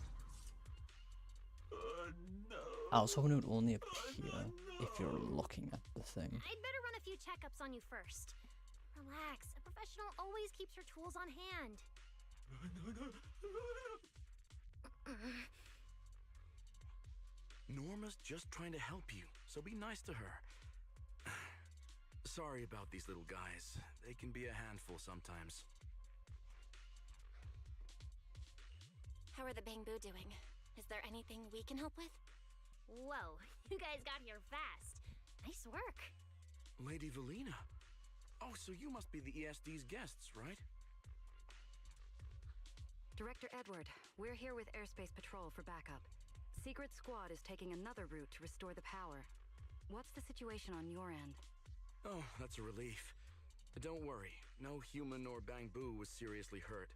I was hoping it would only appear if you're looking at the thing. I'd better run a few checkups on you first. Relax. A professional always keeps her tools on hand. Norma's just trying to help you, so be nice to her. Sorry about these little guys. They can be a handful sometimes. How are the Bamboo doing? Is there anything we can help with? Whoa, you guys got here fast. Nice work. Lady Valina. Oh, so you must be the ESD's guests, right? Director Edward, we're here with Airspace Patrol for backup. Secret Squad is taking another route to restore the power. What's the situation on your end? Oh, that's a relief. Don't worry, no human or Bamboo was seriously hurt.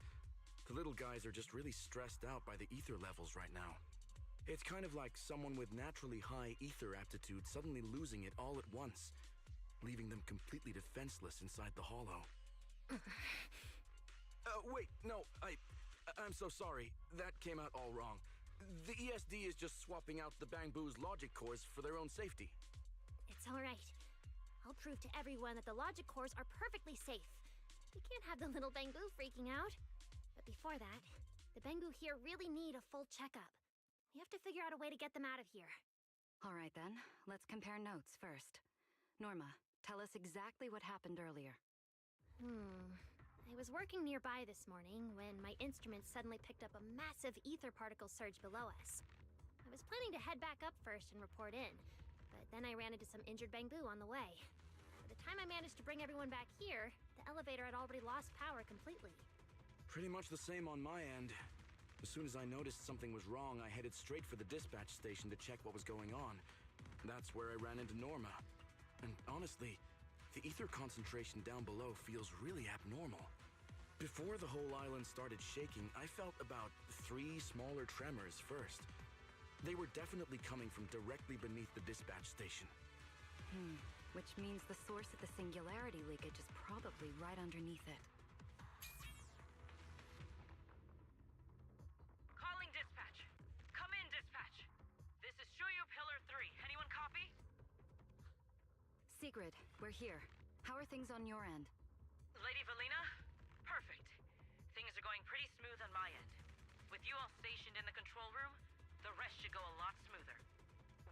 The little guys are just really stressed out by the ether levels right now. It's kind of like someone with naturally high ether aptitude suddenly losing it all at once, leaving them completely defenseless inside the hollow. Wait, no, I'm so sorry. That came out all wrong. The ESD is just swapping out the Bamboo's logic cores for their own safety. It's all right. I'll prove to everyone that the logic cores are perfectly safe. We can't have the little Bamboo freaking out. But before that, the Bamboo here really need a full checkup. We have to figure out a way to get them out of here. All right then, let's compare notes first. Norma, tell us exactly what happened earlier. I was working nearby this morning when my instruments suddenly picked up a massive ether particle surge below us. I was planning to head back up first and report in, but then I ran into some injured Bamboo on the way. By the time I managed to bring everyone back here, the elevator had already lost power completely. Pretty much the same on my end. As soon as I noticed something was wrong, I headed straight for the dispatch station to check what was going on. That's where I ran into Norma. And honestly, the ether concentration down below feels really abnormal. Before the whole island started shaking, I felt about 3 smaller tremors first. They were definitely coming from directly beneath the dispatch station. Which means the source of the singularity leakage is probably right underneath it. Calling dispatch. Come in, dispatch. This is Shuyu Pillar 3. Anyone copy? Sigrid, we're here. How are things on your end? Lady Valina? Perfect. Things are going pretty smooth on my end. With you all stationed in the control room, the rest should go a lot smoother.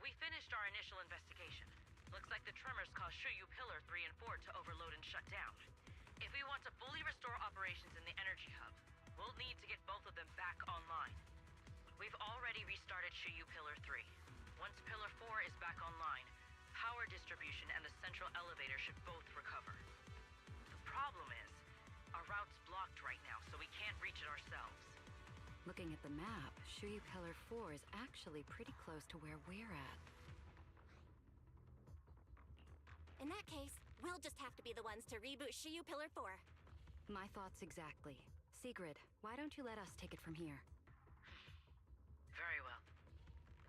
We finished our initial investigation. Looks like the tremors caused Shuyu Pillar 3 and 4 to overload and shut down. If we want to fully restore operations in the energy hub, we'll need to get both of them back online. We've already restarted Shuyu Pillar 3. Once Pillar 4 is back online, power distribution and the central elevator should both recover. The problem is, our route's blocked right now, so we can't reach it ourselves. Looking at the map, Shuyu Pillar 4 is actually pretty close to where we're at. In that case, we'll just have to be the ones to reboot Shuyu Pillar 4. My thoughts exactly. Sigrid, why don't you let us take it from here? Very well.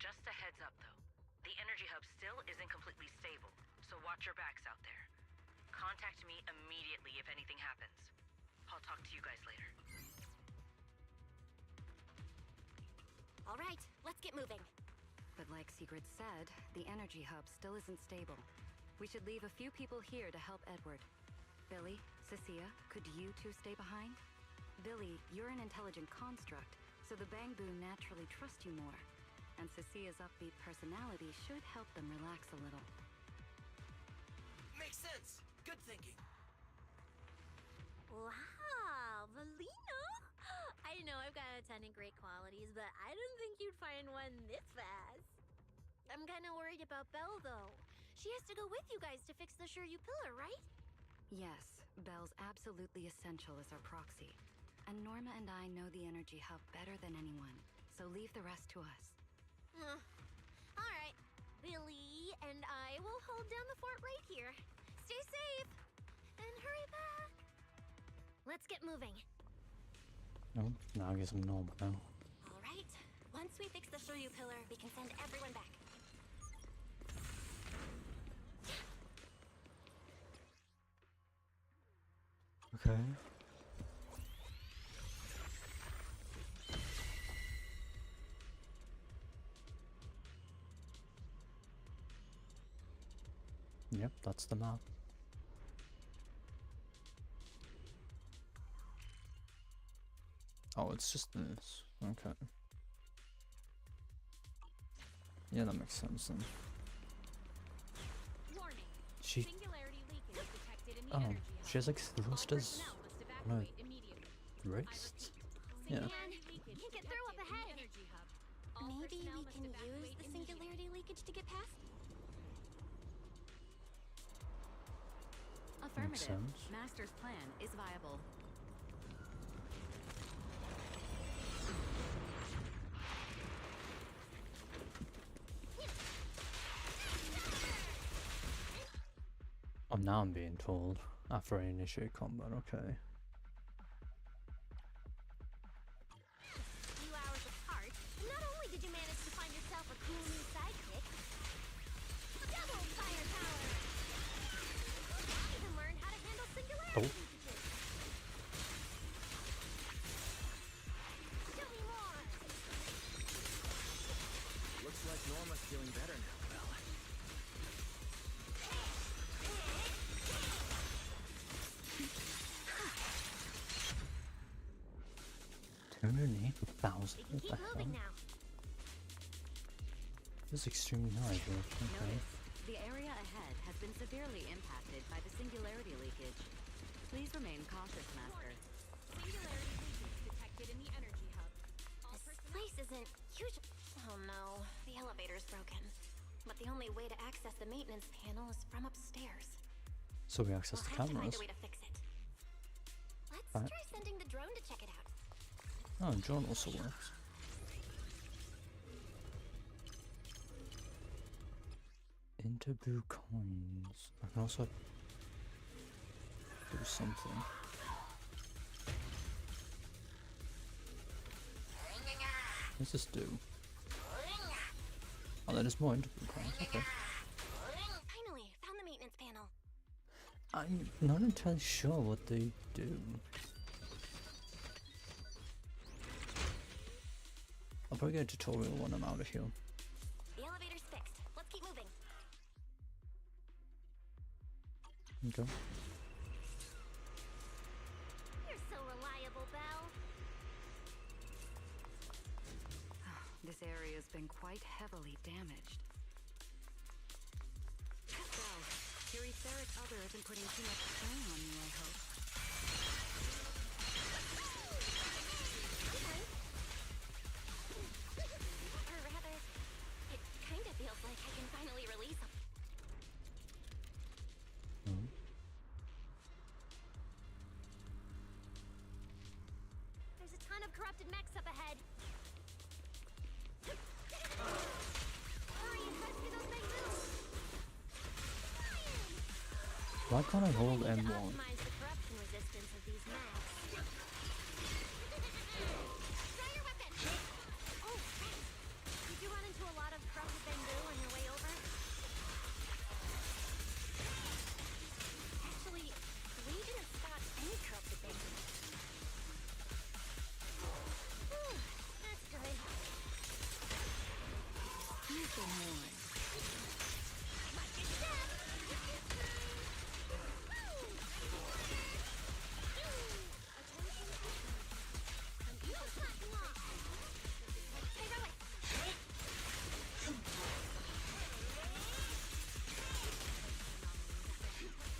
Just a heads up, though. The energy hub still isn't completely stable, so watch your backs out there. Contact me immediately if anything happens. I'll talk to you guys later. All right, let's get moving. But like Sigrid said, the energy hub still isn't stable. We should leave a few people here to help Edward. Billy, Cecilia, could you two stay behind? Billy, you're an intelligent construct, so the Bangbu naturally trust you more. And Cecilia's upbeat personality should help them relax a little. Makes sense. Good thinking. Wow, Valina! I know I've got a ton of great qualities, but I didn't think you'd find one this fast. I'm kind of worried about Belle, though. She has to go with you guys to fix the Shuyu Pillar, right? Yes, Belle's absolutely essential as our proxy. And Norma and I know the energy hub better than anyone, so leave the rest to us. All right. Billy and I will hold down the fort right here. Stay safe! And hurry back! Let's get moving. No, now I guess I'm normal now. All right. Once we fix the Shuyu Pillar, we can send everyone back. Okay. Yep, that's the map. Oh, it's just this. Okay. Yeah, that makes sense then. Warning. She... Singularity leakage detected in the Oh, energy hub. she has like thrusters Personnel must on her evacuate immediately. wrists. Yeah. Singularity leakage Can't get through up detected in ahead. the energy hub. All Maybe personnel we must can use evacuate the immediately. singularity leakage to get past? Affirmative. sense. Master's plan is viable. Oh, now I'm being told after I initiate combat. Okay. Few hours apart, and not only did you manage to find yourself a cool new sidekick, double firepower! You even learned how to handle singularity leakages. Show me more! Looks like Norma's feeling better now, Belle. We can 280,000. What keep the hell? moving now. This is extremely high, dude. Okay. Notice, the area ahead has been severely impacted by the singularity leakage. Please remain cautious, Master. Singularity leakage detected in the energy hub. All This personnel place isn't huge. Oh no, the elevator's broken. But the only way to access the maintenance panel is from upstairs. So we access We'll the have to find cameras. a way to fix it. Let's Right. try sending the drone to check it out. Oh, drone also works. Bamboo coins. I can also do something. What does this do? Oh, that is more interview coins. Okay. Finally, found the maintenance panel. I'm not entirely sure what they do. I'll probably get a tutorial when I'm out of here. The elevator's fixed. Let's keep moving. Okay. You're so reliable, Belle. This area has been quite heavily damaged. Belle, your etheric other isn't putting too much strain on you, I hope. Or rather, it kind of feels like I can finally release them. There's a ton of corrupted mechs up ahead. Hurry and rescue those Bangoos! Why can't I hold We need to M1? optimize the corruption resistance of these mechs. Try your weapon! Oh, thanks. Did you run into a lot of corrupted Bangoo on your way over? Actually, we didn't spot any corrupted Bangoo. Whew, that's good. You've been warned.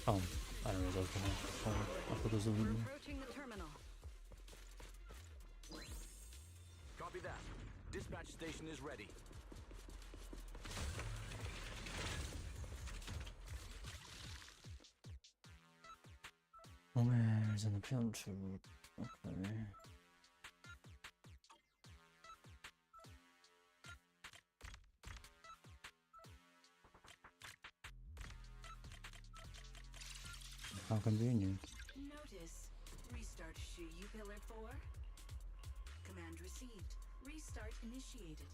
Oh, I don't know what I was gonna. I thought there was a We're loot. approaching the terminal. Copy that. Dispatch station is ready. Where's in the filter? Okay. How convenient. Notice. Restart Shuyu Pillar 4. Command received. Restart initiated.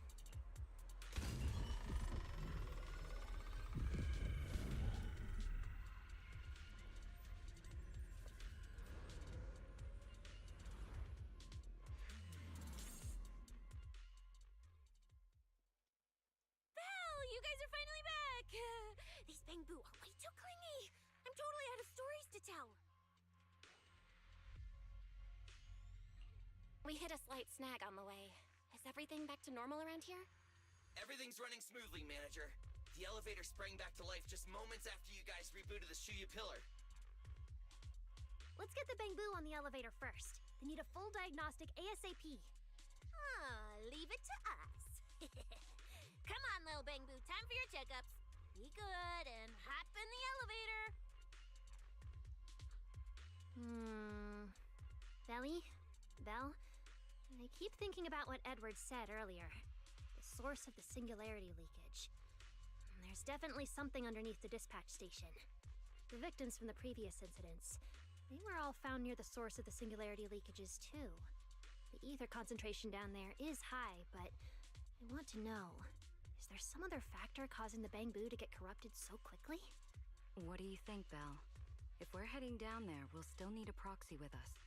Belle, you guys are finally back! These Bangboo are way too clingy! I'm totally out of stories to tell! We hit a slight snag on the way. Is everything back to normal around here? Everything's running smoothly, Manager. The elevator sprang back to life just moments after you guys rebooted the Shuyu Pillar. Let's get the Bangboo on the elevator first. They need a full diagnostic ASAP. Leave it to us. Come on, little Bangboo, time for your checkups. Be good and hop in the elevator. Belly? Belle? I keep thinking about what Edward said earlier. The source of the singularity leakage. There's definitely something underneath the dispatch station. The victims from the previous incidents, they were all found near the source of the singularity leakages too. The ether concentration down there is high, but I want to know, is there some other factor causing the Bangboo to get corrupted so quickly? What do you think, Belle? If we're heading down there, we'll still need a proxy with us.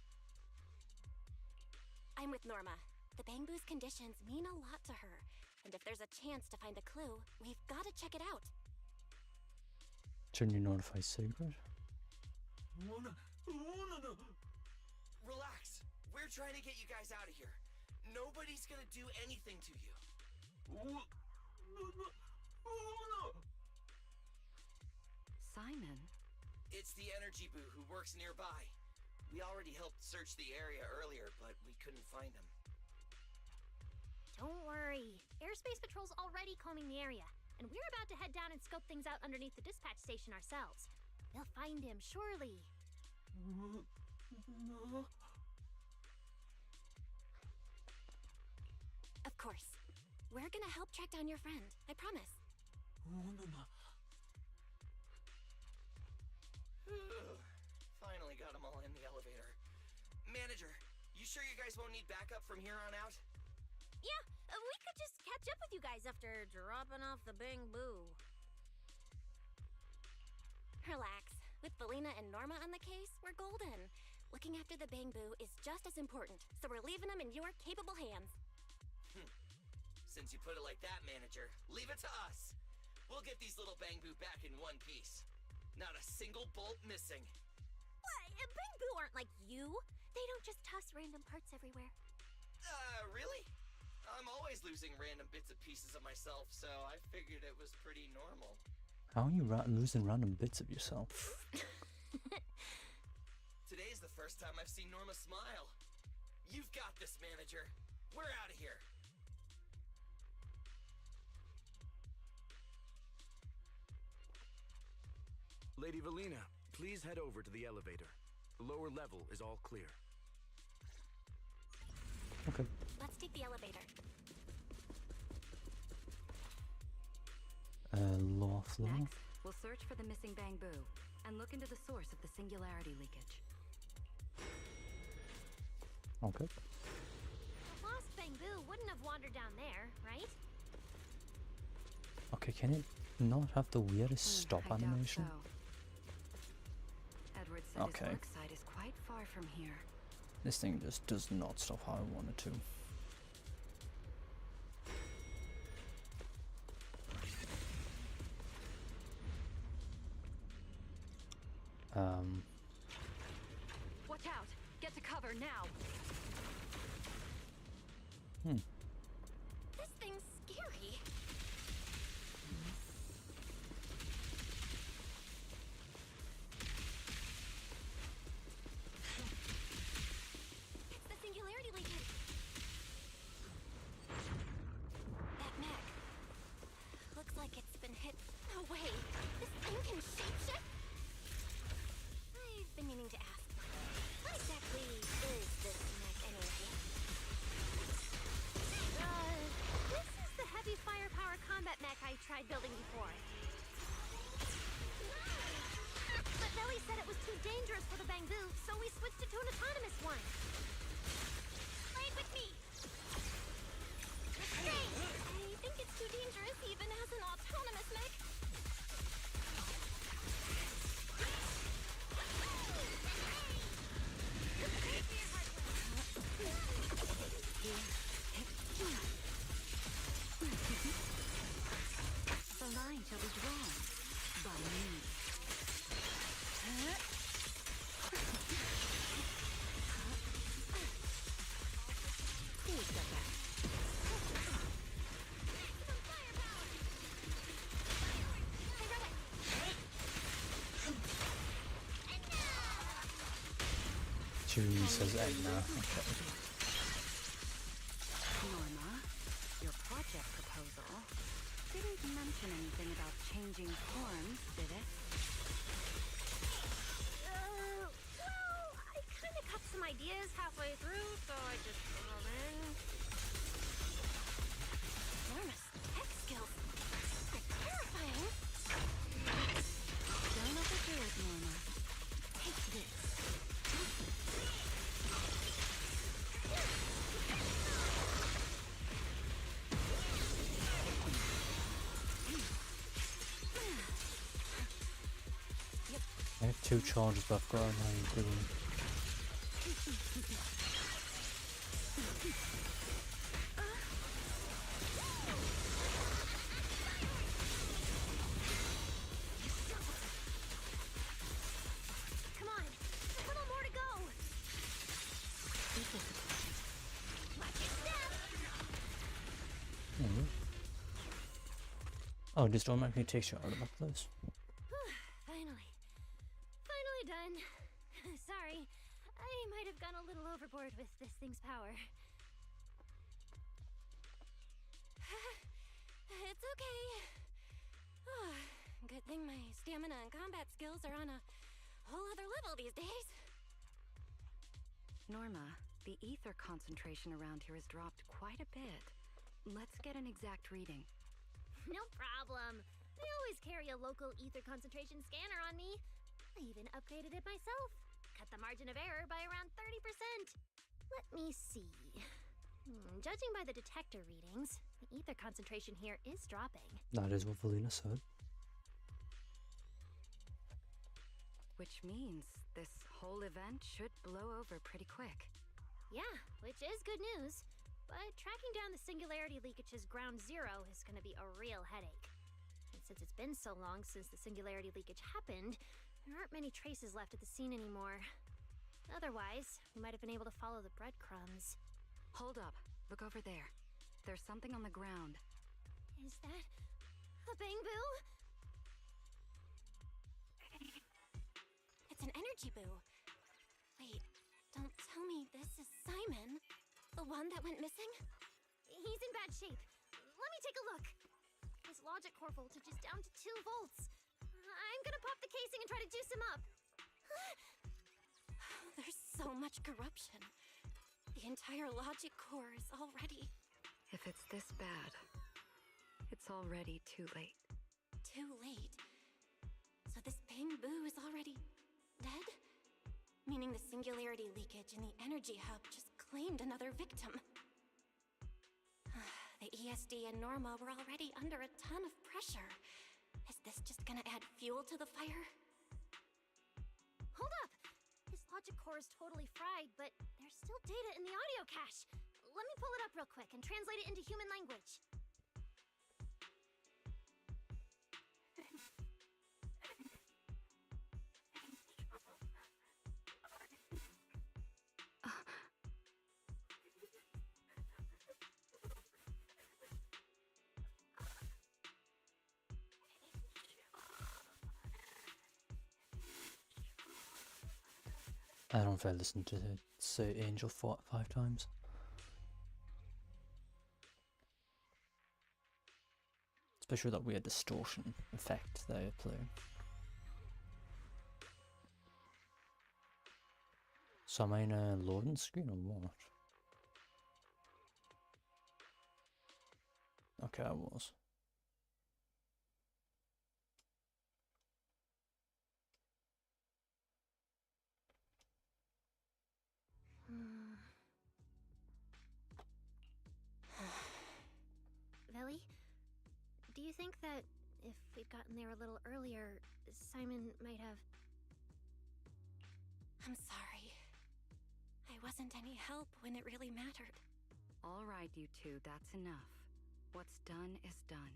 I'm with Norma. The Bangboo's conditions mean a lot to her, and if there's a chance to find a clue, we've got to check it out. Turn you notify secret? Relax. We're trying to get you guys out of here. Nobody's gonna do anything to you. Simon? It's the energy boo who works nearby. We already helped search the area earlier, but we couldn't find him. Don't worry. Airspace Patrol's already combing the area, and we're about to head down and scope things out underneath the dispatch station ourselves. They'll find him, surely. Of course. We're gonna help track down your friend, I promise. Finally got them all in the elevator. Manager, you sure you guys won't need backup from here on out? Yeah, we could just catch up with you guys after dropping off the bamboo. Relax. With Valina and Norma on the case, we're golden. Looking after the bamboo is just as important, so we're leaving them in your capable hands. Since you put it like that, manager, leave it to us. We'll get these little bamboo back in one piece. Not a single bolt missing. What? Bamboo aren't like you. They don't just toss random parts everywhere. Really? I'm always losing random bits and pieces of myself, so I figured it was pretty normal. How are you losing random bits of yourself? Today's the first time I've seen Norma smile. You've got this, manager. We're out of here. Lady Valina, please head over to the elevator. The lower level is all clear. Okay. Let's take the elevator. Lower floor. Next, we'll search for the missing bamboo and look into the source of the singularity leakage. Okay. The lost bamboo wouldn't have wandered down there, right? Okay, can it not have the weirdest stop I doubt animation? so. Edward said his work site is quite far from here. This thing just does not stop how I want it to. Watch out! Get to cover now! This thing's scary. It's the singularity leakage. That mech. Looks like it's been hit. No way. This thing can shapeshift? I've been meaning to ask. What exactly is this mech anyway? This is the heavy firepower combat mech I tried building before. But Nelly said it was too dangerous for the bamboo, so we switched it to an autonomous one. Play with me! Hey! I think it's too dangerous even as an autonomous mech. The line shall be drawn by me. Please step back. Chewie says Edna. Okay. Norma, your project proposal didn't mention anything about changing forms, did it? Well, I kind of cut some ideas halfway through, so I just put them in. Norma's tech skills are terrifying. Don't overdo it, Norma. Take this. I have 2 charges, but I've got an idea. Come on, a little more to go. Watch your step. Oh, it just automatically takes you out of that place. Finally. Finally done. Sorry, I might have gone a little overboard with this thing's power. It's okay. Good thing my stamina and combat skills are on a whole other level these days. Norma, the ether concentration around here has dropped quite a bit. Let's get an exact reading. No problem. I always carry a local ether concentration scanner on me. I even upgraded it myself. Cut the margin of error by around 30%. Let me see. Judging by the detector readings, the ether concentration here is dropping. That is what Valina said. Which means this whole event should blow over pretty quick. Yeah, which is good news. But tracking down the singularity leakage's ground zero is going to be a real headache. And since it's been so long since the singularity leakage happened, there aren't many traces left at the scene anymore. Otherwise, we might have been able to follow the breadcrumbs. Hold up. Look over there. There's something on the ground. Is that a bamboo? It's an energy boo. Wait, don't tell me this is Simon, the one that went missing? He's in bad shape. Let me take a look. His logic core voltage is down to 2 volts. I'm gonna pop the casing and try to juice him up. There's so much corruption. The entire logic core is already... If it's this bad, it's already too late. Too late? So this bamboo is already... dead? Meaning the singularity leakage in the energy hub just claimed another victim. The ESD and Norma were already under a ton of pressure. Is this just gonna add fuel to the fire? Hold up! His logic core is totally fried, but there's still data in the audio cache. Let me pull it up real quick and translate it into human language. I don't know if I listened to say Angel 5 times. Especially that weird distortion effect they play. So am I in a loading screen or what? Okay, I was. Velly, do you think that if we'd gotten there a little earlier, Simon might have... I'm sorry. I wasn't any help when it really mattered. All right, you two, that's enough. What's done is done,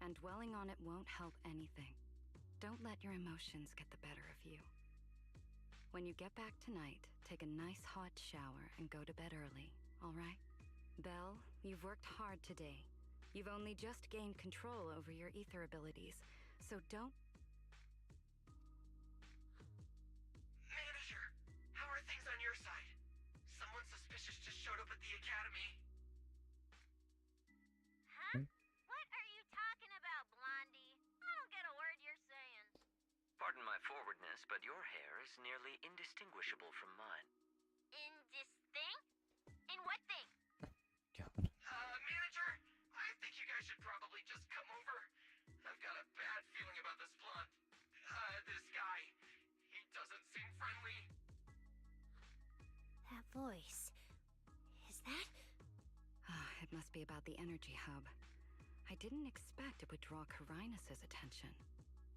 and dwelling on it won't help anything. Don't let your emotions get the better of you. When you get back tonight, take a nice hot shower and go to bed early, all right? Belle, you've worked hard today. You've only just gained control over your ether abilities, so don't... Manager, how are things on your side? Someone suspicious just showed up at the academy. Huh? What are you talking about, Blondie? I don't get a word you're saying. Pardon my forwardness, but your hair is nearly indistinguishable from mine. In this thing? In what thing? Manager, I think you guys should probably just come over. I've got a bad feeling about this blonde. This guy. He doesn't seem friendly. That voice... is that... It must be about the energy hub. I didn't expect it would draw Carinus' attention.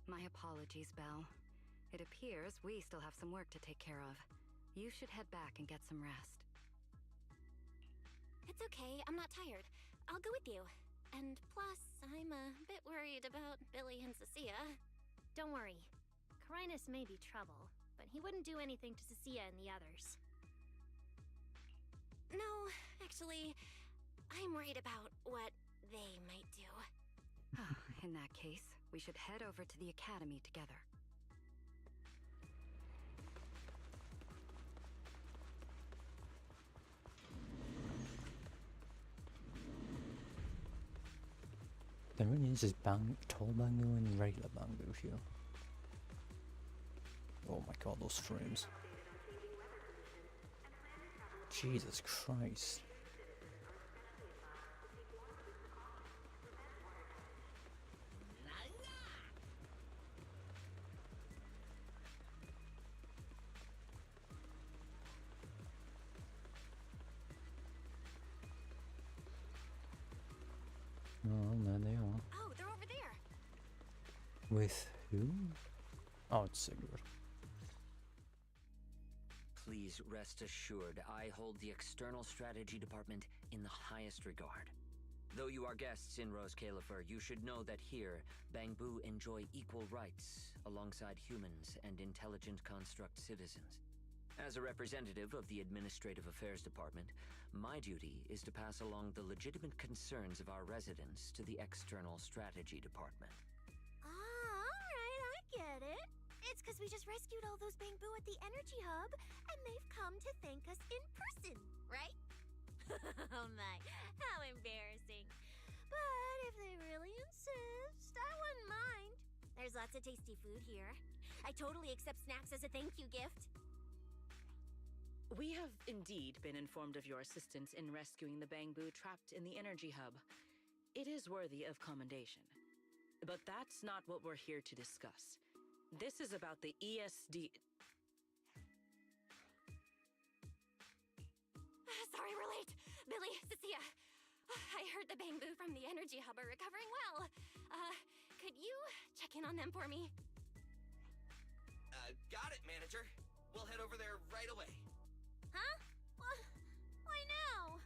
My apologies, Belle. It appears we still have some work to take care of. You should head back and get some rest. It's okay, I'm not tired. I'll go with you. And plus, I'm a bit worried about Billy and Cecilia. Don't worry. Carinus may be trouble, but he wouldn't do anything to Cecilia and the others. No, actually, I'm worried about what they might do. In that case, we should head over to the academy together. There really is this tall bamboo and regular bamboo here. Oh my god, those frames. Jesus Christ. Oh, there they are. Oh, they're over there. With who? Oh, it's Sigurd. Please rest assured, I hold the External Strategy Department in the highest regard. Though you are guests in Roscaelifer, you should know that here, Bangbu enjoy equal rights alongside humans and intelligent construct citizens. As a representative of the Administrative Affairs Department, my duty is to pass along the legitimate concerns of our residents to the External Strategy Department. Alright, I get it. It's because we just rescued all those Bangbu at the Energy Hub, and they've come to thank us in person, right? Oh my, how embarrassing. But if they really insist, I wouldn't mind. There's lots of tasty food here. I totally accept snacks as a thank you gift. We have indeed been informed of your assistance in rescuing the Bangbu trapped in the Energy Hub. It is worthy of commendation. But that's not what we're here to discuss. This is about the ESD... Sorry we're late. Billy, Cecilia. I heard the Bangbu from the Energy Hub are recovering well. Could you check in on them for me? Got it, manager. We'll head over there right away. Huh? Why now?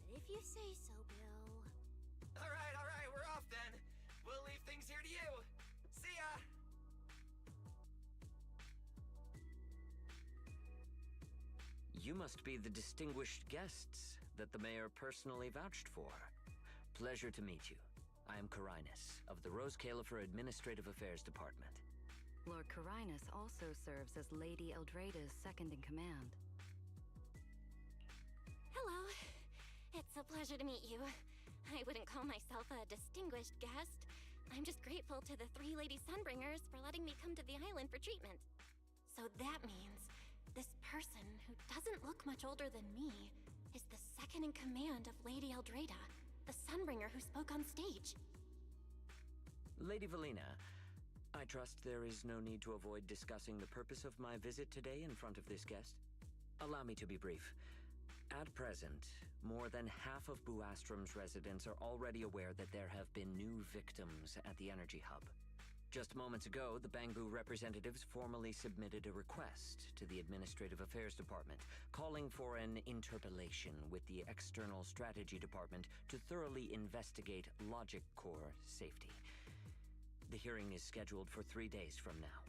But if you say so, Bill. All right, we're off then. We'll leave things here to you. See ya! You must be the distinguished guests that the mayor personally vouched for. Pleasure to meet you. I am Carinus, of the Roscaelifer Administrative Affairs Department. Lord Carinus also serves as Lady Eldrada's second-in-command. Hello. It's a pleasure to meet you. I wouldn't call myself a distinguished guest. I'm just grateful to the 3 Lady Sunbringers for letting me come to the island for treatment. So that means this person, who doesn't look much older than me, is the second-in-command of Lady Eldrada, the Sunbringer who spoke on stage. Lady Valina, I trust there is no need to avoid discussing the purpose of my visit today in front of this guest. Allow me to be brief. At present, more than half of Buastrom's residents are already aware that there have been new victims at the Energy Hub. Just moments ago, the Bangbu representatives formally submitted a request to the Administrative Affairs Department, calling for an interpellation with the External Strategy Department to thoroughly investigate Logic Core safety. The hearing is scheduled for 3 days from now.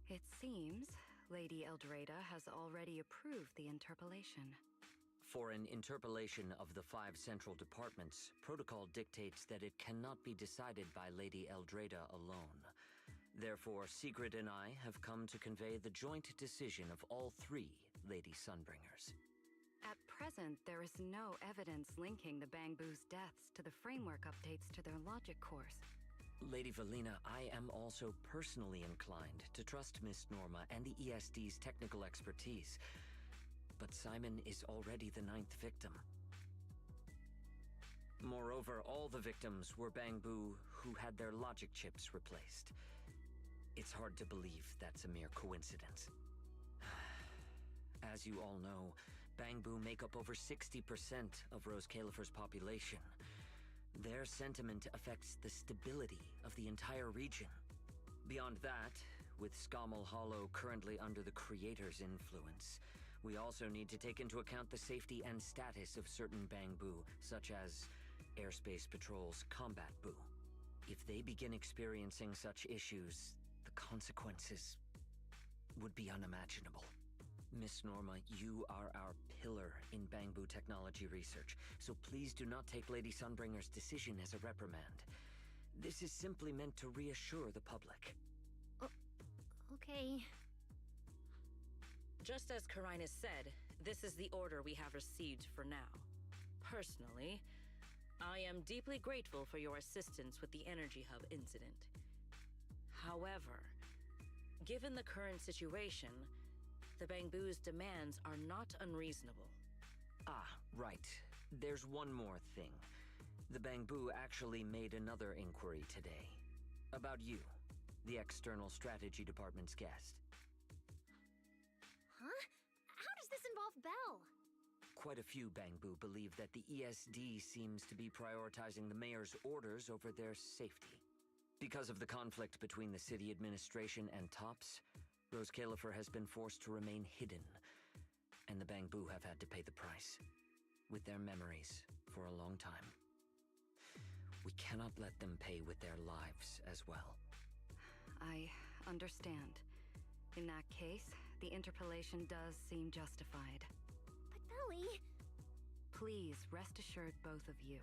It seems Lady Eldrada has already approved the interpellation. For an interpellation of the 5 central departments, protocol dictates that it cannot be decided by Lady Eldrada alone. Therefore, Sigrid and I have come to convey the joint decision of all 3 Lady Sunbringers. At present, there is no evidence linking the Bangbu's deaths to the framework updates to their logic cores. Lady Valina, I am also personally inclined to trust Miss Norma and the ESD's technical expertise. But Simon is already the 9th victim. Moreover, all the victims were Bangbu who had their logic chips replaced. It's hard to believe that's a mere coincidence. As you all know, Bangbu make up over 60% of Roscaelifer's population. Their sentiment affects the stability of the entire region. Beyond that, with Scommel Hollow currently under the Creator's influence, we also need to take into account the safety and status of certain Bangbu, such as Airspace Patrol's Combat Bu. If they begin experiencing such issues, the consequences would be unimaginable. Miss Norma, you are our pillar in Bangbu technology research, so please do not take Lady Sunbringer's decision as a reprimand. This is simply meant to reassure the public. Okay. Just as Carinus said, this is the order we have received for now. Personally, I am deeply grateful for your assistance with the Energy Hub incident. However, given the current situation, the Bangbu's demands are not unreasonable. Ah, right. There's one more thing. The Bangbu actually made another inquiry today. About you, the External Strategy Department's guest. Huh? How does this involve Belle? Quite a few Bangbu believe that the ESD seems to be prioritizing the mayor's orders over their safety. Because of the conflict between the city administration and Tops, Roscaelifer has been forced to remain hidden, and the Bangbu have had to pay the price, with their memories, for a long time. We cannot let them pay with their lives as well. I understand. In that case, the interpolation does seem justified. But Belly... Please rest assured, both of you.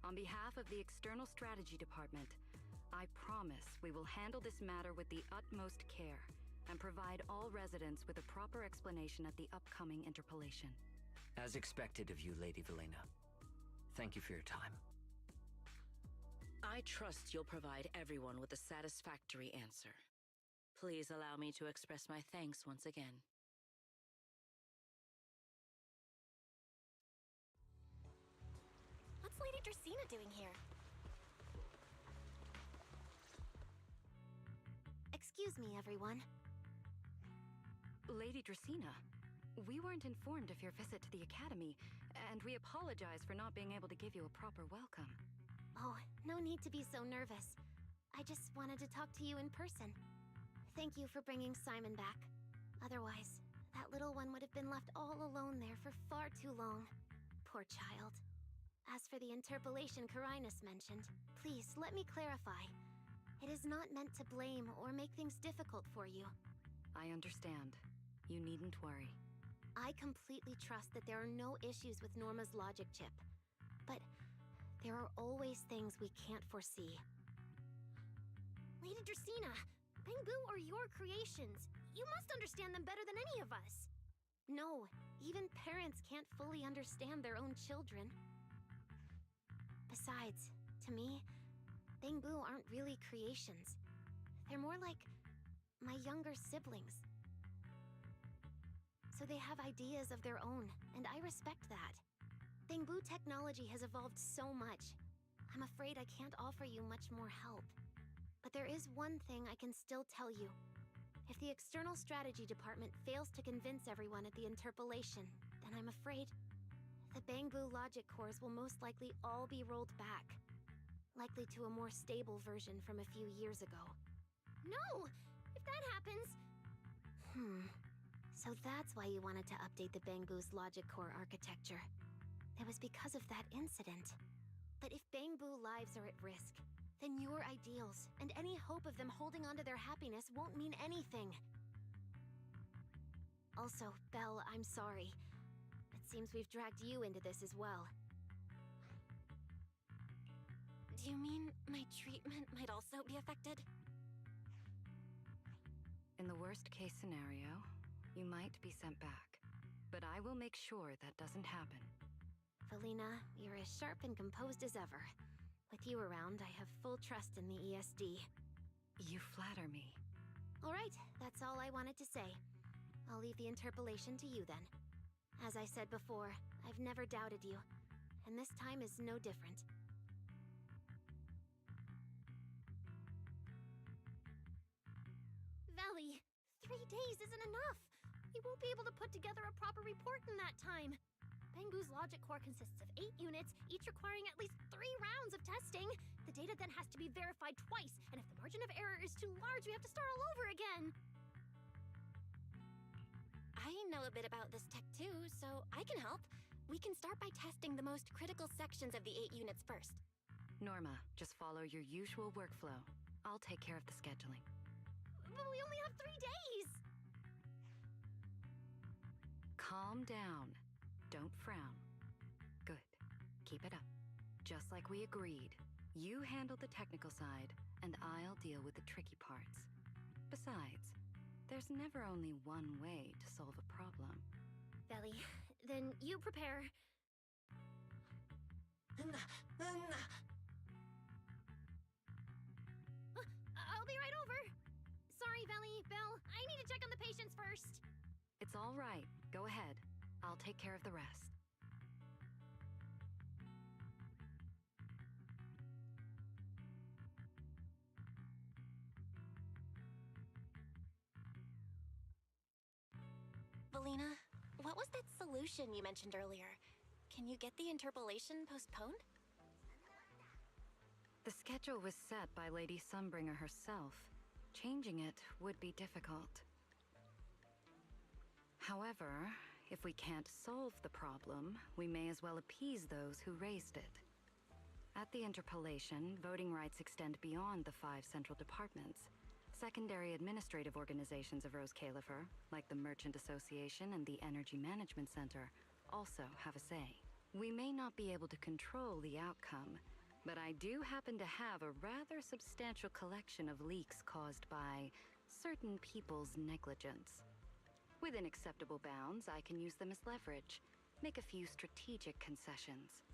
On behalf of the External Strategy Department, I promise we will handle this matter with the utmost care and provide all residents with a proper explanation at the upcoming interpolation. As expected of you, Lady Valina. Thank you for your time. I trust you'll provide everyone with a satisfactory answer. Please allow me to express my thanks once again. What's Lady Dracaena doing here? Excuse me, everyone. Lady Dracaena, we weren't informed of your visit to the Academy, and we apologize for not being able to give you a proper welcome. Oh, no need to be so nervous. I just wanted to talk to you in person. Thank you for bringing Simon back. Otherwise, that little one would have been left all alone there for far too long. Poor child. As for the interpolation Carinus mentioned, please let me clarify. It is not meant to blame or make things difficult for you. I understand. You needn't worry. I completely trust that there are no issues with Norma's logic chip. But there are always things we can't foresee. Lady Dracaena, Bangbu are your creations. You must understand them better than any of us. No, even parents can't fully understand their own children. Besides, to me, Bangbu aren't really creations. They're more like my younger siblings. So they have ideas of their own, and I respect that. Bangbu technology has evolved so much. I'm afraid I can't offer you much more help. But there is one thing I can still tell you. If the External Strategy Department fails to convince everyone at the interpolation, then I'm afraid the Bangbu logic cores will most likely all be rolled back. Likely to a more stable version from a few years ago. No! If that happens... So that's why you wanted to update the Bangbu's logic core architecture. It was because of that incident. But if Bangbu lives are at risk, then your ideals and any hope of them holding onto their happiness won't mean anything. Also, Belle, I'm sorry. It seems we've dragged you into this as well. Do you mean my treatment might also be affected? In the worst-case scenario, you might be sent back. But I will make sure that doesn't happen. Valina, you're as sharp and composed as ever. With you around, I have full trust in the ESD. You flatter me. All right, that's all I wanted to say. I'll leave the interpolation to you then. As I said before, I've never doubted you, and this time is no different. Valley, 3 days isn't enough. We won't be able to put together a proper report in that time. Bangbu's logic core consists of 8 units, each requiring at least 3 rounds of testing. The data then has to be verified twice, and if the margin of error is too large, we have to start all over again. I know a bit about this tech too, so I can help. We can start by testing the most critical sections of the 8 units first. Norma, just follow your usual workflow. I'll take care of the scheduling. But we only have 3 days! Calm down. Don't frown. Good. Keep it up. Just like we agreed. You handle the technical side, and I'll deal with the tricky parts. Besides, there's never only one way to solve a problem. Belly, then you prepare. I'll be right over. Sorry, Belly, Belle, I need to check on the patients first. It's all right. Go ahead. I'll take care of the rest. Valina, what was that solution solution you mentioned earlier. Can you get the interpolation postponed? The schedule was set by Lady Sunbringer herself. Changing it would be difficult. However, if we can't solve the problem, we may as well appease those who raised it. At the interpolation, voting rights extend beyond the 5 central departments. Secondary administrative organizations of Roscaelifer, like the Merchant Association and the Energy Management Center, also have a say. We may not be able to control the outcome, but I do happen to have a rather substantial collection of leaks caused by certain people's negligence. Within acceptable bounds, I can use them as leverage, make a few strategic concessions.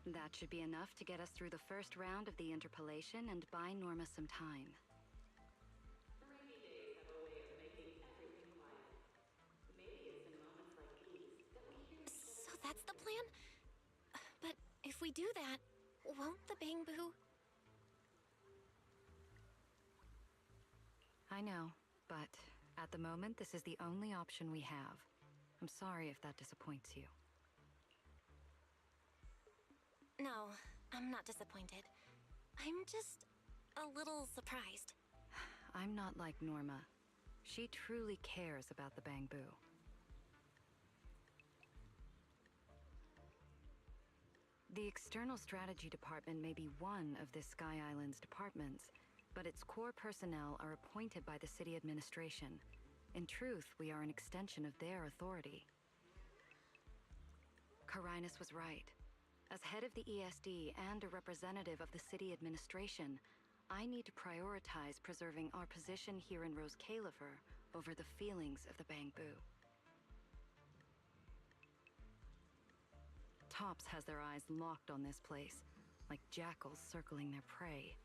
That should be enough to get us through the first round of the interpolation and buy Norma some time. So that's the plan? But if we do that, won't the Bangbu... I know, but at the moment, this is the only option we have. I'm sorry if that disappoints you. No, I'm not disappointed. I'm just a little surprised. I'm not like Norma. She truly cares about the Bangbu. The External Strategy Department may be one of this Sky Island's departments, but its core personnel are appointed by the city administration. In truth, we are an extension of their authority. Carinus was right. As head of the ESD and a representative of the city administration, I need to prioritize preserving our position here in Roscaelifer over the feelings of the Bangbu. Tops has their eyes locked on this place, like jackals circling their prey.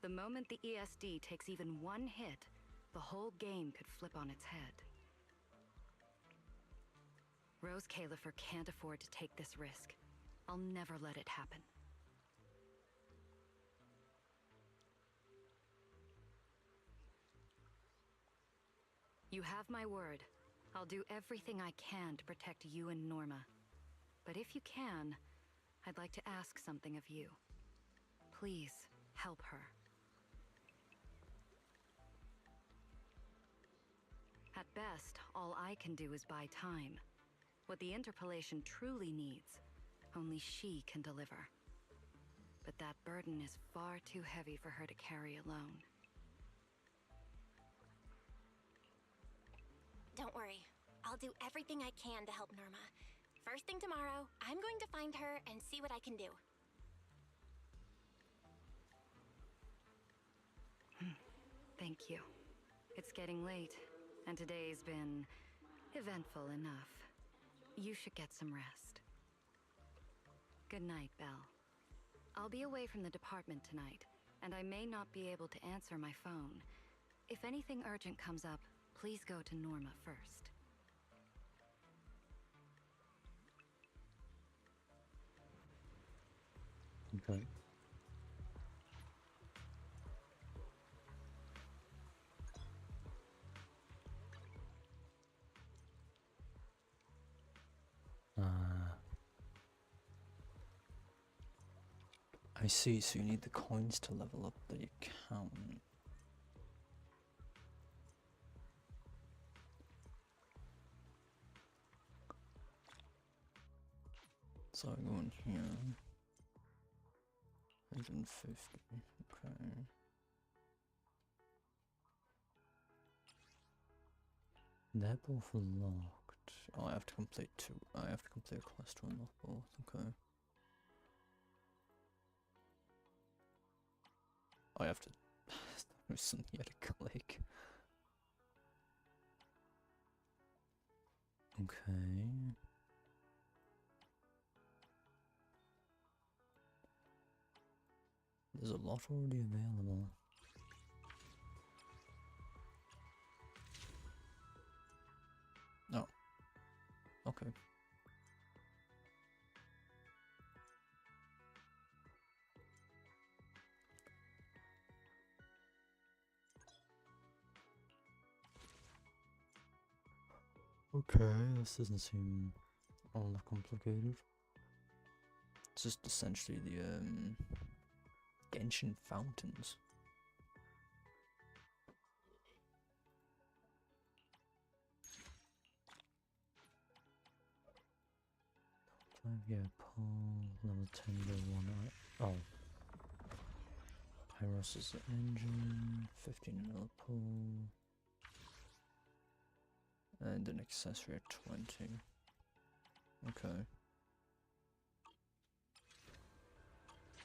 The moment the ESD takes even one hit, the whole game could flip on its head. Roscaelifer can't afford to take this risk. I'll never let it happen. You have my word. I'll do everything I can to protect you and Norma. But if you can, I'd like to ask something of you. Please, help her. At best, all I can do is buy time. What the interpolation truly needs, only she can deliver. But that burden is far too heavy for her to carry alone. Don't worry. I'll do everything I can to help Norma. First thing tomorrow, I'm going to find her and see what I can do. Thank you. It's getting late, and today's been eventful enough. You should get some rest. Good night, Belle. I'll be away from the department tonight, and I may not be able to answer my phone. If anything urgent comes up, please go to Norma first. Okay. I see, so you need the coins to level up the account. So I go in here. 150, okay. They're both locked. Oh, I have to complete two. I have to complete a quest to unlock both, okay. I have to... There's something yet to click. Okay. There's a lot already available. Oh. Okay. Okay, this doesn't seem all that complicated. It's just essentially the Genshin fountains. Yeah, Paul, level 10 to 1. Oh. Pyros is the engine, 15 another pull. And an accessory at 20. Okay.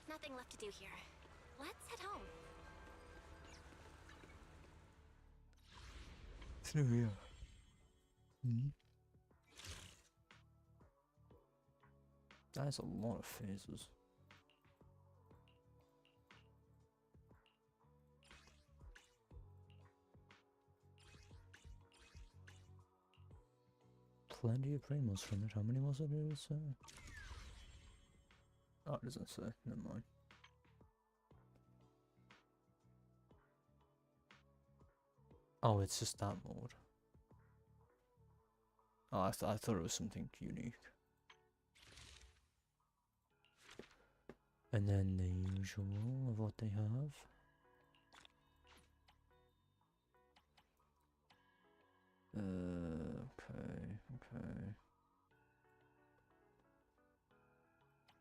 Nothing left to do here. Let's head home. Through here. Hmm? That is a lot of phases. Plenty of primos from it. How many was it? Did it say? Oh, it doesn't say. Never mind. Oh, it's just that mode. Oh, I thought it was something unique. And then the usual of what they have. Okay.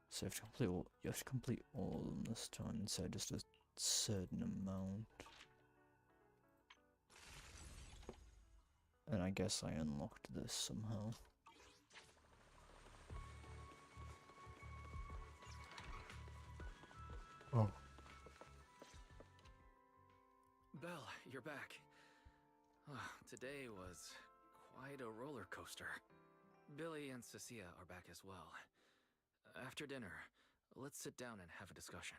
So you have to complete all of them this time instead of just a certain amount. And I guess I unlocked this somehow. Oh. Belle, you're back. Today was quite a roller coaster. Billy and Cecilia are back as well. After dinner, let's sit down and have a discussion.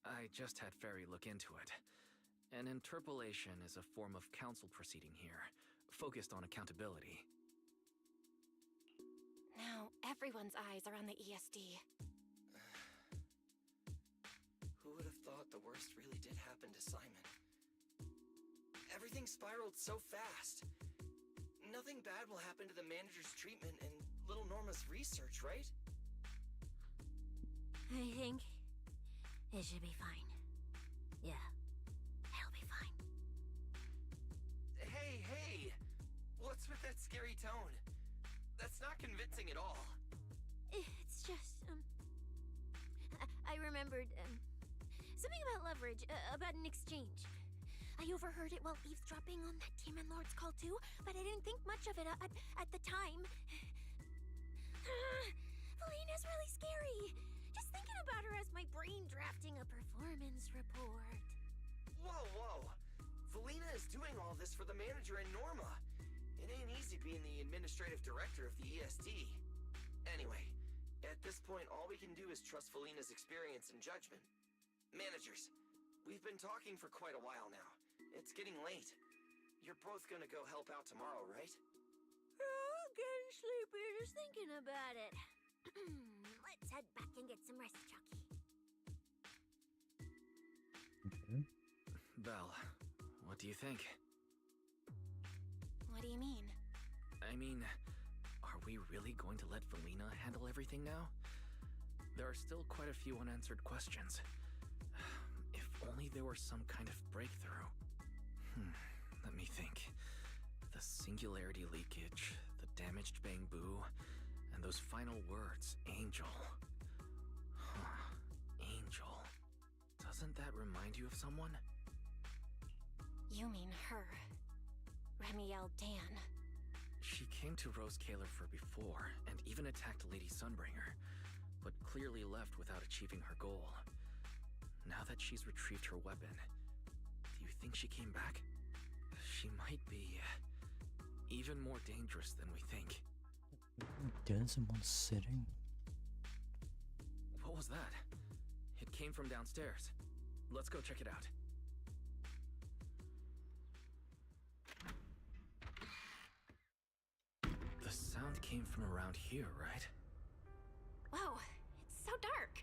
I just had Ferry look into it. An interpolation is a form of council proceeding here, focused on accountability. Now everyone's eyes are on the ESD. Who would have thought the worst really did happen to Simon? Everything spiraled so fast. Nothing bad will happen to the manager's treatment and little Norma's research, right? I think it should be fine. Yeah, it'll be fine. Hey! What's with that scary tone? That's not convincing at all. It's just, I remembered, something about leverage, about an exchange. I overheard it while eavesdropping on that Demon Lord's call too, but I didn't think much of it at the time. Felina's really scary. Just thinking about her as my brain drafting a performance report. Whoa! Felina is doing all this for the manager and Norma. It ain't easy being the administrative director of the ESD. Anyway, at this point, all we can do is trust Felina's experience and judgment. Managers, we've been talking for quite a while now. It's getting late. You're both gonna go help out tomorrow, right? Oh, getting sleepy just thinking about it. Let's head back and get some rest, Chucky. Okay. Belle, what do you think? What do you mean? I mean, are we really going to let Felina handle everything now? There are still quite a few unanswered questions. If only there were some kind of breakthrough. Let me think. The singularity leakage, the damaged Bangbu, and those final words, Angel. Angel. Doesn't that remind you of someone? You mean her. Remiel Dan. She came to Roscaelifer before, and even attacked Lady Sunbringer, but clearly left without achieving her goal. Now that she's retrieved her weapon, do you think she came back? She might be even more dangerous than we think. Didn't someone sitting? What was that? It came from downstairs. Let's go check it out. The sound came from around here, right? Whoa, it's so dark.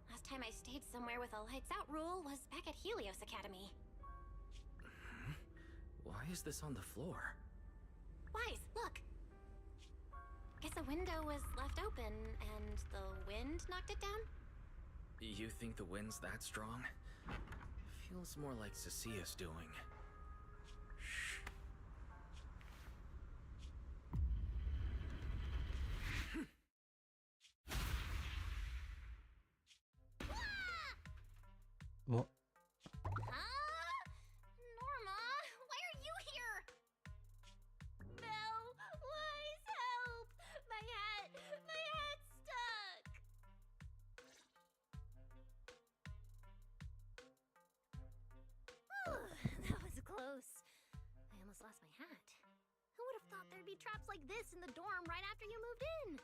Last time I stayed somewhere with a lights out rule was back at Helios Academy. Why is this on the floor? Wise, look! Guess a window was left open and the wind knocked it down? You think the wind's that strong? Feels more like Cecia's doing. Shh. What? Huh? Norma, why are you here? Belle, Wise, help! My hat's stuck! That was close. I almost lost my hat. Who would have thought there'd be traps like this in the dorm right after you moved in?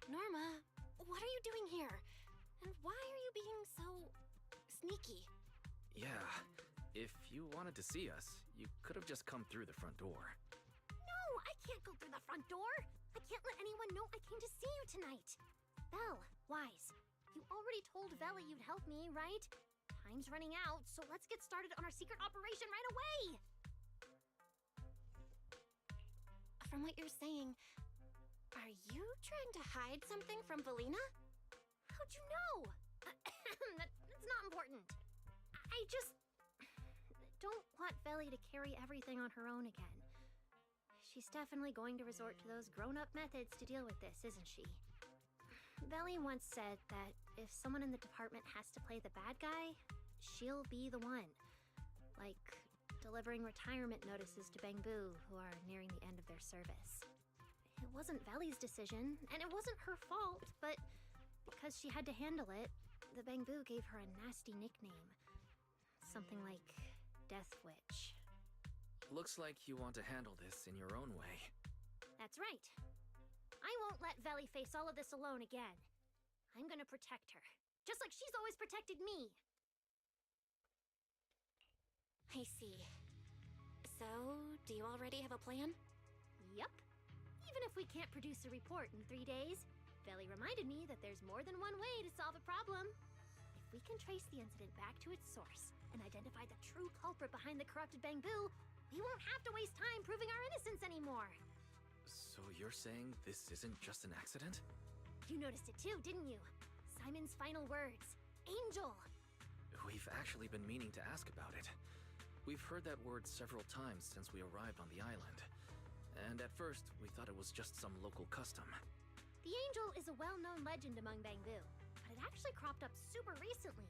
Norma, what are you doing here? And why are you being so sneaky? Yeah, if you wanted to see us, you could have just come through the front door. No, I can't go through the front door. I can't let anyone know I came to see you tonight. Belle, Wise, you already told Veli you'd help me, right? Time's running out, so let's get started on our secret operation right away. From what you're saying, are you trying to hide something from Valina? How'd you know? That's not important. I just don't want Veli to carry everything on her own again. She's definitely going to resort to those grown-up methods to deal with this, isn't she? Veli once said that if someone in the department has to play the bad guy, she'll be the one. Like delivering retirement notices to Bangbu, who are nearing the end of their service. It wasn't Veli's decision, and it wasn't her fault, but because she had to handle it, the Bangbu gave her a nasty nickname. Something like Death Witch. Looks like you want to handle this in your own way. That's right. I won't let Veli face all of this alone again. I'm gonna protect her, just like she's always protected me. I see. So, do you already have a plan? Yup. Even if we can't produce a report in 3 days, Veli reminded me that there's more than one way to solve a problem. If we can trace the incident back to its source and identify the true culprit behind the corrupted Bangbu, we won't have to waste time proving our innocence anymore. So you're saying this isn't just an accident? You noticed it too, didn't you? Simon's final words. Angel! We've actually been meaning to ask about it. We've heard that word several times since we arrived on the island. And at first, we thought it was just some local custom. The angel is a well-known legend among Bangbu, but it actually cropped up super recently.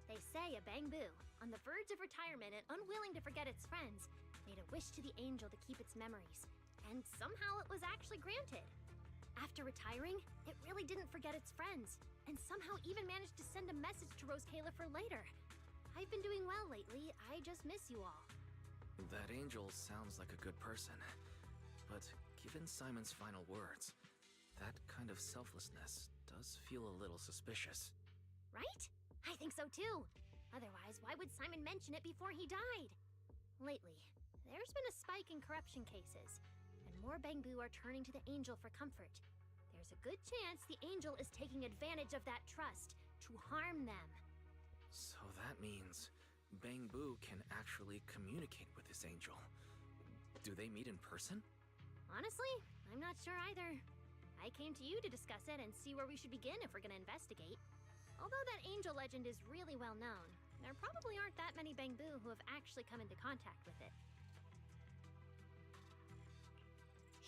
They say a Bangbu, on the verge of retirement and unwilling to forget its friends, made a wish to the angel to keep its memories, and somehow it was actually granted. After retiring, it really didn't forget its friends, and somehow even managed to send a message to Roscaelifer later. I've been doing well lately, I just miss you all. That angel sounds like a good person, but given Simon's final words, that kind of selflessness does feel a little suspicious. Right? I think so too. Otherwise, why would Simon mention it before he died? Lately, there's been a spike in corruption cases, and more Bangbu are turning to the angel for comfort. There's a good chance the angel is taking advantage of that trust to harm them. So that means Bangbu can actually communicate with this angel. Do they meet in person? Honestly, I'm not sure either. I came to you to discuss it and see where we should begin if we're gonna investigate. Although that angel legend is really well known, there probably aren't that many Bangbu who have actually come into contact with it.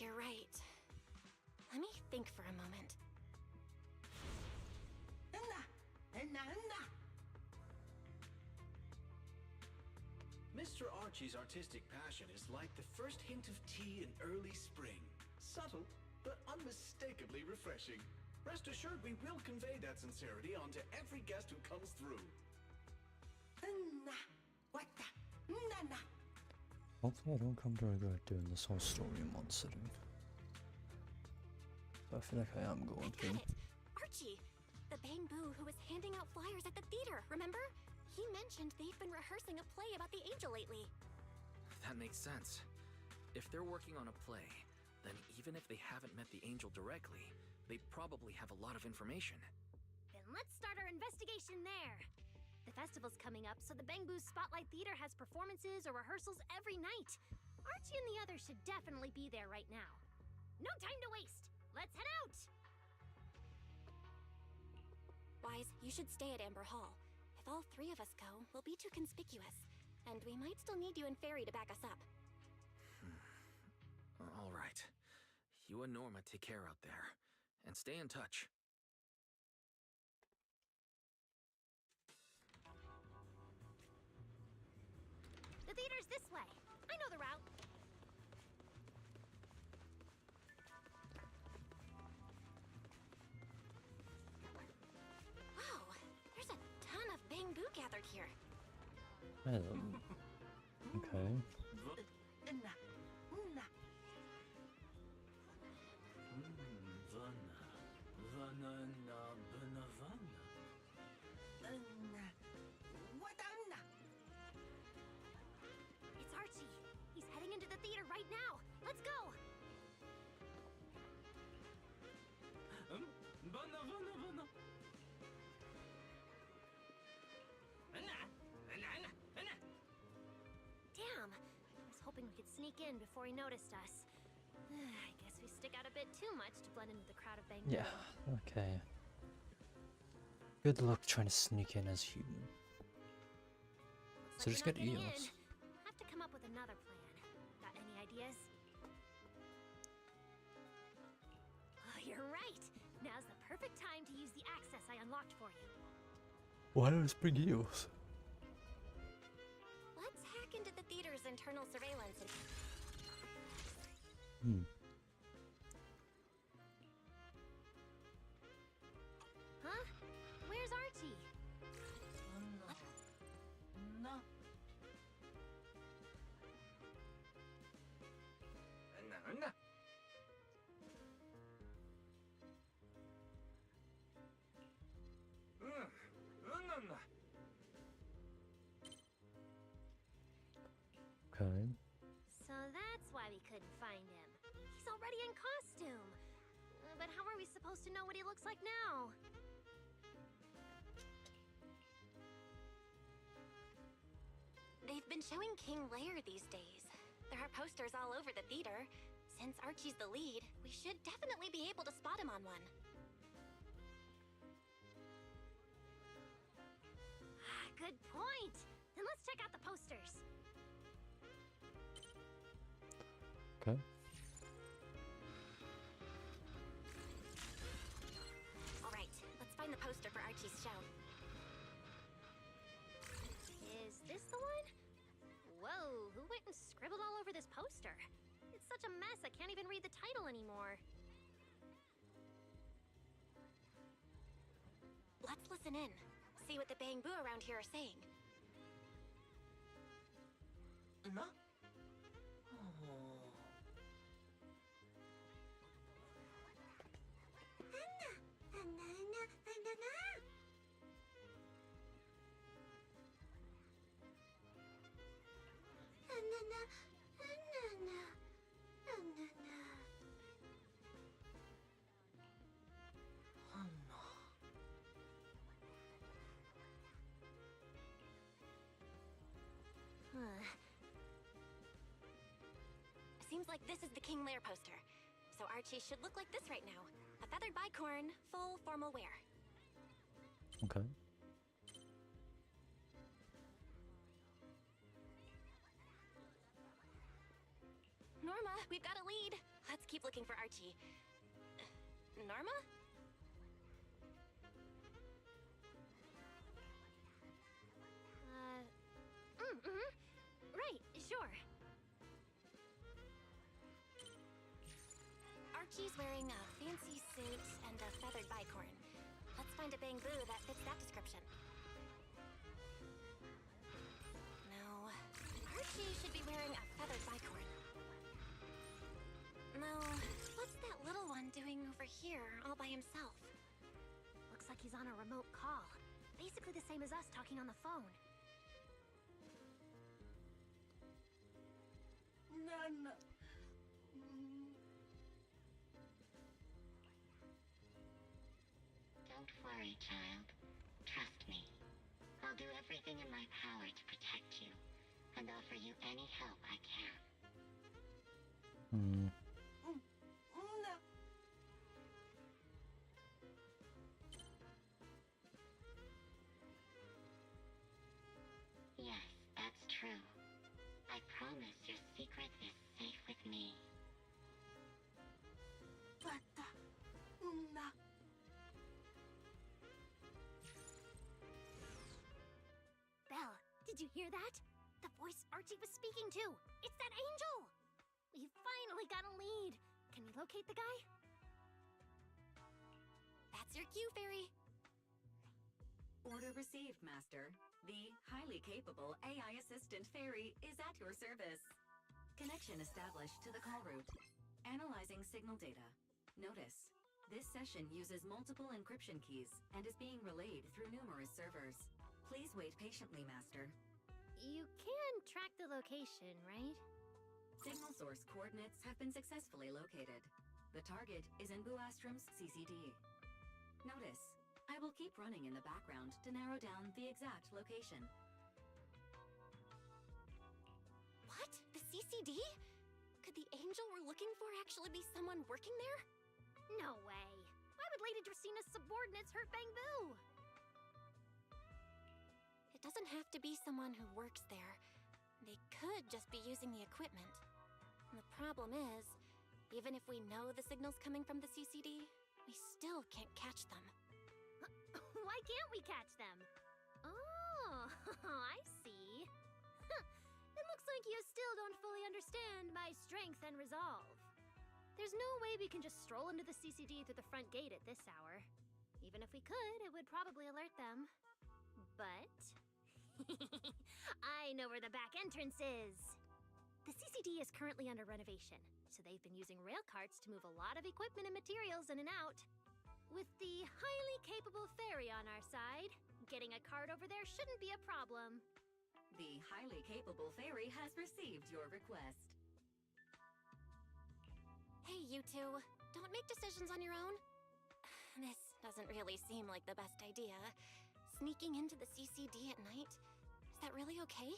You're right. Let me think for a moment. Mr. Archie's artistic passion is like the first hint of tea in early spring. Subtle, but unmistakably refreshing. Rest assured we will convey that sincerity onto every guest who comes through. Hopefully I don't come to regret doing this whole story in one sitting. But I feel like I am going to. Got it! Archie! The Bangbu who was handing out flyers at the theater, remember? He mentioned they've been rehearsing a play about the angel lately. That makes sense. If they're working on a play, then even if they haven't met the angel directly, they probably have a lot of information. Then let's start our investigation there. The The festival's coming up, so the Bangbu's Spotlight Theater has performances or rehearsals every night. Archie and the others should definitely be there right now. No time to waste! Let's head out! Wise, you should stay at Amber Hall. If all three of us go, we'll be too conspicuous. And we might still need you and Fairy to back us up. All right. You and Norma take care out there. And stay in touch. The theater's this way. I know the route. Wow, there's a ton of Bangbu gathered here. Okay. It's Archie. He's heading into the theater right now. Let's go! Damn! I was hoping we could sneak in before he noticed us. I guess we stick out a bit too much to blend in with the crowd of Bangbu. Yeah, okay. Good luck trying to sneak in as human. Looks So like just we're get not getting eels. in. Have to come up with another plan. Got any ideas? Oh, you're right. Now's the perfect time to use the access I unlocked for you. Why don't I bring eels? Let's hack into the theater's internal surveillance and... Huh? Where's Archie? Okay. So that's why we couldn't find him. He's already in costume. But how are we supposed to know what he looks like now? They've been showing King Lear these days. There are posters all over the theater. Since Archie's the lead, we should definitely be able to spot him on one. Good point. Then let's check out the posters. Okay. All right, let's find the poster for Archie's show. Is this the one? Whoa, who went and scribbled all over this poster? It's such a mess, I can't even read the title anymore. Let's listen in. See what the Bangbu around here are saying. No? Seems like this is the King Lear poster. So Archie should look like this right now. A feathered bicorn, full formal wear. Okay. Norma, we've got a lead. Let's keep looking for Archie. Norma? Right, sure. Archie's wearing a fancy suit and a feathered bicorn. Let's find a Bangbu that fits that description. No, Archie should be wearing a feathered bicorn. No, what's that little one doing over here all by himself? Looks like he's on a remote call. Basically the same as us talking on the phone. None. Don't worry, child. Trust me. I'll I'll do everything in my power to protect you, and offer you any help I can. Hmm. No. Yes, that's true. I promise your secret is safe with me. But, no. Belle, did you hear that? The voice Archie was speaking to. It's that angel! We finally got a lead. Can we locate the guy? That's your cue, Fairy. Order received, Master. The highly capable AI assistant Fairy is at your service. Connection established to the call route. Analyzing signal data. Notice, this session uses multiple encryption keys and is being relayed through numerous servers. Please wait patiently, Master. You can track the location, right? Signal source coordinates have been successfully located. The target is in Buastrom's CCD. Notice, I will keep running in the background to narrow down the exact location. What? The CCD? Could the angel we're looking for actually be someone working there? No way. Why would Lady Dracina's subordinates hurt Bangbu? It doesn't have to be someone who works there. They could just be using the equipment. And the problem is, even if we know the signal's coming from the CCD, we still can't catch them. Why can't we catch them? Oh, I see. It looks like you still don't fully understand my strength and resolve. There's no way we can just stroll into the CCD through the front gate at this hour. Even if we could, it would probably alert them. But I know where the back entrance is. The CCD is currently under renovation, so they've been using rail carts to move a lot of equipment and materials in and out. With the highly capable Fairy on our side, getting a cart over there shouldn't be a problem. The highly capable Fairy has received your request. Hey, you two. Don't make decisions on your own. This doesn't really seem like the best idea. Sneaking into the CCD at night? Is that really okay?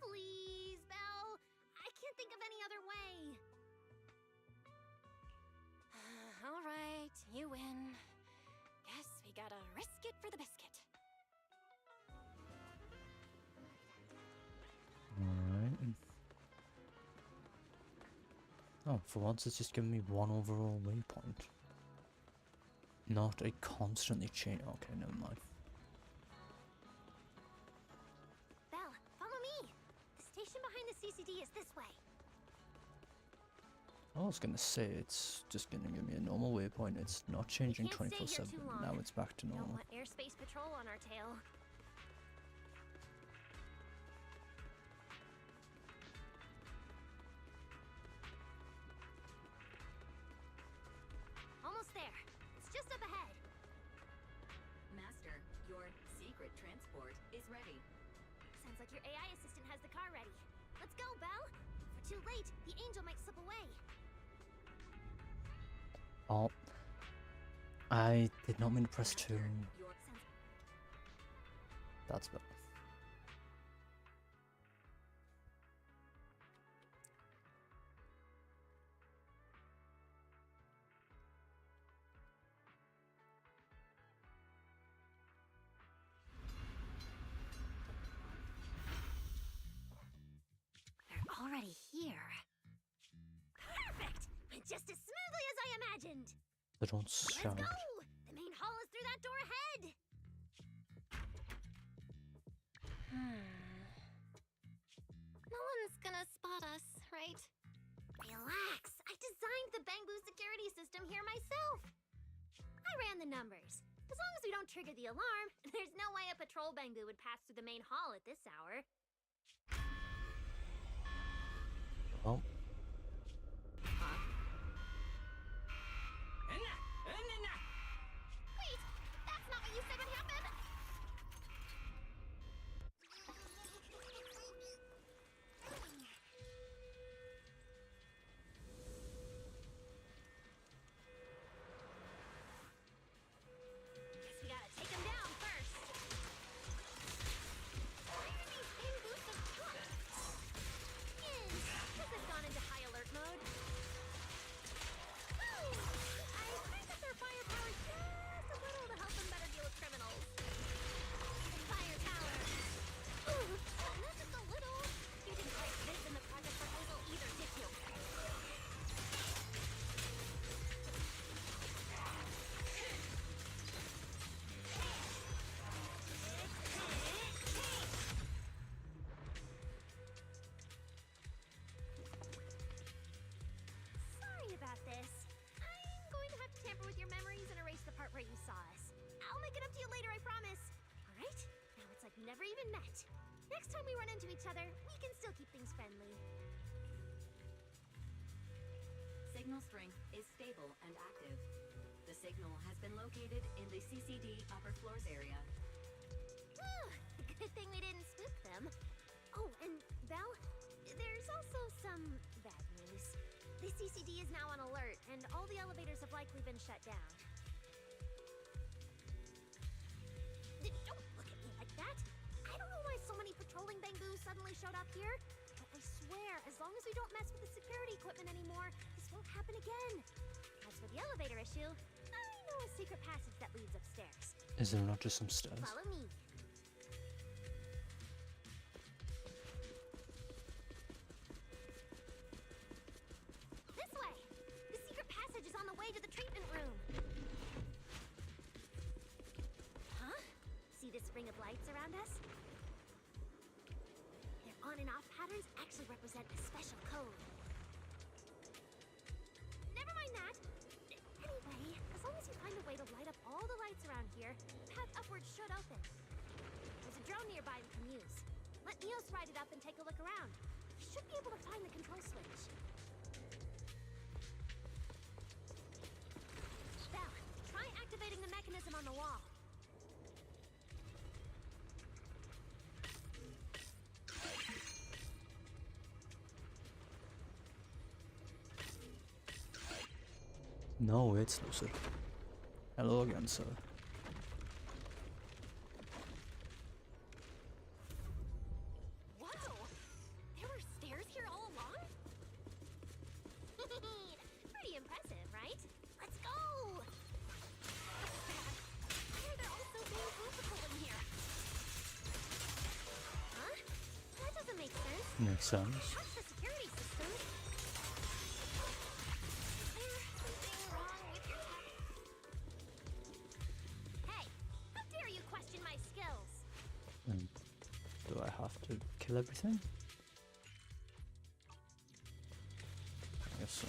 Please, Belle. I can't think of any other way. All right, you win. Guess we gotta risk it for the biscuit. Alright. Oh, for once it's just giving me one overall waypoint. Not a constantly change. Okay, never mind. Belle, follow me. The station behind the CCD is this way. I was gonna say it's just gonna give me a normal waypoint. It's not changing 24/7. Now it's back to Don't normal. want airspace patrol on our tail. Almost there. It's just up ahead. Master, your secret transport is ready. Sounds like your AI assistant has the car ready. Let's go, Belle. If we're too late, the angel might slip away. Oh, I did not mean to press 2. That's better. They're already here. Perfect! Went just as smoothly as I imagined. They don't Let's shout. go! The main hall is through that door ahead. No one's gonna spot us, right? Relax. I designed the Bangbu security system here myself. I ran the numbers. As long as we don't trigger the alarm, there's no way a patrol Bangbu would pass through the main hall at this hour. Well, Wait! That's not what you said would happen! Guess we gotta take him down first. we run into each other, we can still keep things friendly. Signal strength is stable and active. The signal has been located in the CCD upper floors area. Good thing we didn't spook them. Oh, and Belle, there's also some bad news. The CCD is now on alert, and all the elevators have likely been shut down. Don't look at me like that. I don't know why so many patrolling Bangbus suddenly showed up here, but I swear, as long as we don't mess with the security equipment anymore, this won't happen again. As for the elevator issue, I know a secret passage that leads upstairs. Is there not just some stairs? Follow me. This way! The secret passage is on the way to the treatment room. Huh? See this ring of lights around us? Their on and off patterns actually represent a special code. Never mind that. Anyway, as long as you find a way to light up all the lights around here, the path upwards should open. There's a drone nearby we can use. Let Neos ride it up and take a look around. He should be able to find the control switch. Belle, try activating the mechanism on the wall. No, it's Lucid. Hello again, sir. Whoa! There were stairs here all along? Pretty impressive, right? Let's go! Why are there also being physical in here? Huh? That doesn't make sense. Makes sense. Touch the security system. There's something wrong with your tech. Hey, how dare you question my skills? And do I have to kill everything? I guess so.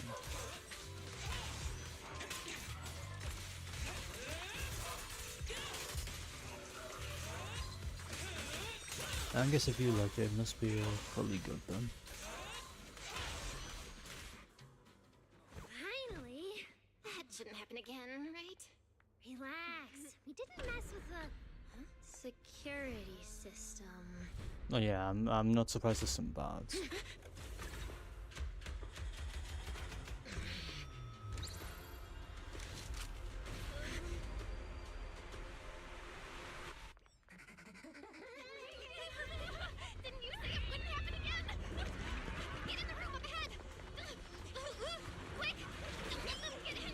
I guess if you like it, it must be fully good then. Finally! That shouldn't happen again, right? Relax. We didn't mess with the security system. Oh yeah, I'm not surprised there's some bads. Didn't you say it wouldn't happen again? Get in the room up ahead! Quick! Don't let them get in!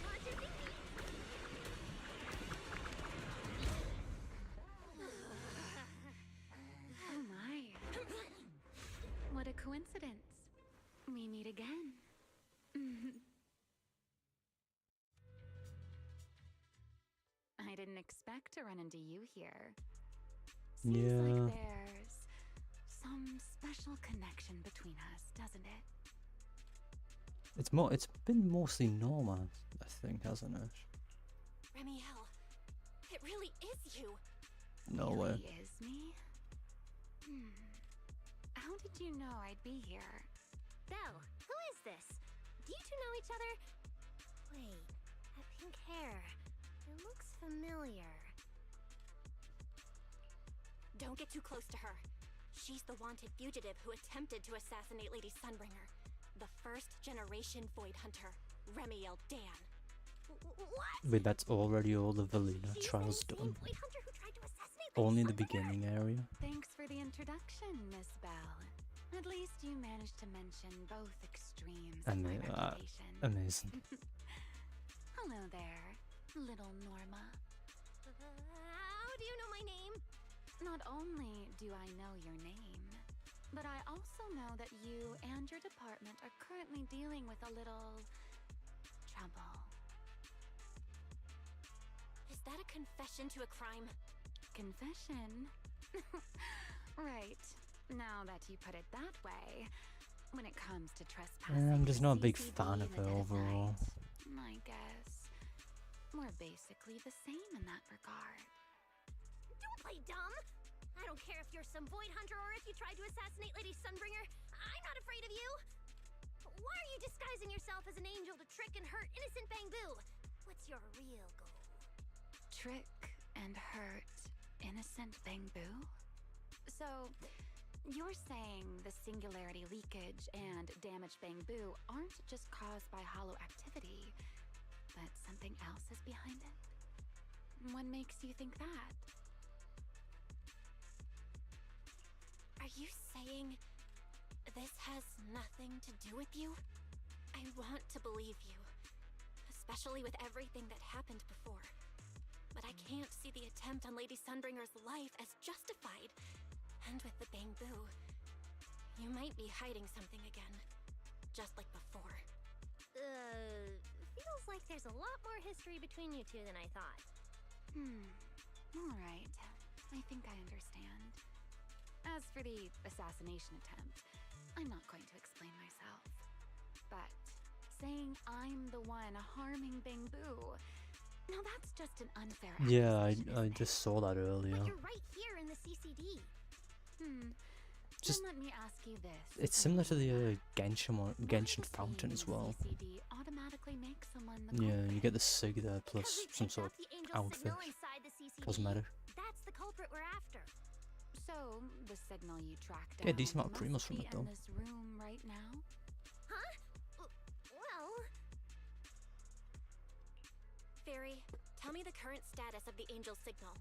What you thinking? Oh my. What a coincidence. We meet again. I didn't expect to run into you here. Seems Yeah. like there's some special connection between us, doesn't it? It's been mostly Norma, I think, hasn't it? Remiel, it really is you. No way. Really is me? How did you know I'd be here? Belle, who is this? Do you two know each other? Wait, that pink hair. It looks familiar. Don't get too close to her. She's the wanted fugitive who attempted to assassinate Lady Sunbringer. The first generation Void Hunter, Remiel Dan. What? Wait, that's already all the Valina trials done. Void Hunter who tried to assassinate Only the beginning area. Thanks for the introduction, Miss Belle. At least you managed to mention both extremes of my reputation. Amazing. Hello there, little Norma. How do you know my name? Not only do I know your name, but I also know that you and your department are currently dealing with a little trouble. Is that a confession to a crime? Confession? Right. Now that you put it that way, when it comes to trespassing, I'm just not a big CCD fan of in the her dead of overall. night, I guess we're basically the same in that regard. Don't play dumb. I don't care if you're some void hunter or if you tried to assassinate Lady Sunbringer. I'm not afraid of you. Why are you disguising yourself as an angel to trick and hurt innocent Bangbu? What's your real goal? Trick and hurt innocent Bangbu? So, you're saying the singularity leakage and damaged Bangbu aren't just caused by hollow activity, but something else is behind it? What makes you think that? Are you saying this has nothing to do with you? I want to believe you, especially with everything that happened before. But I can't see the attempt on Lady Sunbringer's life as justified. And with the Bangbu, you might be hiding something again, just like before. Feels like there's a lot more history between you two than I thought. Alright. I think I understand. As for the assassination attempt, I'm not going to explain myself. But saying I'm the one harming Bangbu, now that's just an unfair Yeah, accusation, I isn't it? just saw that earlier. But you're right here in the CCD. Just- Then let me ask you this. It's similar to the Genshin fountain as well. CCD automatically makes someone the Yeah, culprit. you get the sig there plus Because we some picked sort up of the angel outfit, signal inside the CCD. cosmetic. That's the culprit we're after. So, the signal you tracked Get a down decent amount of must primos from be it, though. in this room right now? Huh? Well... Fairy, tell me the current status of the angel signal.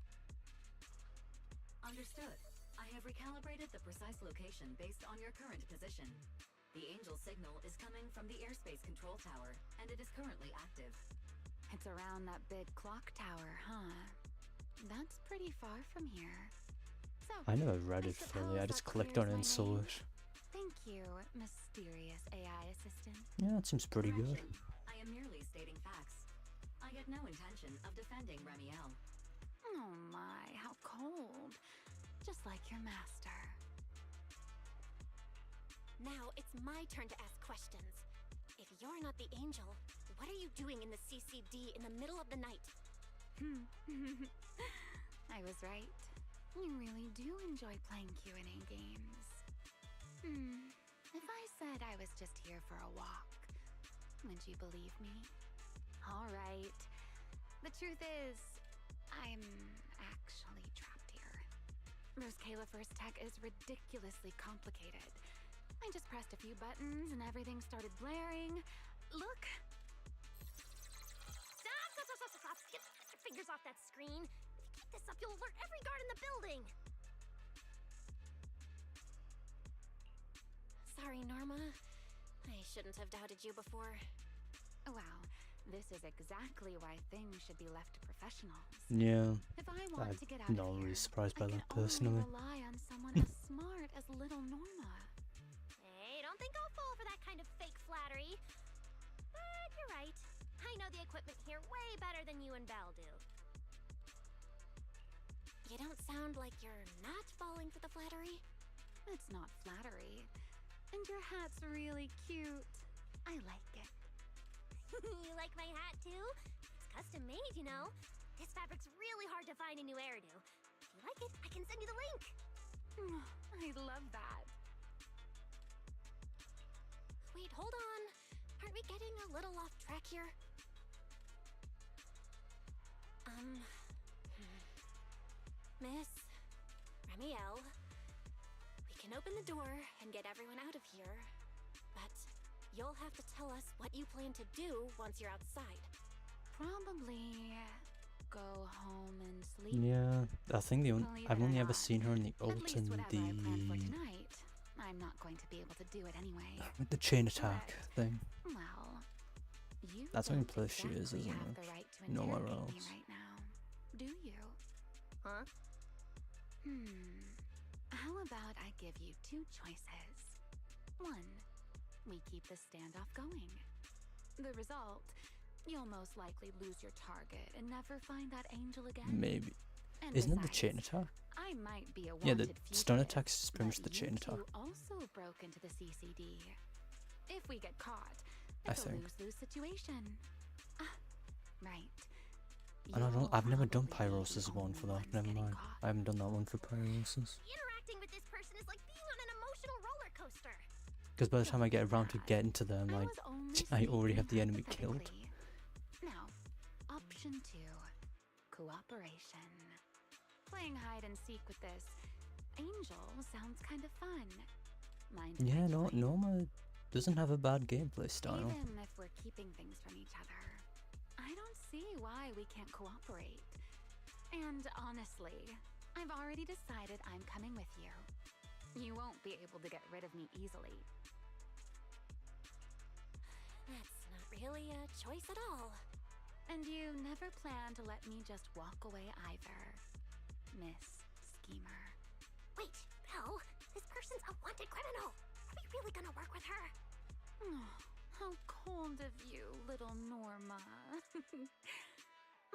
Understood. I have recalibrated the precise location based on your current position. The angel signal is coming from the airspace control tower, and it is currently active. It's around that big clock tower, huh? That's pretty far from here. So, I never read it fully, I suppose just that clicked on it clears and my saw name. it. Thank you, mysterious AI assistant. Yeah, it seems pretty good. Correction. I am merely stating facts. I had no intention of defending Remiel. Oh my, how cold. Just like your master. Now it's my turn to ask questions. If you're not the angel, what are you doing in the CCD in the middle of the night? I was right. You really do enjoy playing Q&A games. If I said I was just here for a walk, would you believe me? All right. The truth is, I'm actually trapped here. Roscaelifer's tech is ridiculously complicated. I just pressed a few buttons and everything started blaring. Look! Stop! Get your fingers off that screen. If you keep this up, you'll alert every guard in the building. Sorry, Norma. I shouldn't have doubted you before. Wow, this is exactly why things should be left to professionals. Yeah, If I want to get out I'm of not here, really surprised by I that can only personally. rely on someone as smart as little Norma. Hey, don't think I'll fall for that kind of fake flattery. But you're right. I know the equipment here way better than you and Belle do. You don't sound like you're not falling for the flattery. It's not flattery. And your hat's really cute. I like it. You like my hat too? It's custom made, you know. This fabric's really hard to find in New Eridu. If you like it, I can send you the link. I love that. Wait, hold on. Aren't we getting a little off track here? Miss Remiel, we can open the door and get everyone out of here, but you'll have to tell us what you plan to do once you're outside. Probably go home and sleep. Yeah, I think Believe I've it or only ever not, seen her in the At ult least and whatever I planned for tonight, I'm not going to be able to do it anyway. with the chain attack thing. Well, you That's the only don't place she is, exactly isn't have it? the right to Nowhere interrogate me else. right now, do you? Huh? How about I give you two choices? One, we keep the standoff going. The result, you'll most likely lose your target and never find that angel again. Maybe. And Isn't it the besides, chain attack? I might be a Yeah, the wanted stun fugitive, attack is pretty much but the chain you attack. two also broke into the CCD. If we get caught, I it's a think. lose-lose situation. Ah, right. And You'll I've never done probably be the Pyrosis one only for that. one Never getting mind. caught. I haven't done that one for Pyrosis. Interacting with this person is like being on an emotional roller coaster. Because by the time I get around to getting to them, I was only I already have the speaking enemy killed. hypothetically. Now, option 2. Cooperation. Playing hide and seek with this angel sounds kind of fun. Mind if I Yeah, no, join? Norma doesn't have a bad gameplay style. Even if we're keeping things from each other, I don't see why we can't cooperate. And honestly, I've already decided I'm coming with you. You won't be able to get rid of me easily. That's not really a choice at all. And you never plan to let me just walk away either, Miss Schemer. Wait, Belle, this person's a wanted criminal. Are we really gonna work with her? Oh, how cold of you, little Norma.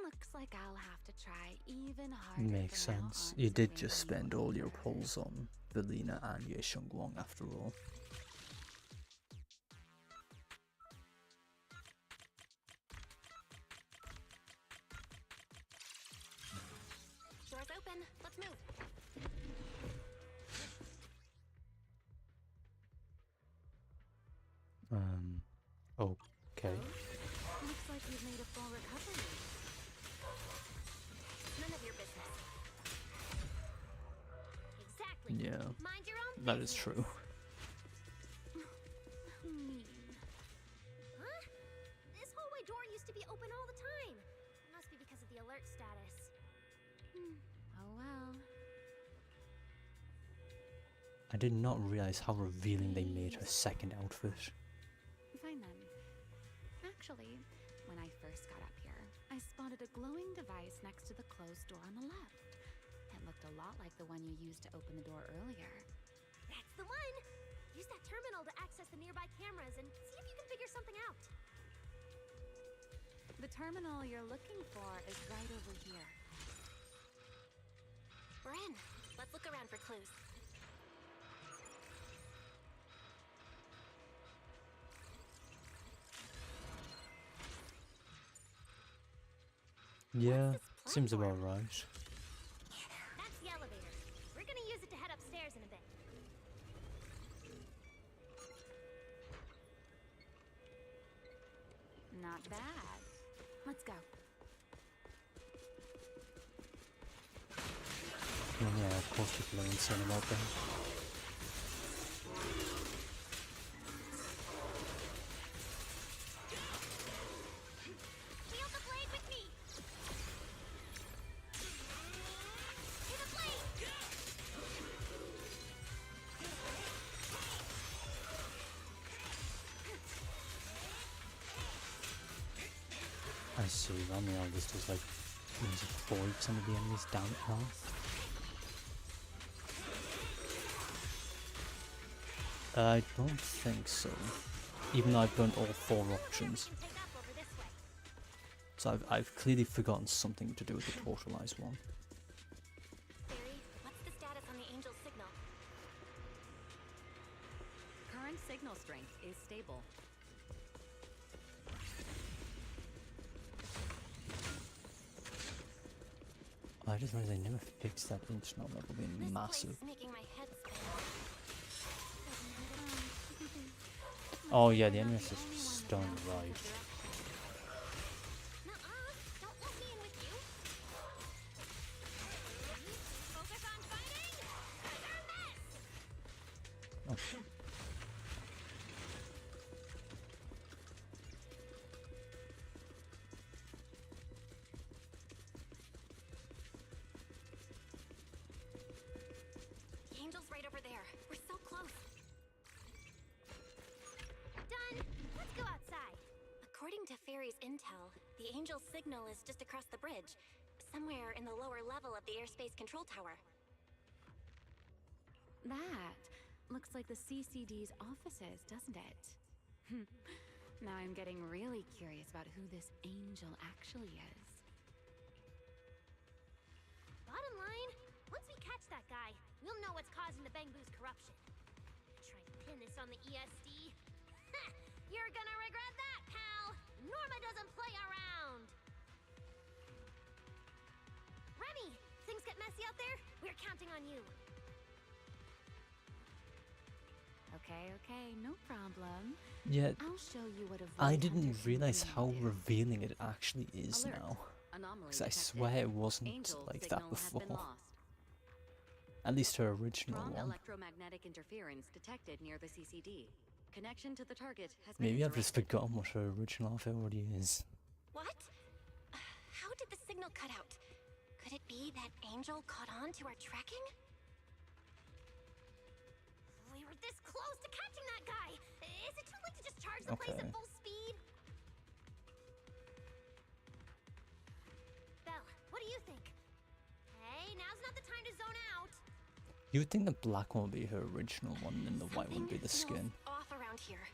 Looks like I'll have to try even harder. Makes from now sense. on You to did win just you spend all your over. pulls on Velina and Ye Wong after all. Doors open. Let's move. Okay. Looks like you've made a full recovery. None of your business. Exactly. Yeah, Mind your own that is business. true. Mean. Huh? This hallway door used to be open all the time. Must be because of the alert status. Oh well. I did not realize how revealing they made her second outfit. Fine then. Actually, when I first got up here, I spotted a glowing device next to the closed door on the left. It looked a lot like the one you used to open the door earlier. That's the one. Use that terminal to access the nearby cameras and see if you can figure something out. The terminal you're looking for is right over here. We're in. Let's look around for clues. Yeah, seems about right. That's the elevator. We're gonna use it to head upstairs in a bit. Not bad. Let's go. And yeah, of course people are insane about that. Feel the blade with me. To the blade. I see, Romeo just does like 40% of the enemies down at health. I don't think so. Even though I've done all 4 options. Take up over this way. So I've clearly forgotten something to do with the totalized one. Barry, what's the status on the angel's signal? Current signal strength is stable. I just realized I never fixed that internet level being This massive. place is making my head spin. Oh yeah, the enemies is stunned right. Nuh-uh. Don't let me in with you. Focus on fighting. They're a mess. Oh. The angel's right over there. We're so close. Done. Let's go outside. According to Fairy's intel, the angel's signal is just across the bridge, somewhere in the lower level of the airspace control tower. That looks like the CCD's offices, doesn't it? Now I'm getting really curious about who this angel actually is. Bottom line, once we catch that guy, we'll know what's causing the Bangbu's corruption. Try to pin this on the ESD? You're gonna regret that, pal! Norma doesn't play around! Emmy! Things get messy out there? We're counting on you. Okay, no problem. Yeah, I'll show you what a I void didn't hunter can realize really how do. revealing it actually is Alert. now. Anomaly Because I detected. swear it wasn't Angel like signal that has been before. lost. At least her original Strong one. electromagnetic interference detected near the CCD. Connection to the target has been Maybe I've just interrupted. forgotten what her original outfit already is. What? How did the signal cut out? Could it be that Angel caught on to our tracking? We were this close to catching that guy. Is it too late to just charge the place Okay. at full speed? Belle, what do you think? Hey, now's not the time to zone out. You'd think the black one would be her original one and the white one would be the skin. Off around here.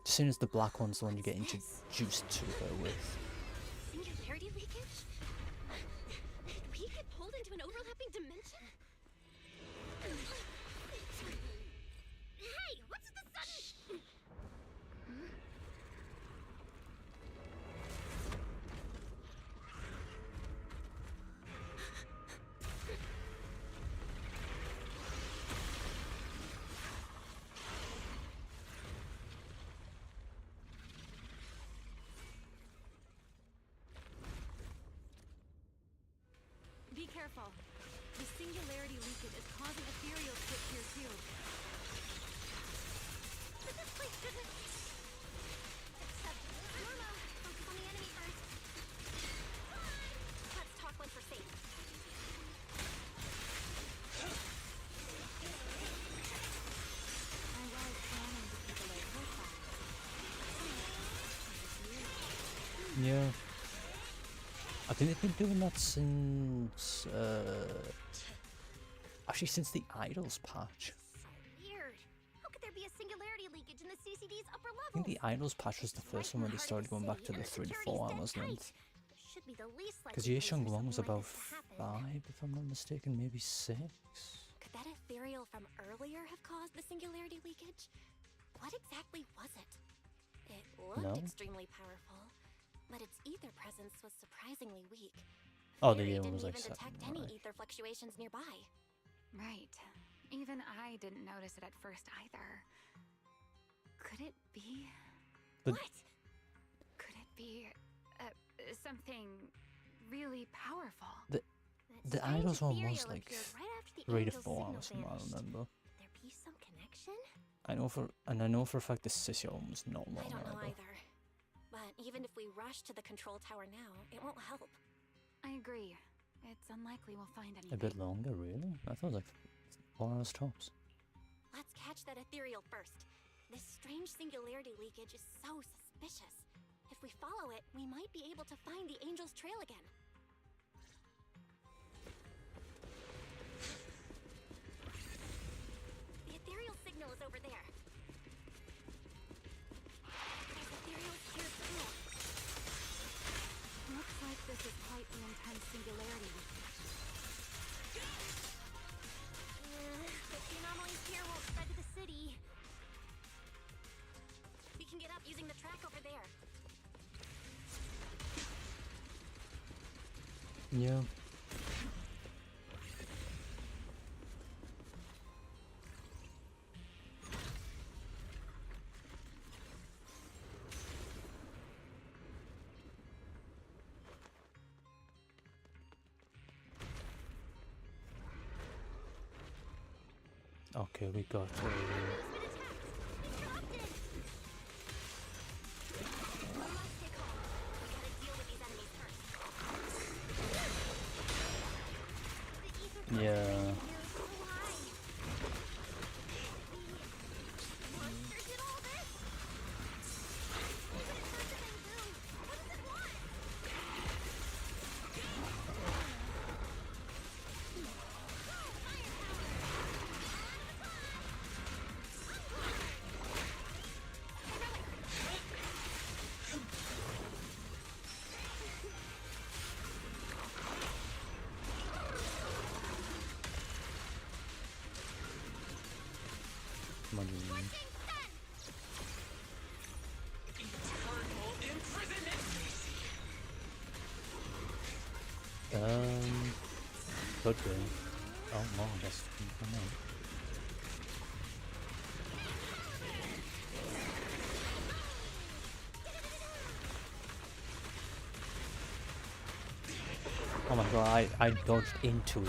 As soon as the black one's the one you get introduced to her with. Singularity leakage? Did we get pulled into an overlapping dimension? Hey, what's with the sudden... Be careful. The singularity leakage is causing ethereal slip here too. But this place shouldn't... Except... Norma, focus on the enemy first. Let's talk once we're safe. I was planning to keep a low profile. Yeah. I think they've been doing that since, actually since the Idols patch. Weird. How could there be a singularity leakage in the CCD's upper I levels? think the Idols patch was the first one when they started going back to the 3 to 4 hours length. Should be the least likely Because place Yeshung for Wang was something about like this to happen. 5, if I'm not mistaken, maybe 6. Could that ethereal from earlier have caused the singularity leakage? What exactly was it? It looked No. extremely powerful, but its ether presence was surprisingly weak. Oh, the Theory year didn't was like even 7, detect any right. ether fluctuations nearby. Right. Even I didn't notice it at first either. Could it be... But What? Could it be... something really powerful? The Idols one was ethereal like appeared right after the 3 to angel's 4 signal hours from what I vanished. remember. Could there be some connection? I know for a fact the Sissy one was not long I don't know either. either. But even if we rush to the control tower now, it won't help. I agree. It's unlikely we'll find anything. A bit longer, really? I thought it was like 4 hours tops. Let's catch that ethereal first. This strange singularity leakage is so suspicious. If we follow it, we might be able to find the angel's trail again. The ethereal signal is over there. There's ethereals here too. Looks like this is quite the intense singularity leakage. But the anomalies here won't spread to the city. We can get up using the track over there. Yeah. Okay, we got yeah. Eternal imprisonment! Could be. Oh, no, I guess. Oh my god, I dodged into it.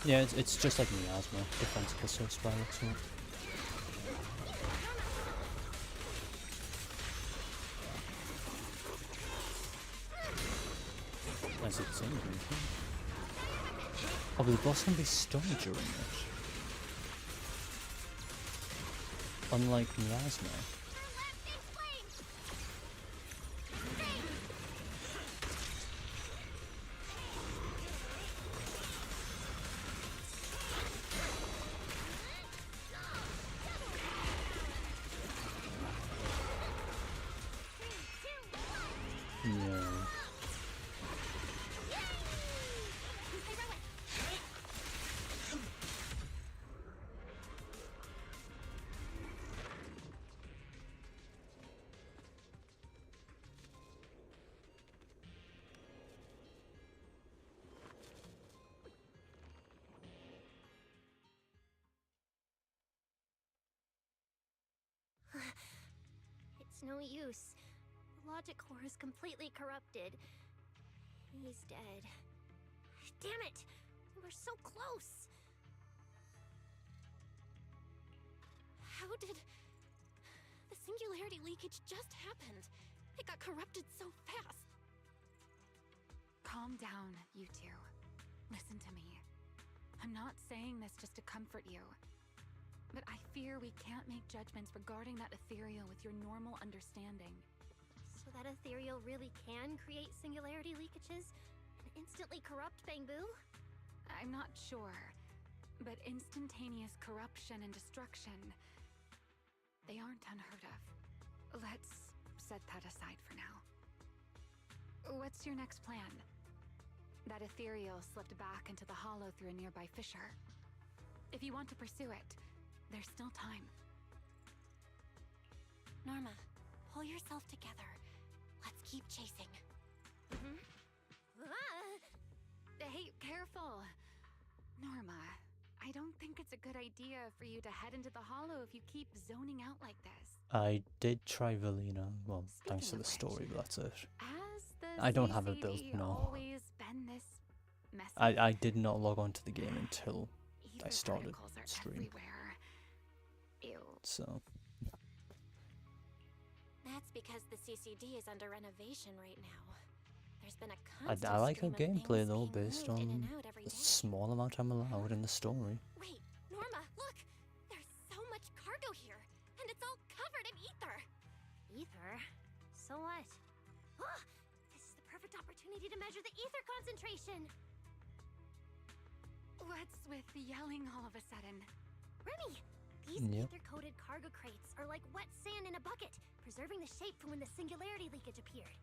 Yeah, it's just like miasma. Defense plus spiral too. As it's in, oh, but the boss can be stunned during it. Unlike miasma. Yeah. It's no use. The logic core is completely corrupted. He's dead. Damn it! We were so close! How did... The singularity leakage just happened. It got corrupted so fast. Calm down, you two. Listen to me. I'm not saying this just to comfort you. But I fear we can't make judgments regarding that ethereal with your normal understanding. So that ethereal really can create singularity leakages and instantly corrupt Bangbu? I'm not sure, but instantaneous corruption and destruction, they aren't unheard of. Let's set that aside for now. What's your next plan? That ethereal slipped back into the hollow through a nearby fissure. If you want to pursue it, there's still time. Norma, pull yourself together. Let's keep chasing. Hey, careful! Norma, I don't think it's a good idea for you to head into the hollow if you keep zoning out like this. I did try Valina, well, thanks to the story, but that's it. I don't have it built, no. Always been this messy? I did not log on to the game until I started stream. So that's because the CCD is under renovation right now. There's been a constant I like her stream of gameplay things though, being based moved in on and out every the day. small amount I'm allowed in the story. Wait, Norma, look! There's so much cargo here, and it's all covered in ether! Ether? So what? Ah! This is the perfect opportunity to measure the ether concentration! What's with yelling all of a sudden? Remy! These ether-coated cargo crates are like wet sand in a bucket, preserving the shape from when the singularity leakage appeared.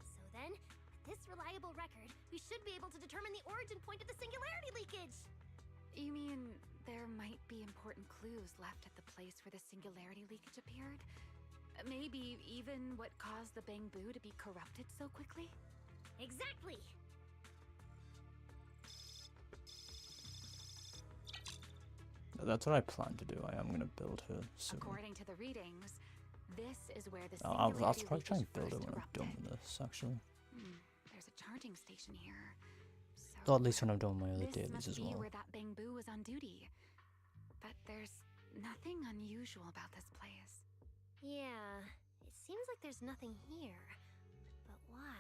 So then, with this reliable record, we should be able to determine the origin point of the singularity leakage! You mean there might be important clues left at the place where the singularity leakage appeared? Maybe even what caused the Bangbu to be corrupted so quickly? Exactly! That's what I plan to do. I am going to build her soon. According to the readings, this is where the I'll singularity probably try and leakage build it first when I'm done erupted. with this, actually. There's a charging station here. Or at least when I'm done with my other This dailies must as be well. where that Bangbu was on duty. But there's nothing unusual about this place. Yeah, it seems like there's nothing here. But why?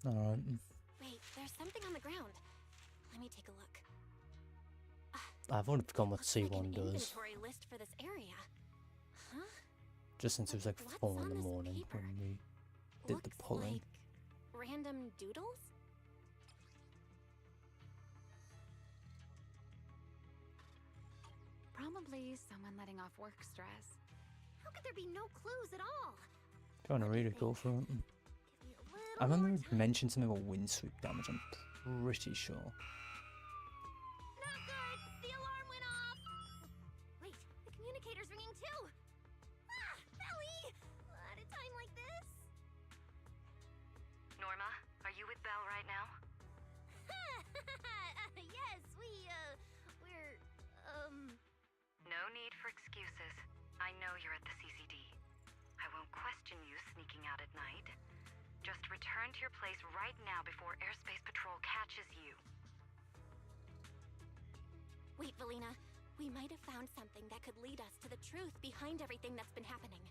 Alright. Wait, there's something on the ground. Let me take a look. I've already forgotten what Looks like C1 an does. inventory list for this area. Huh? Just since it was like What's 4 on in the this morning paper? when we did the Looks pulling. like random doodles? Probably someone letting off work stress. How could there be no clues at all? If you want to read it, go for it. I remember you mentioned something about wind sweep damage, I'm pretty sure. Not good! The alarm went off! Wait, the communicator's ringing too! excuses. I know you're at the CCD. I won't question you sneaking out at night. Just return to your place right now before Airspace Patrol catches you. Wait, Valina. We might have found something that could lead us to the truth behind everything that's been happening.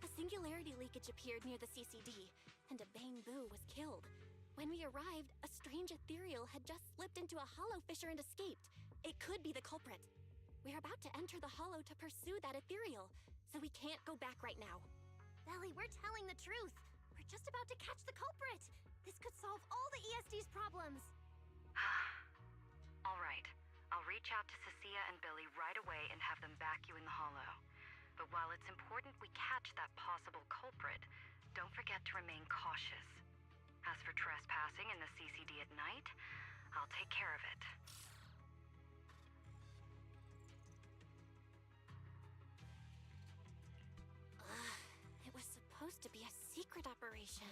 A singularity leakage appeared near the CCD, and a Bangbu was killed. When we arrived, a strange ethereal had just slipped into a hollow fissure and escaped. It could be the culprit. We're about to enter the hollow to pursue that ethereal, so we can't go back right now. Belly, we're telling the truth. We're just about to catch the culprit. This could solve all the ESD's problems. All right. I'll reach out to Cecilia and Billy right away and have them back you in the hollow. But while it's important we catch that possible culprit, don't forget to remain cautious. As for trespassing in the CCD at night, I'll take care of it. It was supposed to be a secret operation,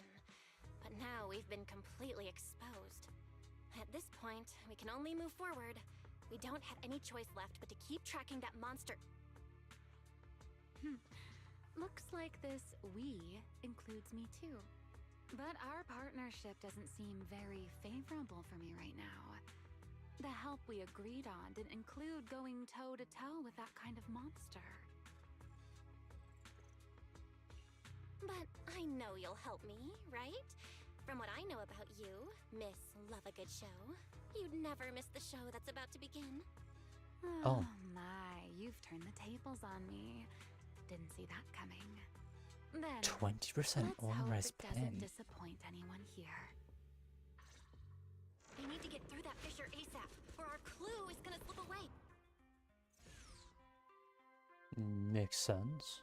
but now we've been completely exposed. At this point, we can only move forward. We don't have any choice left but to keep tracking that monster. Looks like this "we" includes me too. But our partnership doesn't seem very favorable for me right now. The help we agreed on didn't include going toe-to-toe with that kind of monster. But I know you'll help me, right? From what I know about you, Miss Love a Good Show, you'd never miss the show that's about to begin. Oh my, you've turned the tables on me. Didn't see that coming. Then 20% let's on hope res it doesn't pen. disappoint anyone here. We need to get through that fissure ASAP, or our clue is gonna slip away. Makes sense.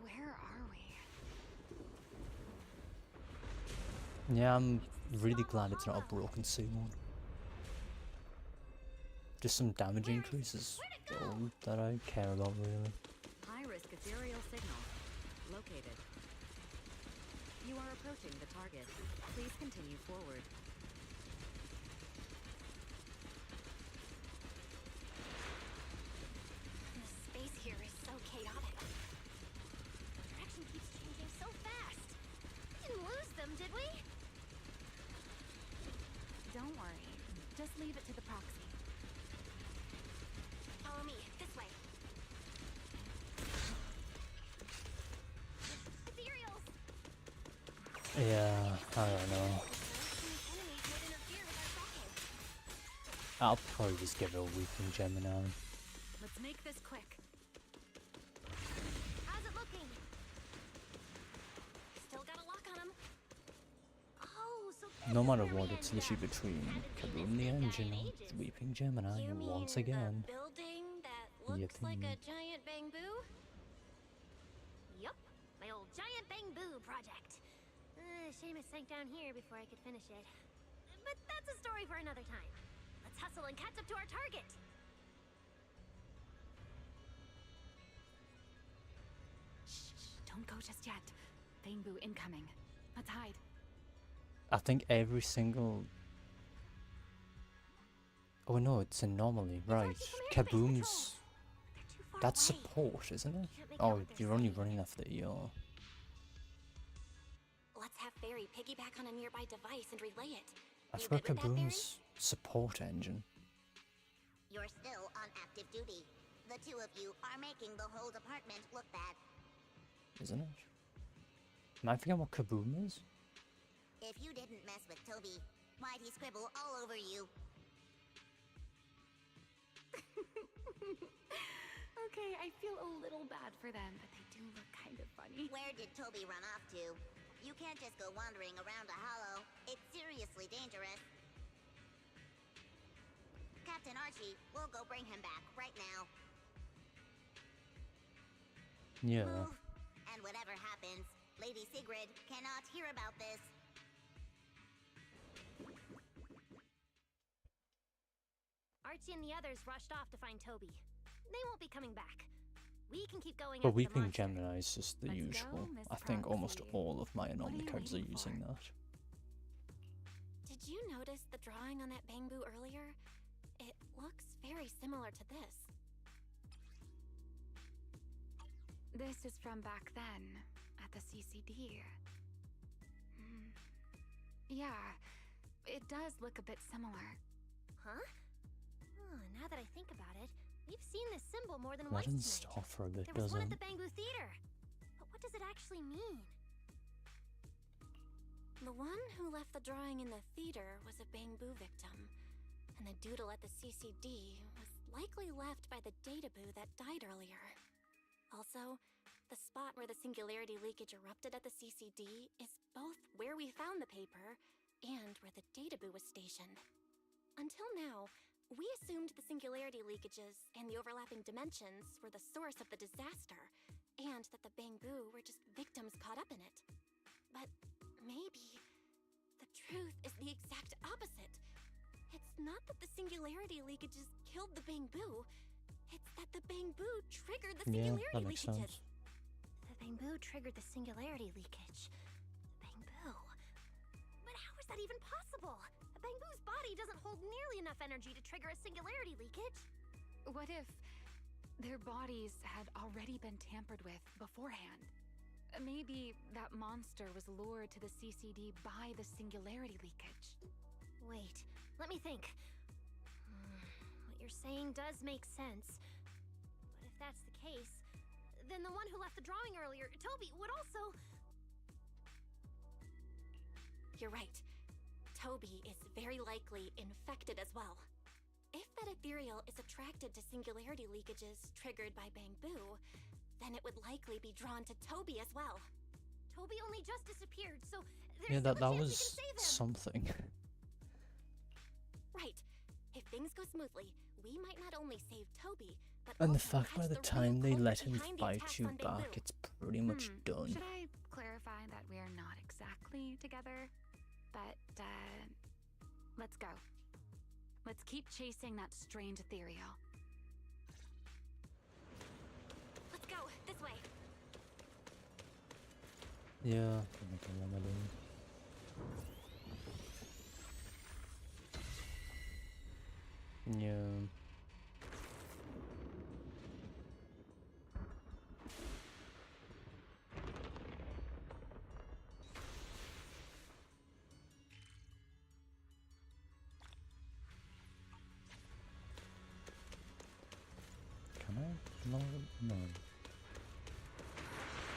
Where are we? Yeah, I'm really glad it's not a broken Summon. Just some damage increases, all that I care about really. High-risk ethereal signal. Located. You are approaching the target. Please continue forward. The space here is so chaotic. The direction keeps changing so fast. We didn't lose them, did we? Don't worry. Just leave it to the proxy. Follow me, this way. Ethereals! Yeah, I don't know. Enemies might interfere with our tracking. I'll probably just give it a weeping Gemini. Let's make this quick. How's it looking? Still got a lock on him. Oh, so No matter what, it's the issue between Kaboom the Engine and the Weeping Gemini You once mean again. the building that looks like a giant Bangbu? Yup, my old giant Bangbu project. Shame it sank down here before I could finish it. But that's a story for another time. Let's hustle and catch up to our target. Shh, don't go just yet. Bangbu incoming. Let's hide. I think every single... Oh no, it's anomaly, right. Kaboom's... That's support, isn't it? Oh, you're only running after ER. Let's have Fairy piggyback on a nearby device and relay it. I You forgot good with that, Fairy? Kaboom's support engine, You're still on active duty. The two of you are making the whole department look bad. isn't it? Am I forgetting what Kaboom is? If you didn't mess with Toby, why'd he scribble all over you? Okay, I feel a little bad for them, but they do look kind of funny. Where did Toby run off to? You can't just go wandering around a hollow. It's seriously dangerous. Captain Archie, we'll go bring him back right now. Yeah. Move, and whatever happens, Lady Sigrid cannot hear about this. Archie and the others rushed off to find Toby. They won't be coming back. We can keep going But after the Weeping monster. Gemini is just the Let's go, usual. Miss I think almost Proxy. all of my anomaly you cards are waiting using that. Did you notice the drawing on that bamboo earlier? It looks very similar to this. This is from back then, at the CCD. Yeah, it does look a bit similar. Huh? Oh, now that I think about it, we've seen this symbol more than That once. didn't stop for a bit, There was one doesn't at the Bamboo Theater. But what does it actually mean? The one who left the drawing in the theater was a bamboo victim, and the doodle at the CCD was likely left by the databoo that died earlier. Also, the spot where the singularity leakage erupted at the CCD is both where we found the paper and where the databoo was stationed. Until now, we assumed the singularity leakages and the overlapping dimensions were the source of the disaster, and that the bamboo were just victims caught up in it. But maybe the truth is the exact opposite. It's not that the singularity leakages killed the bamboo, it's that the bamboo triggered the singularity that makes leakages. sense. The bamboo triggered the singularity leakage. The bamboo. But how is that even possible? A bamboo's body doesn't hold nearly enough energy to trigger a singularity leakage. What if their bodies had already been tampered with beforehand? Maybe that monster was lured to the CCD by the singularity leakage. Wait, let me think. What you're saying does make sense. But if that's the case, then the one who left the drawing earlier, Toby, would also... You're right. Toby is very likely infected as well. If that ethereal is attracted to singularity leakages triggered by bamboo, then it would likely be drawn to Toby as well. Toby only just disappeared, so Yeah, there's that still a chance we was can save him. something. Right. If things go smoothly, we might not only save Toby, but And the also fact by catch the real time they culprit let him behind the fight attacks you on Bamboo. back, it's pretty much done. Should I clarify that we are not exactly together? But, let's go. Let's keep chasing that strange ethereal. Let's go, this way. Yeah. Yeah. Can I? No. No. Oh,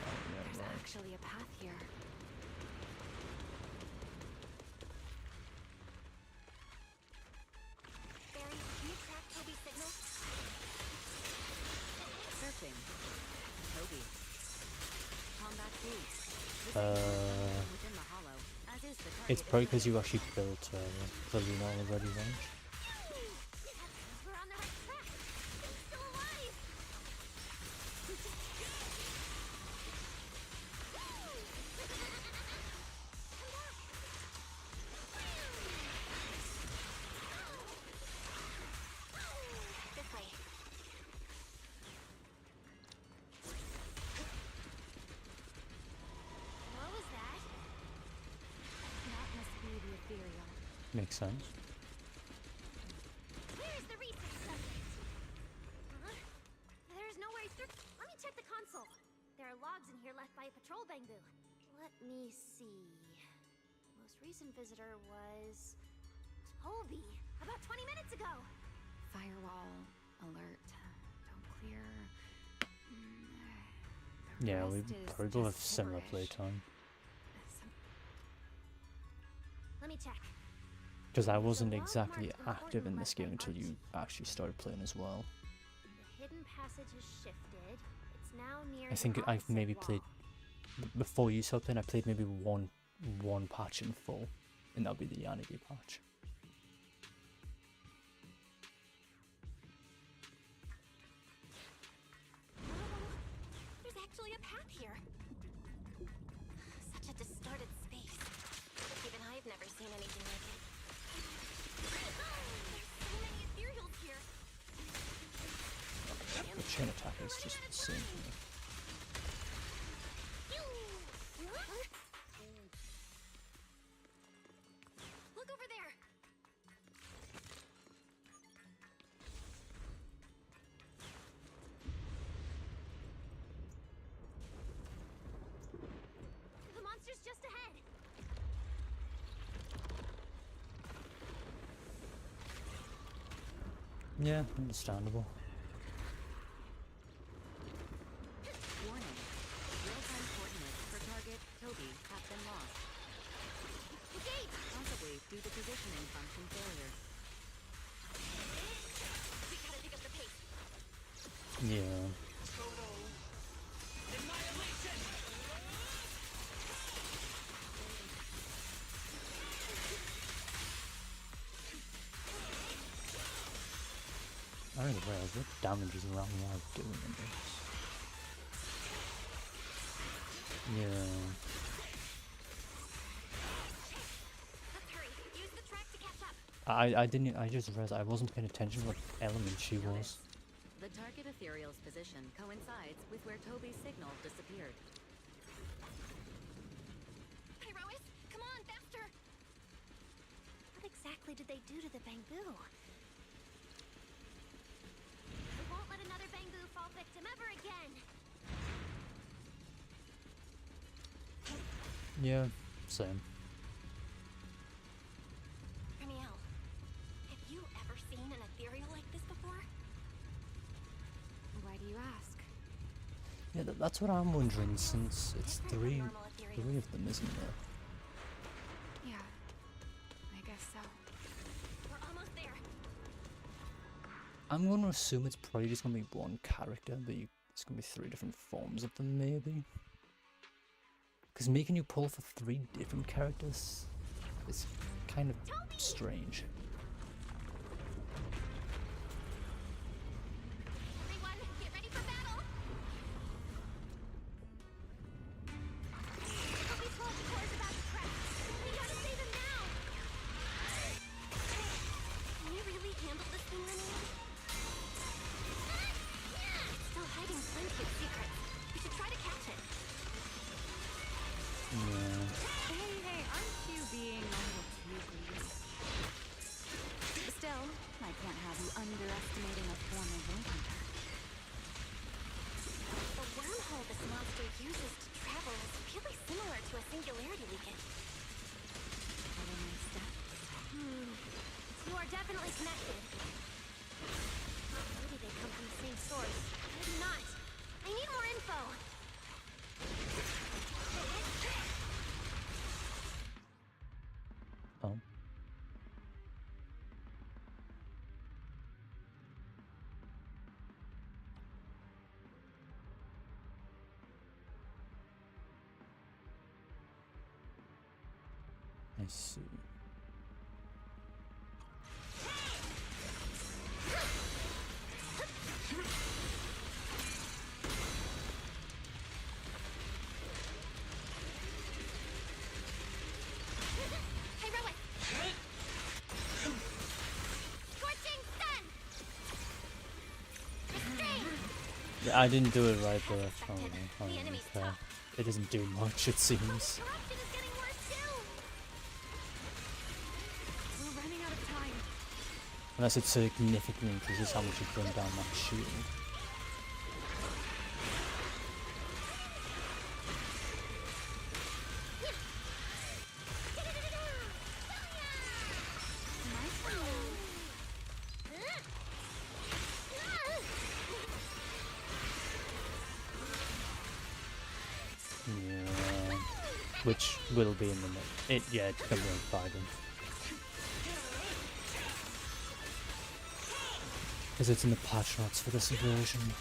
yeah, There's right. actually a path here. Barry, can you track Toby's signal? Surfing. Toby. Combat boost. Within the hollow, as is the target. It's probably because you actually built the Luna already, right? We're on the right track. He's still alive. This way. What was that? That must be the ethereal. Makes sense. Where's the research subject? Huh? There's no way through. Let me check the console. There are logs in here left by a patrol bamboo. Let me see. Most recent visitor was Toby, about 20 minutes ago. Firewall alert. Don't clear. The Yeah, we rest is probably both have just similar gibberish. playtime. Let me check. Because I There's a wasn't log exactly marked active in important this game left by until you Archie. actually started playing as well. The hidden passage has shifted. It's now near I think the I've opposite maybe wall. played before you started playing. I played maybe one patch in full, and that'll be the Yanagi patch. There's actually a path here. Such a distorted space. Even I've never seen anything like it. There's so many ethereals here. The chain attack is just insane to me. Look over there. Yeah, understandable. Warning. Real-time coordinates for target Toby have been lost. Possibly due to positioning function failure. We gotta pick up the pace. Yeah. I don't realize what damage is around the eye doing in this. Yeah. Let's hurry. Use the track to catch up. I just realized I wasn't paying attention to what element she was. The target ethereal's position coincides with where Toby's signal disappeared. Hey, Rois, come on, faster! What exactly did they do to the bamboo? We won't let another bamboo fall victim ever again. Yeah, same. Ramiel, have you ever seen an ethereal like this before? Why do you ask? Yeah, that's what I'm wondering, since it's three of them, isn't there? Yeah, I guess so. We're almost there. I'm gonna assume it's probably just gonna be one character, but it's gonna be 3 different forms of them, maybe. Because making you pull for 3 different characters is kind of strange. Everyone, get ready for battle! Toby's vault core is about to crash. We gotta save him now! Can you really handle this thing, Ramiel? It's still hiding plenty of secrets. We should try to catch it. Yeah. Hey, aren't you being a little too greedy? Still, I can't have you underestimating a form of encounter. The wormhole this monster uses to travel is really similar to a singularity leakage. Follow my steps. You are definitely connected. Maybe they come from the same source. Maybe not. I need more info. Oh. I see. Hey, Rowan! Scorching sun! Yeah, I didn't do it right there. Oh, okay. It doesn't do much, it seems. Corruption is getting worse too! We're running out of time. Unless it significantly increases how much you bring down that shield. Yeah, which will be in the next. Yeah, it's gonna be on Biden. Because it's in the patch notes for this version.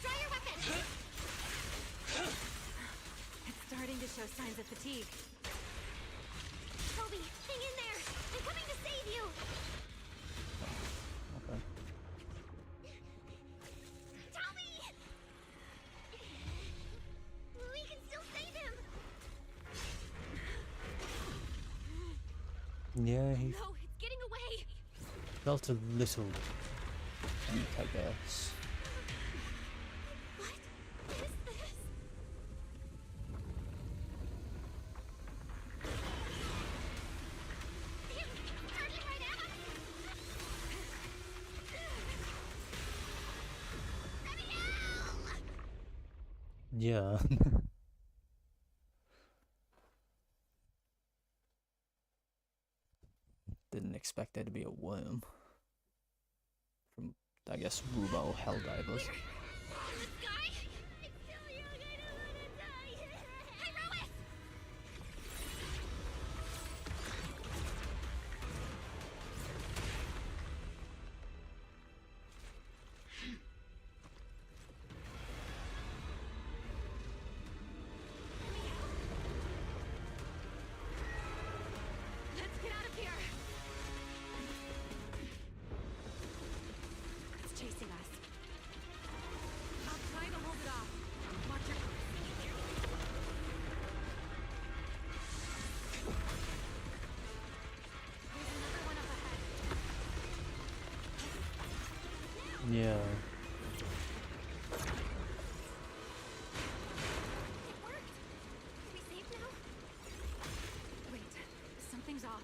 Draw your weapon! It's starting to show signs of fatigue. Toby, hang in there! I'm coming to save you! Okay. Toby! We can still save him! Yeah, he No, it's getting away! felt a little weak, I guess. What is this? Charging right at us! Ramiel! Yeah. Didn't expect there to be a worm. From, I guess, Rubo Helldivers. Let's get out of here! It's chasing us. I'll try to hold it off. Watch your... There's another one up ahead. Yeah. It worked! Are we safe now? Wait, something's off.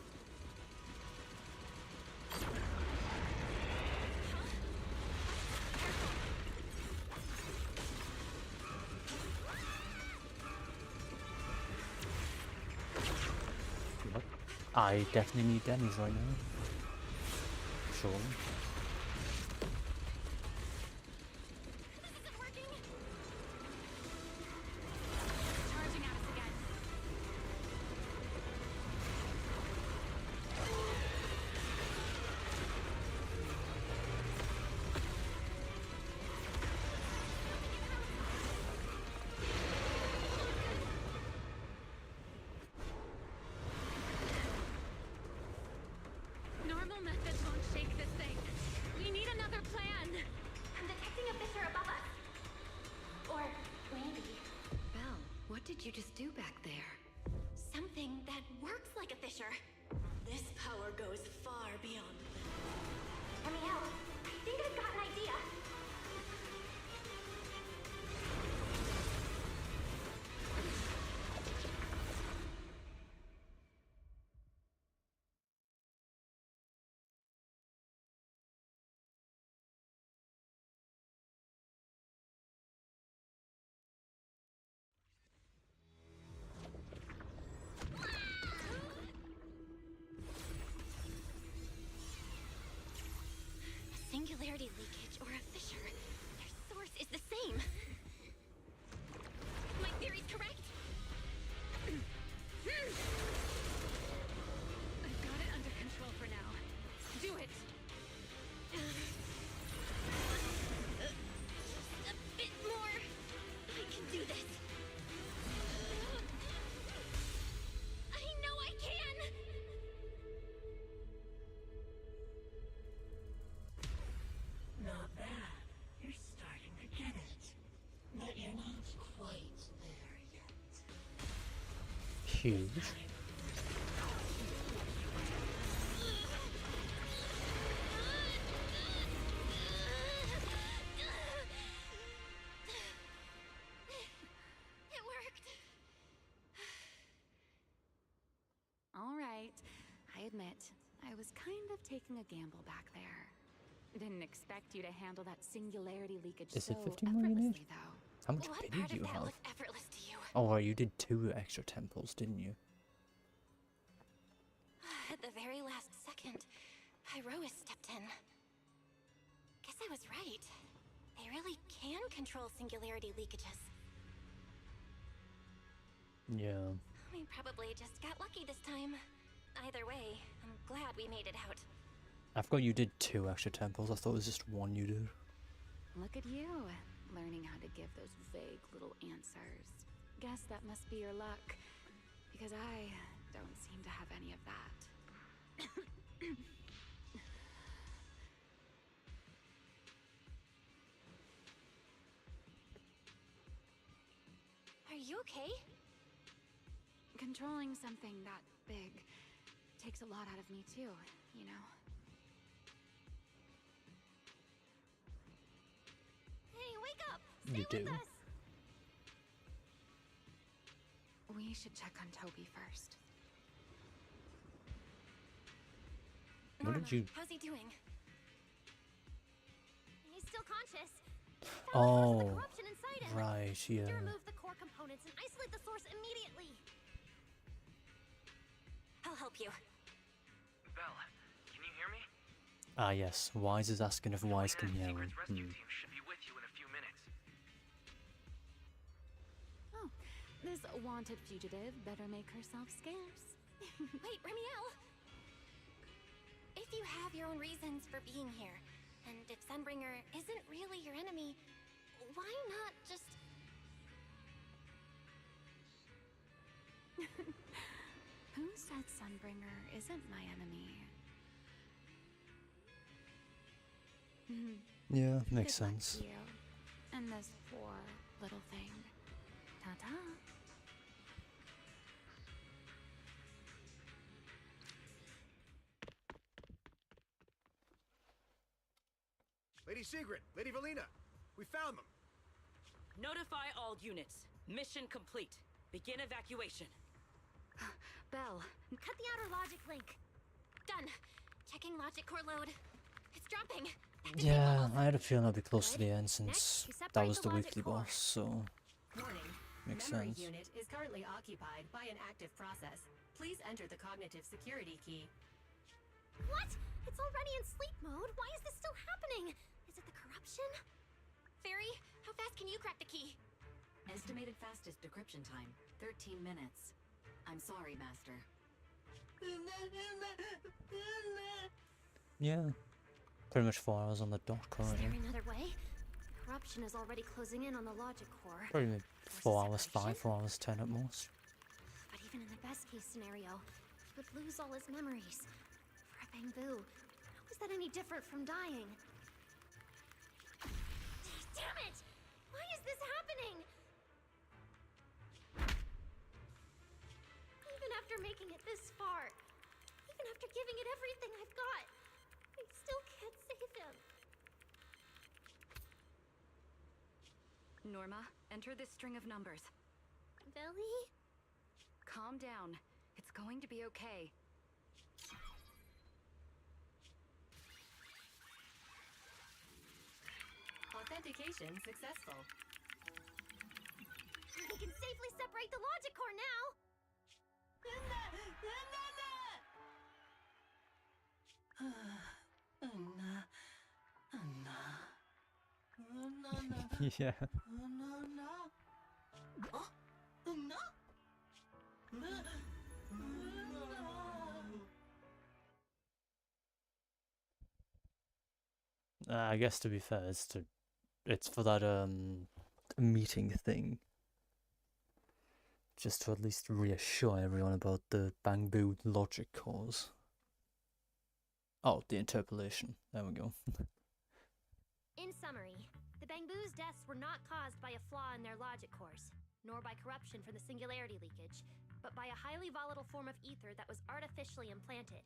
What? I definitely need Denny's right now. Sure. Charging at us again. Normal methods won't shake this thing. We need another plan. I'm detecting a fissure above us. Or maybe Belle, what did you just do back there? something that works like a fissure. This power goes far beyond. Let me out. I think I've got an idea. Singularity leakage or a fissure. Their source is the same. My theory's correct. I've got it under control for now. Do it! Just a bit more. I can do this. I know I can. Not bad. You're starting to get it. But you're not quite there yet. Huge. It worked. All right. I admit, I was kind of taking a gamble back there. Didn't expect you to handle that singularity leakage Is so it 50 more you need? effortlessly, though. How much What pity part do of you that have? looked effortless to you? Oh, well, you did 2 extra temples, didn't you? At the very last second, Pyrois stepped in. Guess I was right. They really can control singularity leakages. Yeah. We probably just got lucky this time. Either way, I'm glad we made it out. I forgot you did 2 extra temples. I thought it was just 1 you did. Look at you, learning how to give those vague little answers. Guess that must be your luck, because I don't seem to have any of that. Are you okay? Controlling something that big takes a lot out of me too, you know? Hey, wake up! You Stay do. with us! We should check on Toby first. What did you... How's he doing? He's still conscious. Oh, corruption inside him. right, We yeah. need to remove the core components and isolate the source immediately. I'll help you. Belle, can you hear me? Ah, yes. Wise is asking if Wise can hear him. Rescue team should be with you in a few minutes. Oh, this wanted fugitive better make herself scarce. Wait, Remiel! If you have your own reasons for being here, and if Sunbringer isn't really your enemy, why not just... Who said Sunbringer isn't my enemy? Yeah, makes Good luck sense. to you and this poor little thing. Ta-ta. Lady Sigrid, Lady Valina, we found them. Notify all units. Mission complete. Begin evacuation. Belle. Cut the outer logic link. Done. Checking logic core load. It's dropping. Yeah, I had a feeling I'd be close to the end since that was the weekly boss, so Warning. makes Memory sense. unit is currently occupied by an active process. Please enter the cognitive security key. What? It's already in sleep mode. Why is this still happening? Is it the corruption? Fairy, how fast can you crack the key? Estimated fastest decryption time, 13 minutes. I'm sorry, Master. Yeah, pretty much 4 hours on the dot Is currently. there another way? Corruption is already closing in on the logic core. Probably maybe 4 hours 5, 4 hours 10 at most. But even in the best case scenario, he would lose all his memories. For a Bangbu, how is that any different from dying? Damn it! Why is this happening? Even after making it this far, even after giving it everything I've got, I still can't save him. Norma, enter this string of numbers. Belly? Calm down. It's going to be okay. Authentication successful. We can safely separate the logic core now! Yeah. I guess to be fair, it's for that meeting thing. Just to at least reassure everyone about the Bangbu logic cores. Oh, the interpolation. There we go. In summary, the Bangbu's deaths were not caused by a flaw in their logic cores, nor by corruption from the singularity leakage, but by a highly volatile form of ether that was artificially implanted.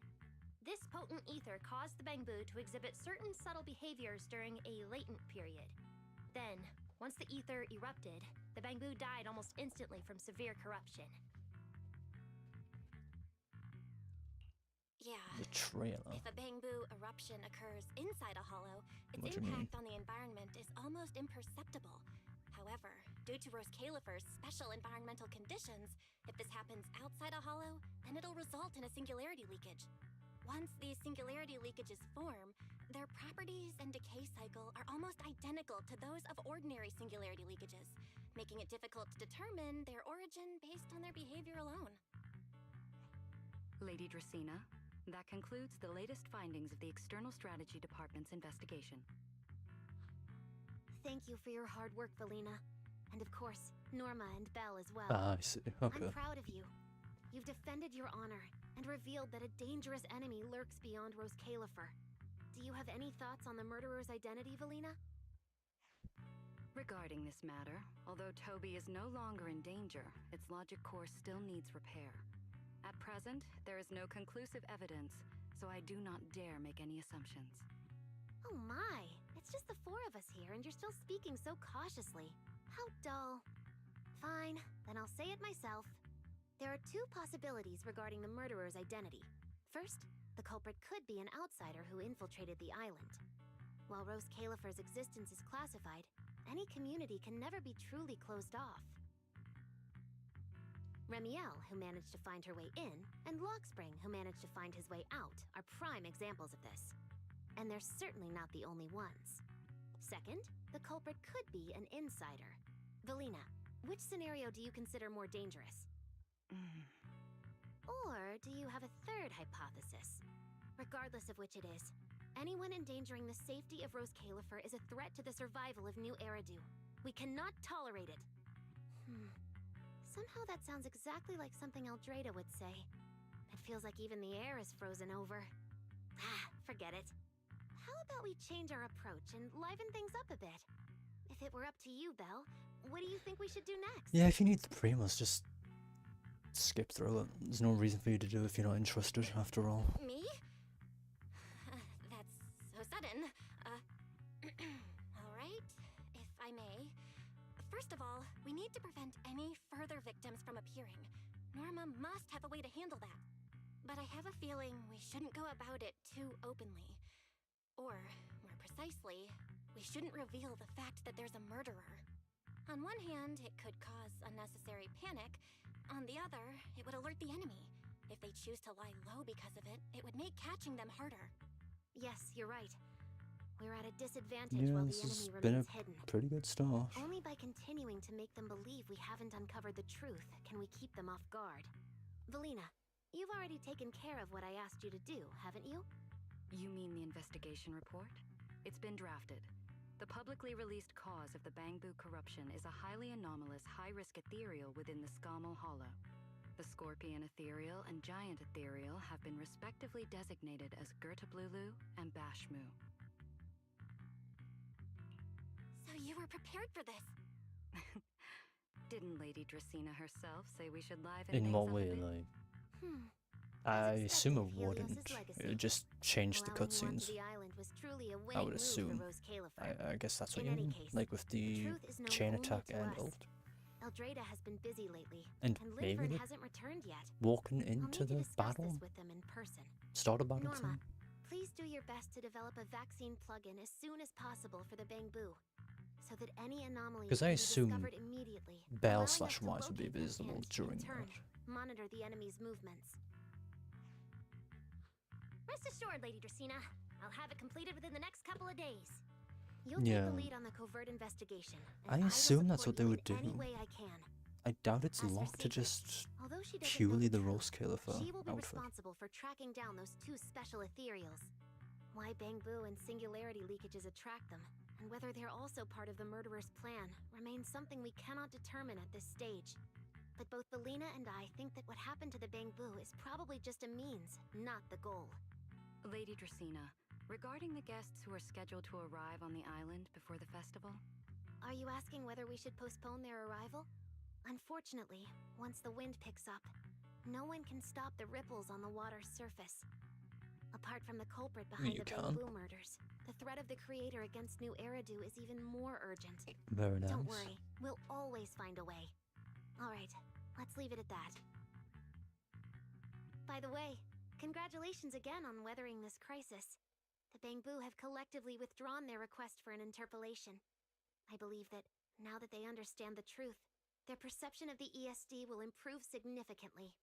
This potent ether caused the Bangbu to exhibit certain subtle behaviors during a latent period. Then, once the ether erupted, the Bangbu died almost instantly from severe corruption. Yeah. The trailer. If a Bangbu eruption occurs inside a hollow, its What do you mean? impact on the environment is almost imperceptible. However, due to Roscaelifer's special environmental conditions, if this happens outside a hollow, then it'll result in a singularity leakage. Once these singularity leakages form, their properties and decay cycle are almost identical to those of ordinary singularity leakages, making it difficult to determine their origin based on their behavior alone. Lady Dracena, that concludes the latest findings of the External Strategy Department's investigation. Thank you for your hard work, Valina. And of course, Norma and Belle as well. Ah, I see. Okay. I'm proud of you. You've defended your honor and revealed that a dangerous enemy lurks beyond Roscaelifer. Do you have any thoughts on the murderer's identity, Valina? Regarding this matter, although Toby is no longer in danger, its logic core still needs repair. At present, there is no conclusive evidence, so I do not dare make any assumptions. Oh my! It's just the four of us here and you're still speaking so cautiously. How dull. Fine, then I'll say it myself. There are two possibilities regarding the murderer's identity. First, the culprit could be an outsider who infiltrated the island. While Roscaelifer's existence is classified, any community can never be truly closed off. Remiel, who managed to find her way in, and Lockspring, who managed to find his way out, are prime examples of this. And they're certainly not the only ones. Second, the culprit could be an insider. Valina, which scenario do you consider more dangerous? Or do you have a third hypothesis? Regardless of which it is, anyone endangering the safety of Roscaelifer is a threat to the survival of New Eridu. We cannot tolerate it. Somehow that sounds exactly like something Eldrada would say. It feels like even the air is frozen over. Forget it. How about we change our approach and liven things up a bit? If it were up to you, Belle, what do you think we should do next? Yeah, if you need the Primos, just skip through it. There's no reason for you to do it if you're not interested, after all. Me? That's so sudden. Alright, if I may. First of all, we need to prevent any further victims from appearing. Norma must have a way to handle that. But I have a feeling we shouldn't go about it too openly. Or, more precisely, we shouldn't reveal the fact that there's a murderer. On one hand, it could cause unnecessary panic. On the other, it would alert the enemy. If they choose to lie low because of it, it would make catching them harder. Yes, you're right. We're at a disadvantage Yeah, while this the has enemy been remains a hidden. pretty good start. Only by continuing to make them believe we haven't uncovered the truth can we keep them off guard. Valina, you've already taken care of what I asked you to do, haven't you? You mean the investigation report? It's been drafted. The publicly released cause of the Bangbu corruption is a highly anomalous, high-risk ethereal within the Skamal Hollow. The Scorpion Ethereal and Giant Ethereal have been respectively designated as Gertablulu and Bashmu. So you were prepared for this? Didn't Lady Dracena herself say we should liven In things what up a way, bit? like? Hmm. I assume it Helios's wouldn't. legacy. It would just change the Allowing you onto cutscenes. the island was truly a I winning would move assume. for Roscaelifer. I guess that's what In you any mean. case, Like with the truth is known chain only attack to and us. ult. Eldrada has been busy lately, And maybe Linford the hasn't returned yet. walking I'll need into to the discuss battle? this with them in person. Start a battle Norma, thing? please do your best to develop a vaccine plugin as soon as possible for the Bangbu, so that any anomalies Because can I be assume discovered immediately. Bell allowing us slash to Wise would be locate them visible and, in during turn, that. monitor the enemy's movements. Rest assured, Lady Dracena, I'll have it completed within the next couple of days. You'll Yeah. take the lead on the covert investigation. I and will assume that's support what they you would in any do. way I can. I doubt it's As for locked to Secret, just although she doesn't purely know the truth, Roscaelifer she will be outfit. responsible for tracking down those two special ethereals. Why Bangbu and singularity leakages attract them, and whether they're also part of the murderer's plan, remains something we cannot determine at this stage. But both Valina and I think that what happened to the Bangbu is probably just a means, not the goal. Lady Dracena, regarding the guests who are scheduled to arrive on the island before the festival? Are you asking whether we should postpone their arrival? Unfortunately, once the wind picks up, no one can stop the ripples on the water's surface. Apart from the culprit behind You the can. Bangbu murders, the threat of the Creator against New Eridu is even more urgent. Very nice. Don't worry, we'll always find a way. Alright, let's leave it at that. By the way, congratulations again on weathering this crisis. The Bangbu have collectively withdrawn their request for an interpolation. I believe that, now that they understand the truth, their perception of the ESD will improve significantly.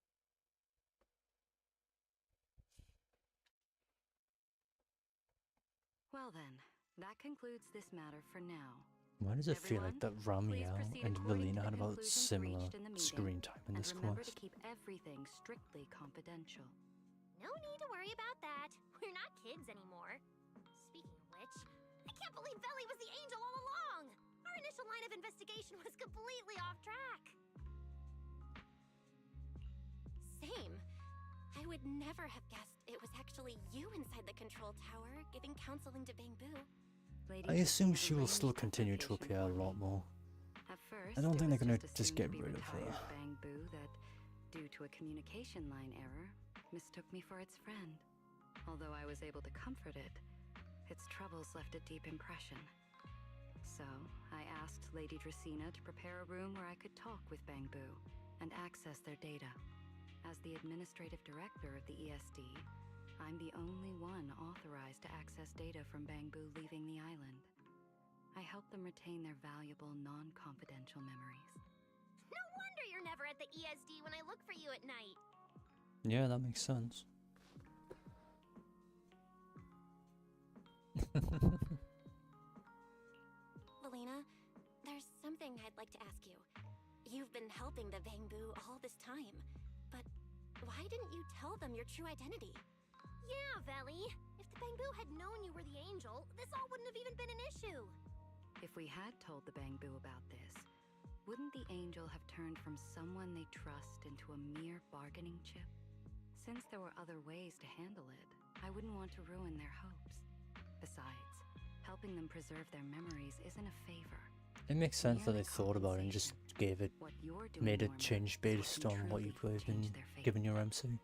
Well then, that concludes this matter for now. Why does it feel like that Everyone, please Ramiel proceed and according to Valina the had about conclusions similar reached in the meeting, screen time in this and remember quest? to keep everything strictly confidential. No need to worry about that. We're not kids anymore. Speaking of which, I can't believe Veli was the angel all along! Our initial line of investigation was completely off track. Same. I would never have guessed it was actually you inside the control tower giving counseling to Bangbu. I assume she will still continue to appear a lot more. At first, I don't think they're gonna just just get assumed to be rid of her. retired Bangbu that, due to a communication line error, mistook me for its friend. Although I was able to comfort it, its troubles left a deep impression. So, I asked Lady Dracena to prepare a room where I could talk with Bangbu and access their data. As the administrative director of the ESD, I'm the only one authorized to access data from Bangbu leaving the island. I help them retain their valuable, non-confidential memories. No wonder you're never at the ESD when I look for you at night. Yeah, that makes sense. Valina, there's something I'd like to ask you. You've been helping the Bangbu all this time, but why didn't you tell them your true identity? Yeah, Veli. If the Bangbu had known you were the angel, this all wouldn't have even been an issue. If we had told the Bangbu about this, wouldn't the angel have turned from someone they trust into a mere bargaining chip? Since there were other ways to handle it, I wouldn't want to ruin their hopes. Besides, helping them preserve their memories isn't a favor. It makes sense that they thought about it and just gave it, made it change based on what you've been given your MC.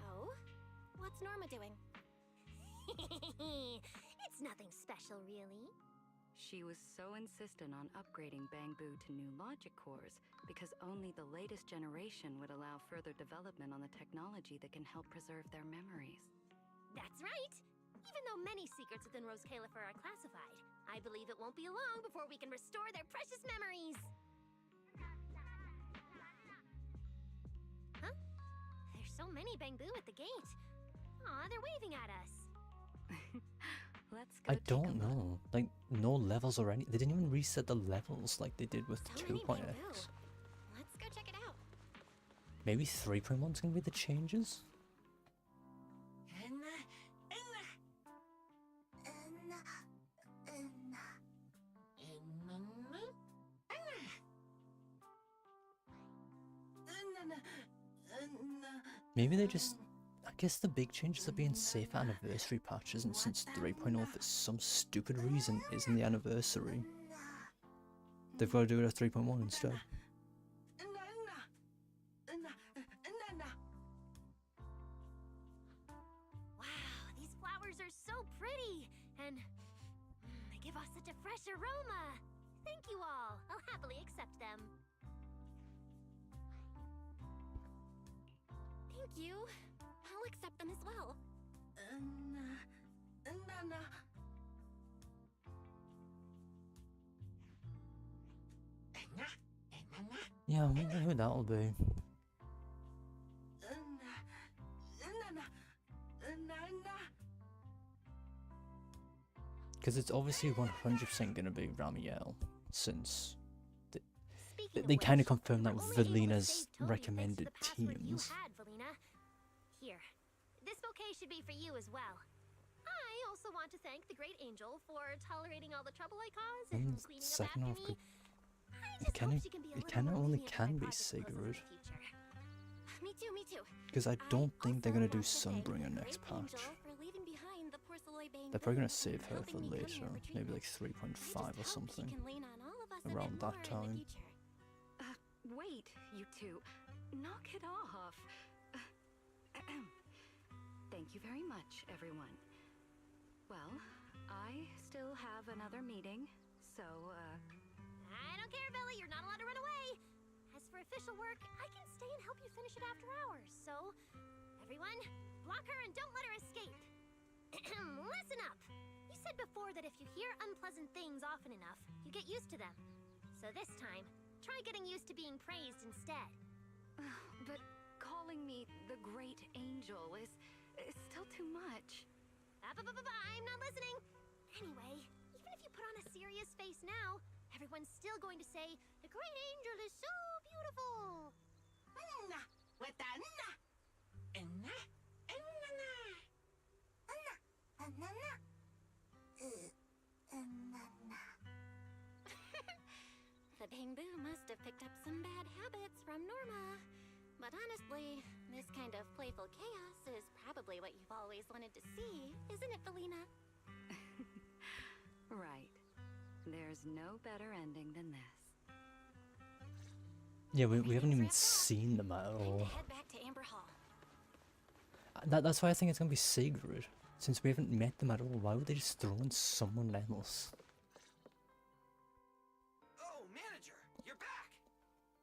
Oh? What's Norma doing? It's nothing special, really. She was so insistent on upgrading Bangbu to new logic cores because only the latest generation would allow further development on the technology that can help preserve their memories. That's right. Even though many secrets within Roscaelifer are classified, I believe it won't be long before we can restore their precious memories. Huh? There's so many Bangbu at the gate. Aw, they're waving at us. Let's go. I don't know. Like, no levels or any. They didn't even reset the levels like they did with So 2.x. many Bangbu. Let's go check it out. Maybe 3.1's gonna be the changes? Maybe they just... I guess the big changes are being safe anniversary patches, and since 3.0 for some stupid reason isn't the anniversary, they've got to do it at 3.1 instead. Wow, these flowers are so pretty, and they give off such a fresh aroma. Thank you all. I'll happily accept them. Thank you. I'll accept them as well. Yeah, I wonder who that'll be. Because it's obviously 100% going to be Ramiel, since they kind of confirmed that with Valina's recommended teams. Here, this bouquet should be for you as well. I also want to thank the great angel for tolerating all the trouble I caused and cleaning up Second after off, me. it kind of only can be Sigurd. Me too, me too. Because I don't think they're going to do Sunbringer next patch. They're probably going to save her for later, maybe like 3.5 or something, around that time. Wait, you two. Knock it off. Thank you very much, everyone. Well, I still have another meeting, so, I don't care, Billy. You're not allowed to run away. As for official work, I can stay and help you finish it after hours, so... Everyone, block her and don't let her escape. Listen up. You said before that if you hear unpleasant things often enough, you get used to them. So this time, try getting used to being praised instead. But calling me the Great Angel is still too much. I'm not listening. Anyway, even if you put on a serious face now, everyone's still going to say, the Great Angel is so beautiful. The Bangbu must have picked up some bad habits from Norma. But honestly, this kind of playful chaos is probably what you've always wanted to see, isn't it, Valina? Right. There's no better ending than this. Yeah, we haven't even seen them at all. Head back to Amber Hall. That's why I think it's going to be Sigrid. Since we haven't met them at all, why would they just throw in someone else? Oh, manager, you're back!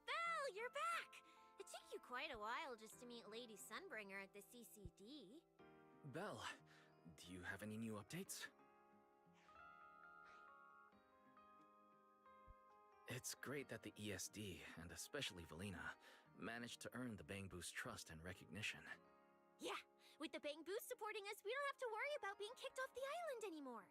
Val, you're back! It took you quite a while just to meet Lady Sunbringer at the CCD. Belle, do you have any new updates? It's great that the ESD, and especially Valina, managed to earn the Bangbu's trust and recognition. Yeah, with the Bangbu supporting us, we don't have to worry about being kicked off the island anymore.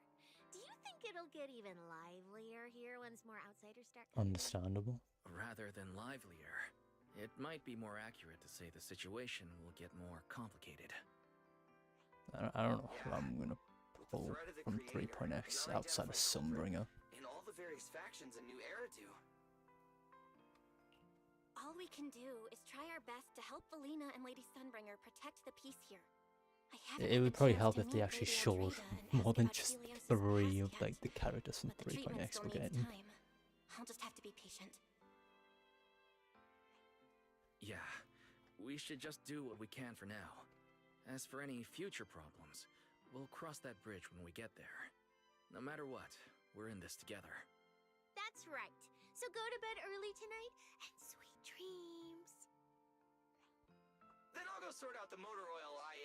Do you think it'll get even livelier here once more outsiders start coming in? Understandable. Rather than livelier, it might be more accurate to say the situation will get more complicated. I don't know who I'm gonna pull from 3.x outside of Sunbringer. And all the various factions in New Era do. All we can do is try our best to help Valina and Lady Sunbringer protect the peace here. It would probably help if they actually showed more than just 3 of like the characters from 3.x we're getting. I'll just have to be patient. Yeah, we should just do what we can for now. As for any future problems, we'll cross that bridge when we get there. No matter what, we're in this together. That's right. So go to bed early tonight and sweet dreams. Then I'll go sort out the motor oil I,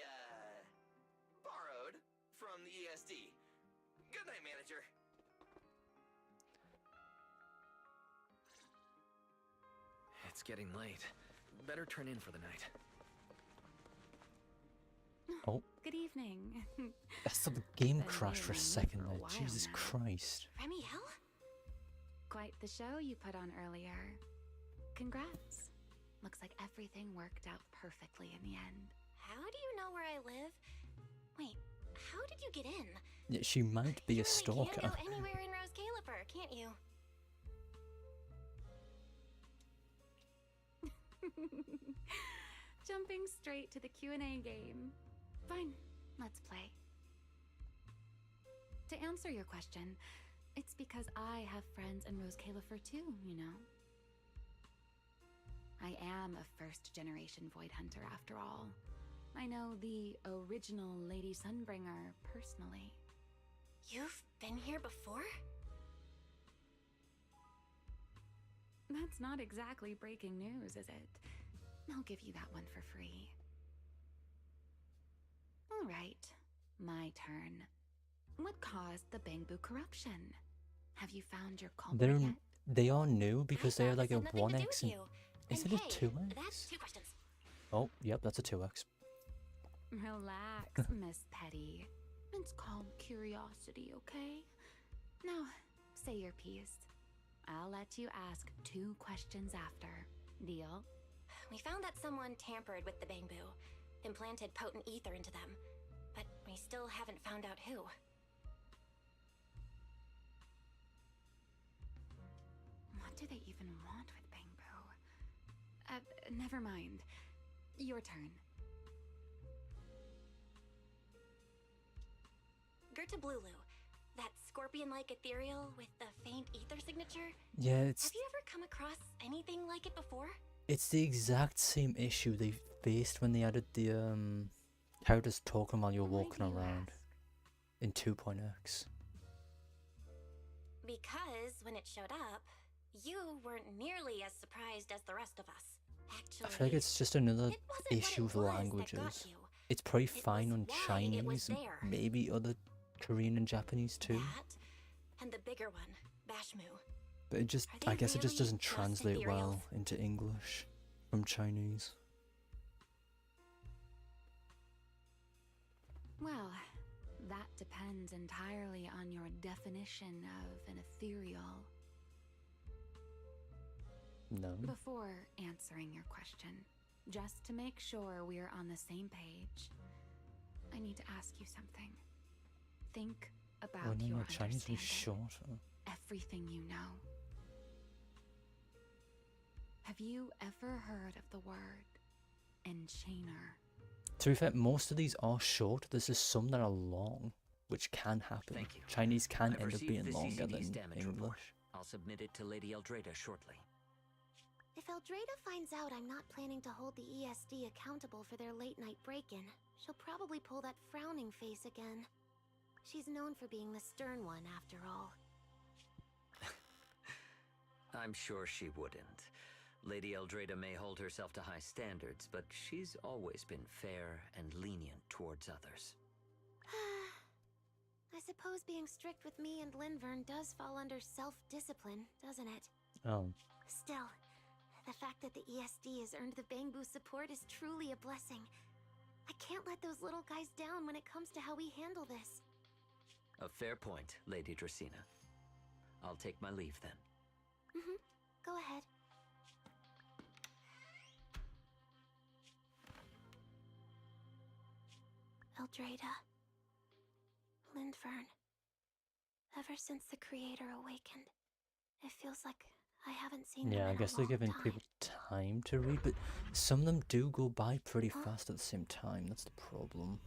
borrowed from the ESD. Good night, manager. It's getting late. Better turn in for the night. Oh. Good evening. I thought the game Been crashed for a near me second for a there. while Jesus now. Christ. Remiel? Quite the show you put on earlier. Congrats. Looks like everything worked out perfectly in the end. How do you know where I live? Wait, how did you get in? Yeah, she might be a You stalker. can't go anywhere in Roscaelifer, can't you? Jumping straight to the Q&A game. Fine, let's play. To answer your question, it's because I have friends in Roscaelifer too, you know. I am a first-generation Void Hunter after all. I know the original Lady Sunbringer personally. You've been here before? That's not exactly breaking news, is it? I'll give you that one for free. All right, my turn. What caused the Bangbu corruption? Have you found your culprit yet? They are new because they are like a Nothing to do 1x with and... you. Is And it a hey, 2x? That's 2 questions. Oh, yep, that's a 2x. Relax, Miss Petty. It's called curiosity, okay? Now, say your piece. I'll let you ask 2 questions after. Deal? We found that someone tampered with the Bangbu, implanted potent ether into them, but we still haven't found out who. What do they even want with Bangbu? Never mind. Your turn. Gerta Blulu, that scorpion-like ethereal with the faint ether signature? Yeah, it's... Have you ever come across anything like it before? It's the exact same issue they faced when they added the characters talking while you're walking around in 2.x. Because when it showed up, you weren't nearly as surprised as the rest of us. Actually, I feel like it's just another issue with was that got languages. you. It's probably fine on why it was Chinese, and there. maybe other Korean and Japanese too. And the bigger one, Bashmu. But it just, Are I they guess it just really doesn't just translate ethereals? well into English from Chinese. Well, that depends entirely on your definition of an ethereal. No. Before answering your question, just to make sure we're on the same page, I need to ask you something. Think about Oh no, your my Chinese understanding. is shorter. Everything you know. Have you ever heard of the word enchainer? To be fair, most of these are short. There's just some that are long, which can happen. Thank you. Chinese can I've end up received being the longer CCD's than damage report. English. I'll submit it to Lady Eldrada shortly. If Eldrada finds out I'm not planning to hold the ESD accountable for their late-night break-in, she'll probably pull that frowning face again. She's known for being the stern one, after all. I'm sure she wouldn't. Lady Eldrada may hold herself to high standards, but she's always been fair and lenient towards others. I suppose being strict with me and Linvern does fall under self-discipline, doesn't it? Oh. Still, the fact that the ESD has earned the Bangbu support is truly a blessing. I can't let those little guys down when it comes to how we handle this. A fair point, Lady Dracena. I'll take my leave then. Go ahead. Eldrada. Linvern. Ever since the Creator awakened, it feels like I haven't seen them Yeah, I in guess a they're long giving time. people time to read, but some of them do go by pretty fast at the same time. That's the problem.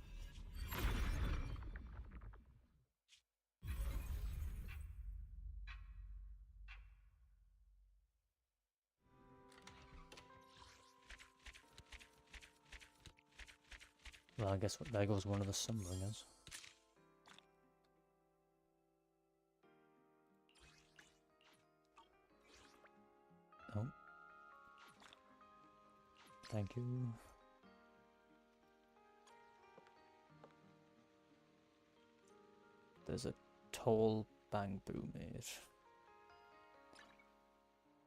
Well, I guess there goes one of the Sunbringers. Oh. Thank you. There's a tall Bangbu made.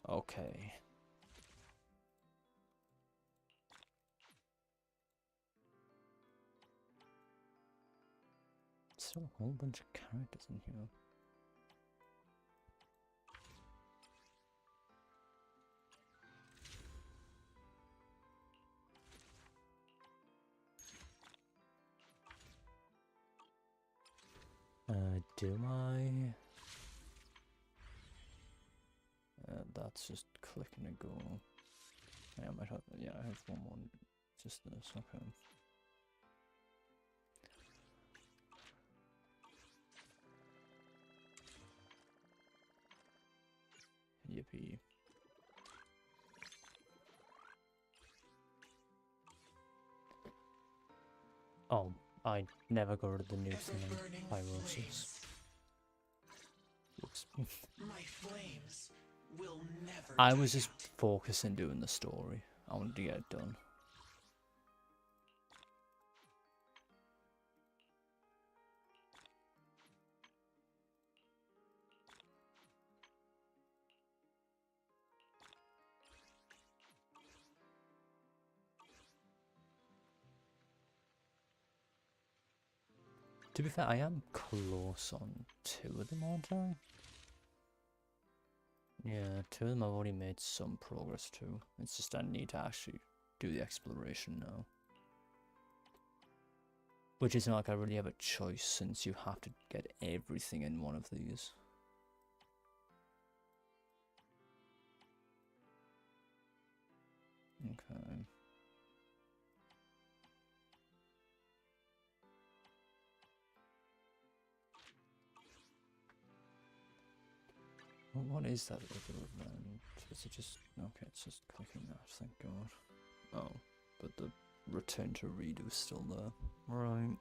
Okay. Still a whole bunch of characters in here. Do I? That's just clicking and go. Yeah, I might have. Yeah, I have one more. Just this. Okay. Yippee. Oh, I never got rid of the new thing on Pyrosis. Whoops. My flames will never I was just focusing doing the story. I wanted to get it done. To be fair, I am close on 2 of them, aren't I? Yeah, 2 of them I've already made some progress to. It's just I need to actually do the exploration now. Which isn't like I really have a choice since you have to get everything in one of these. Okay. Well, what is that other event? Is it just... Okay, it's just clicking that, thank god. Oh, but the return to redo is still there. Right.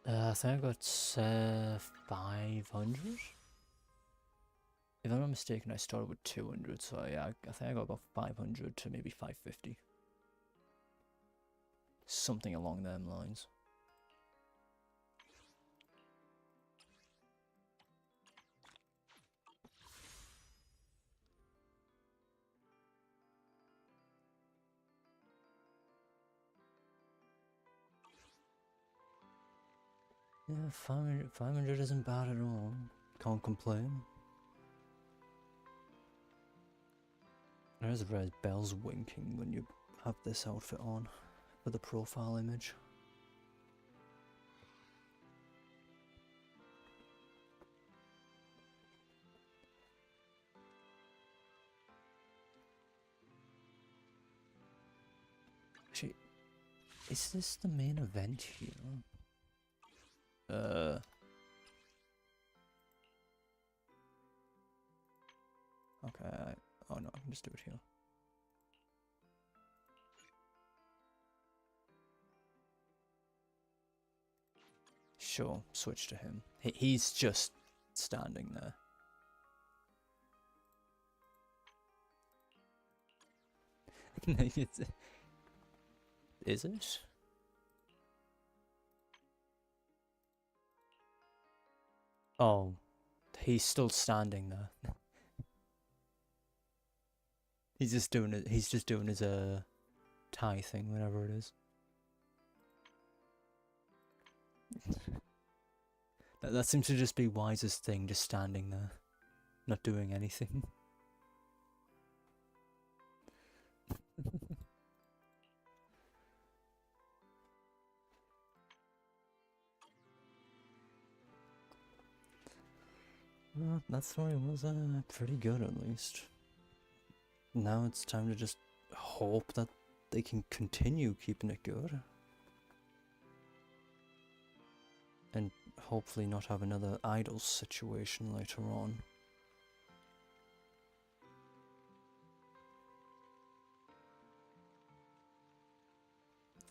I think I got 500? If I'm not mistaken, I started with 200, so yeah, I think I got about 500 to maybe 550. Something along them lines. Yeah, 500 isn't bad at all. Can't complain. There's red bells winking when you have this outfit on for the profile image. Actually, is this the main event here? Okay, oh no, I can just do it here. sure, switch to him. He's just standing there. Is it? Oh, he's still standing there. He's just doing it. He's just doing his tie thing, whatever it is. That seems to just be wisest thing, just standing there, not doing anything. Well, that story was pretty good, at least. Now it's time to just hope that they can continue keeping it good. And hopefully not have another idle situation later on.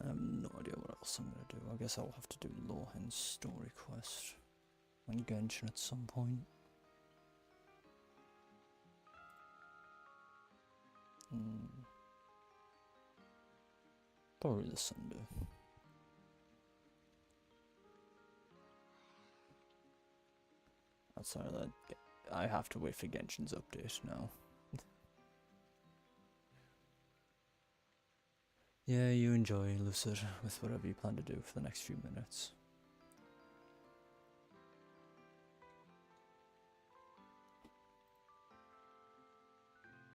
I have no idea what else I'm gonna do. I guess I'll have to do Lohan's story quest on Genshin at some point. Probably this Sunday. Outside of that, I have to wait for Genshin's update now. Yeah, you enjoy, Lucid, with whatever you plan to do for the next few minutes.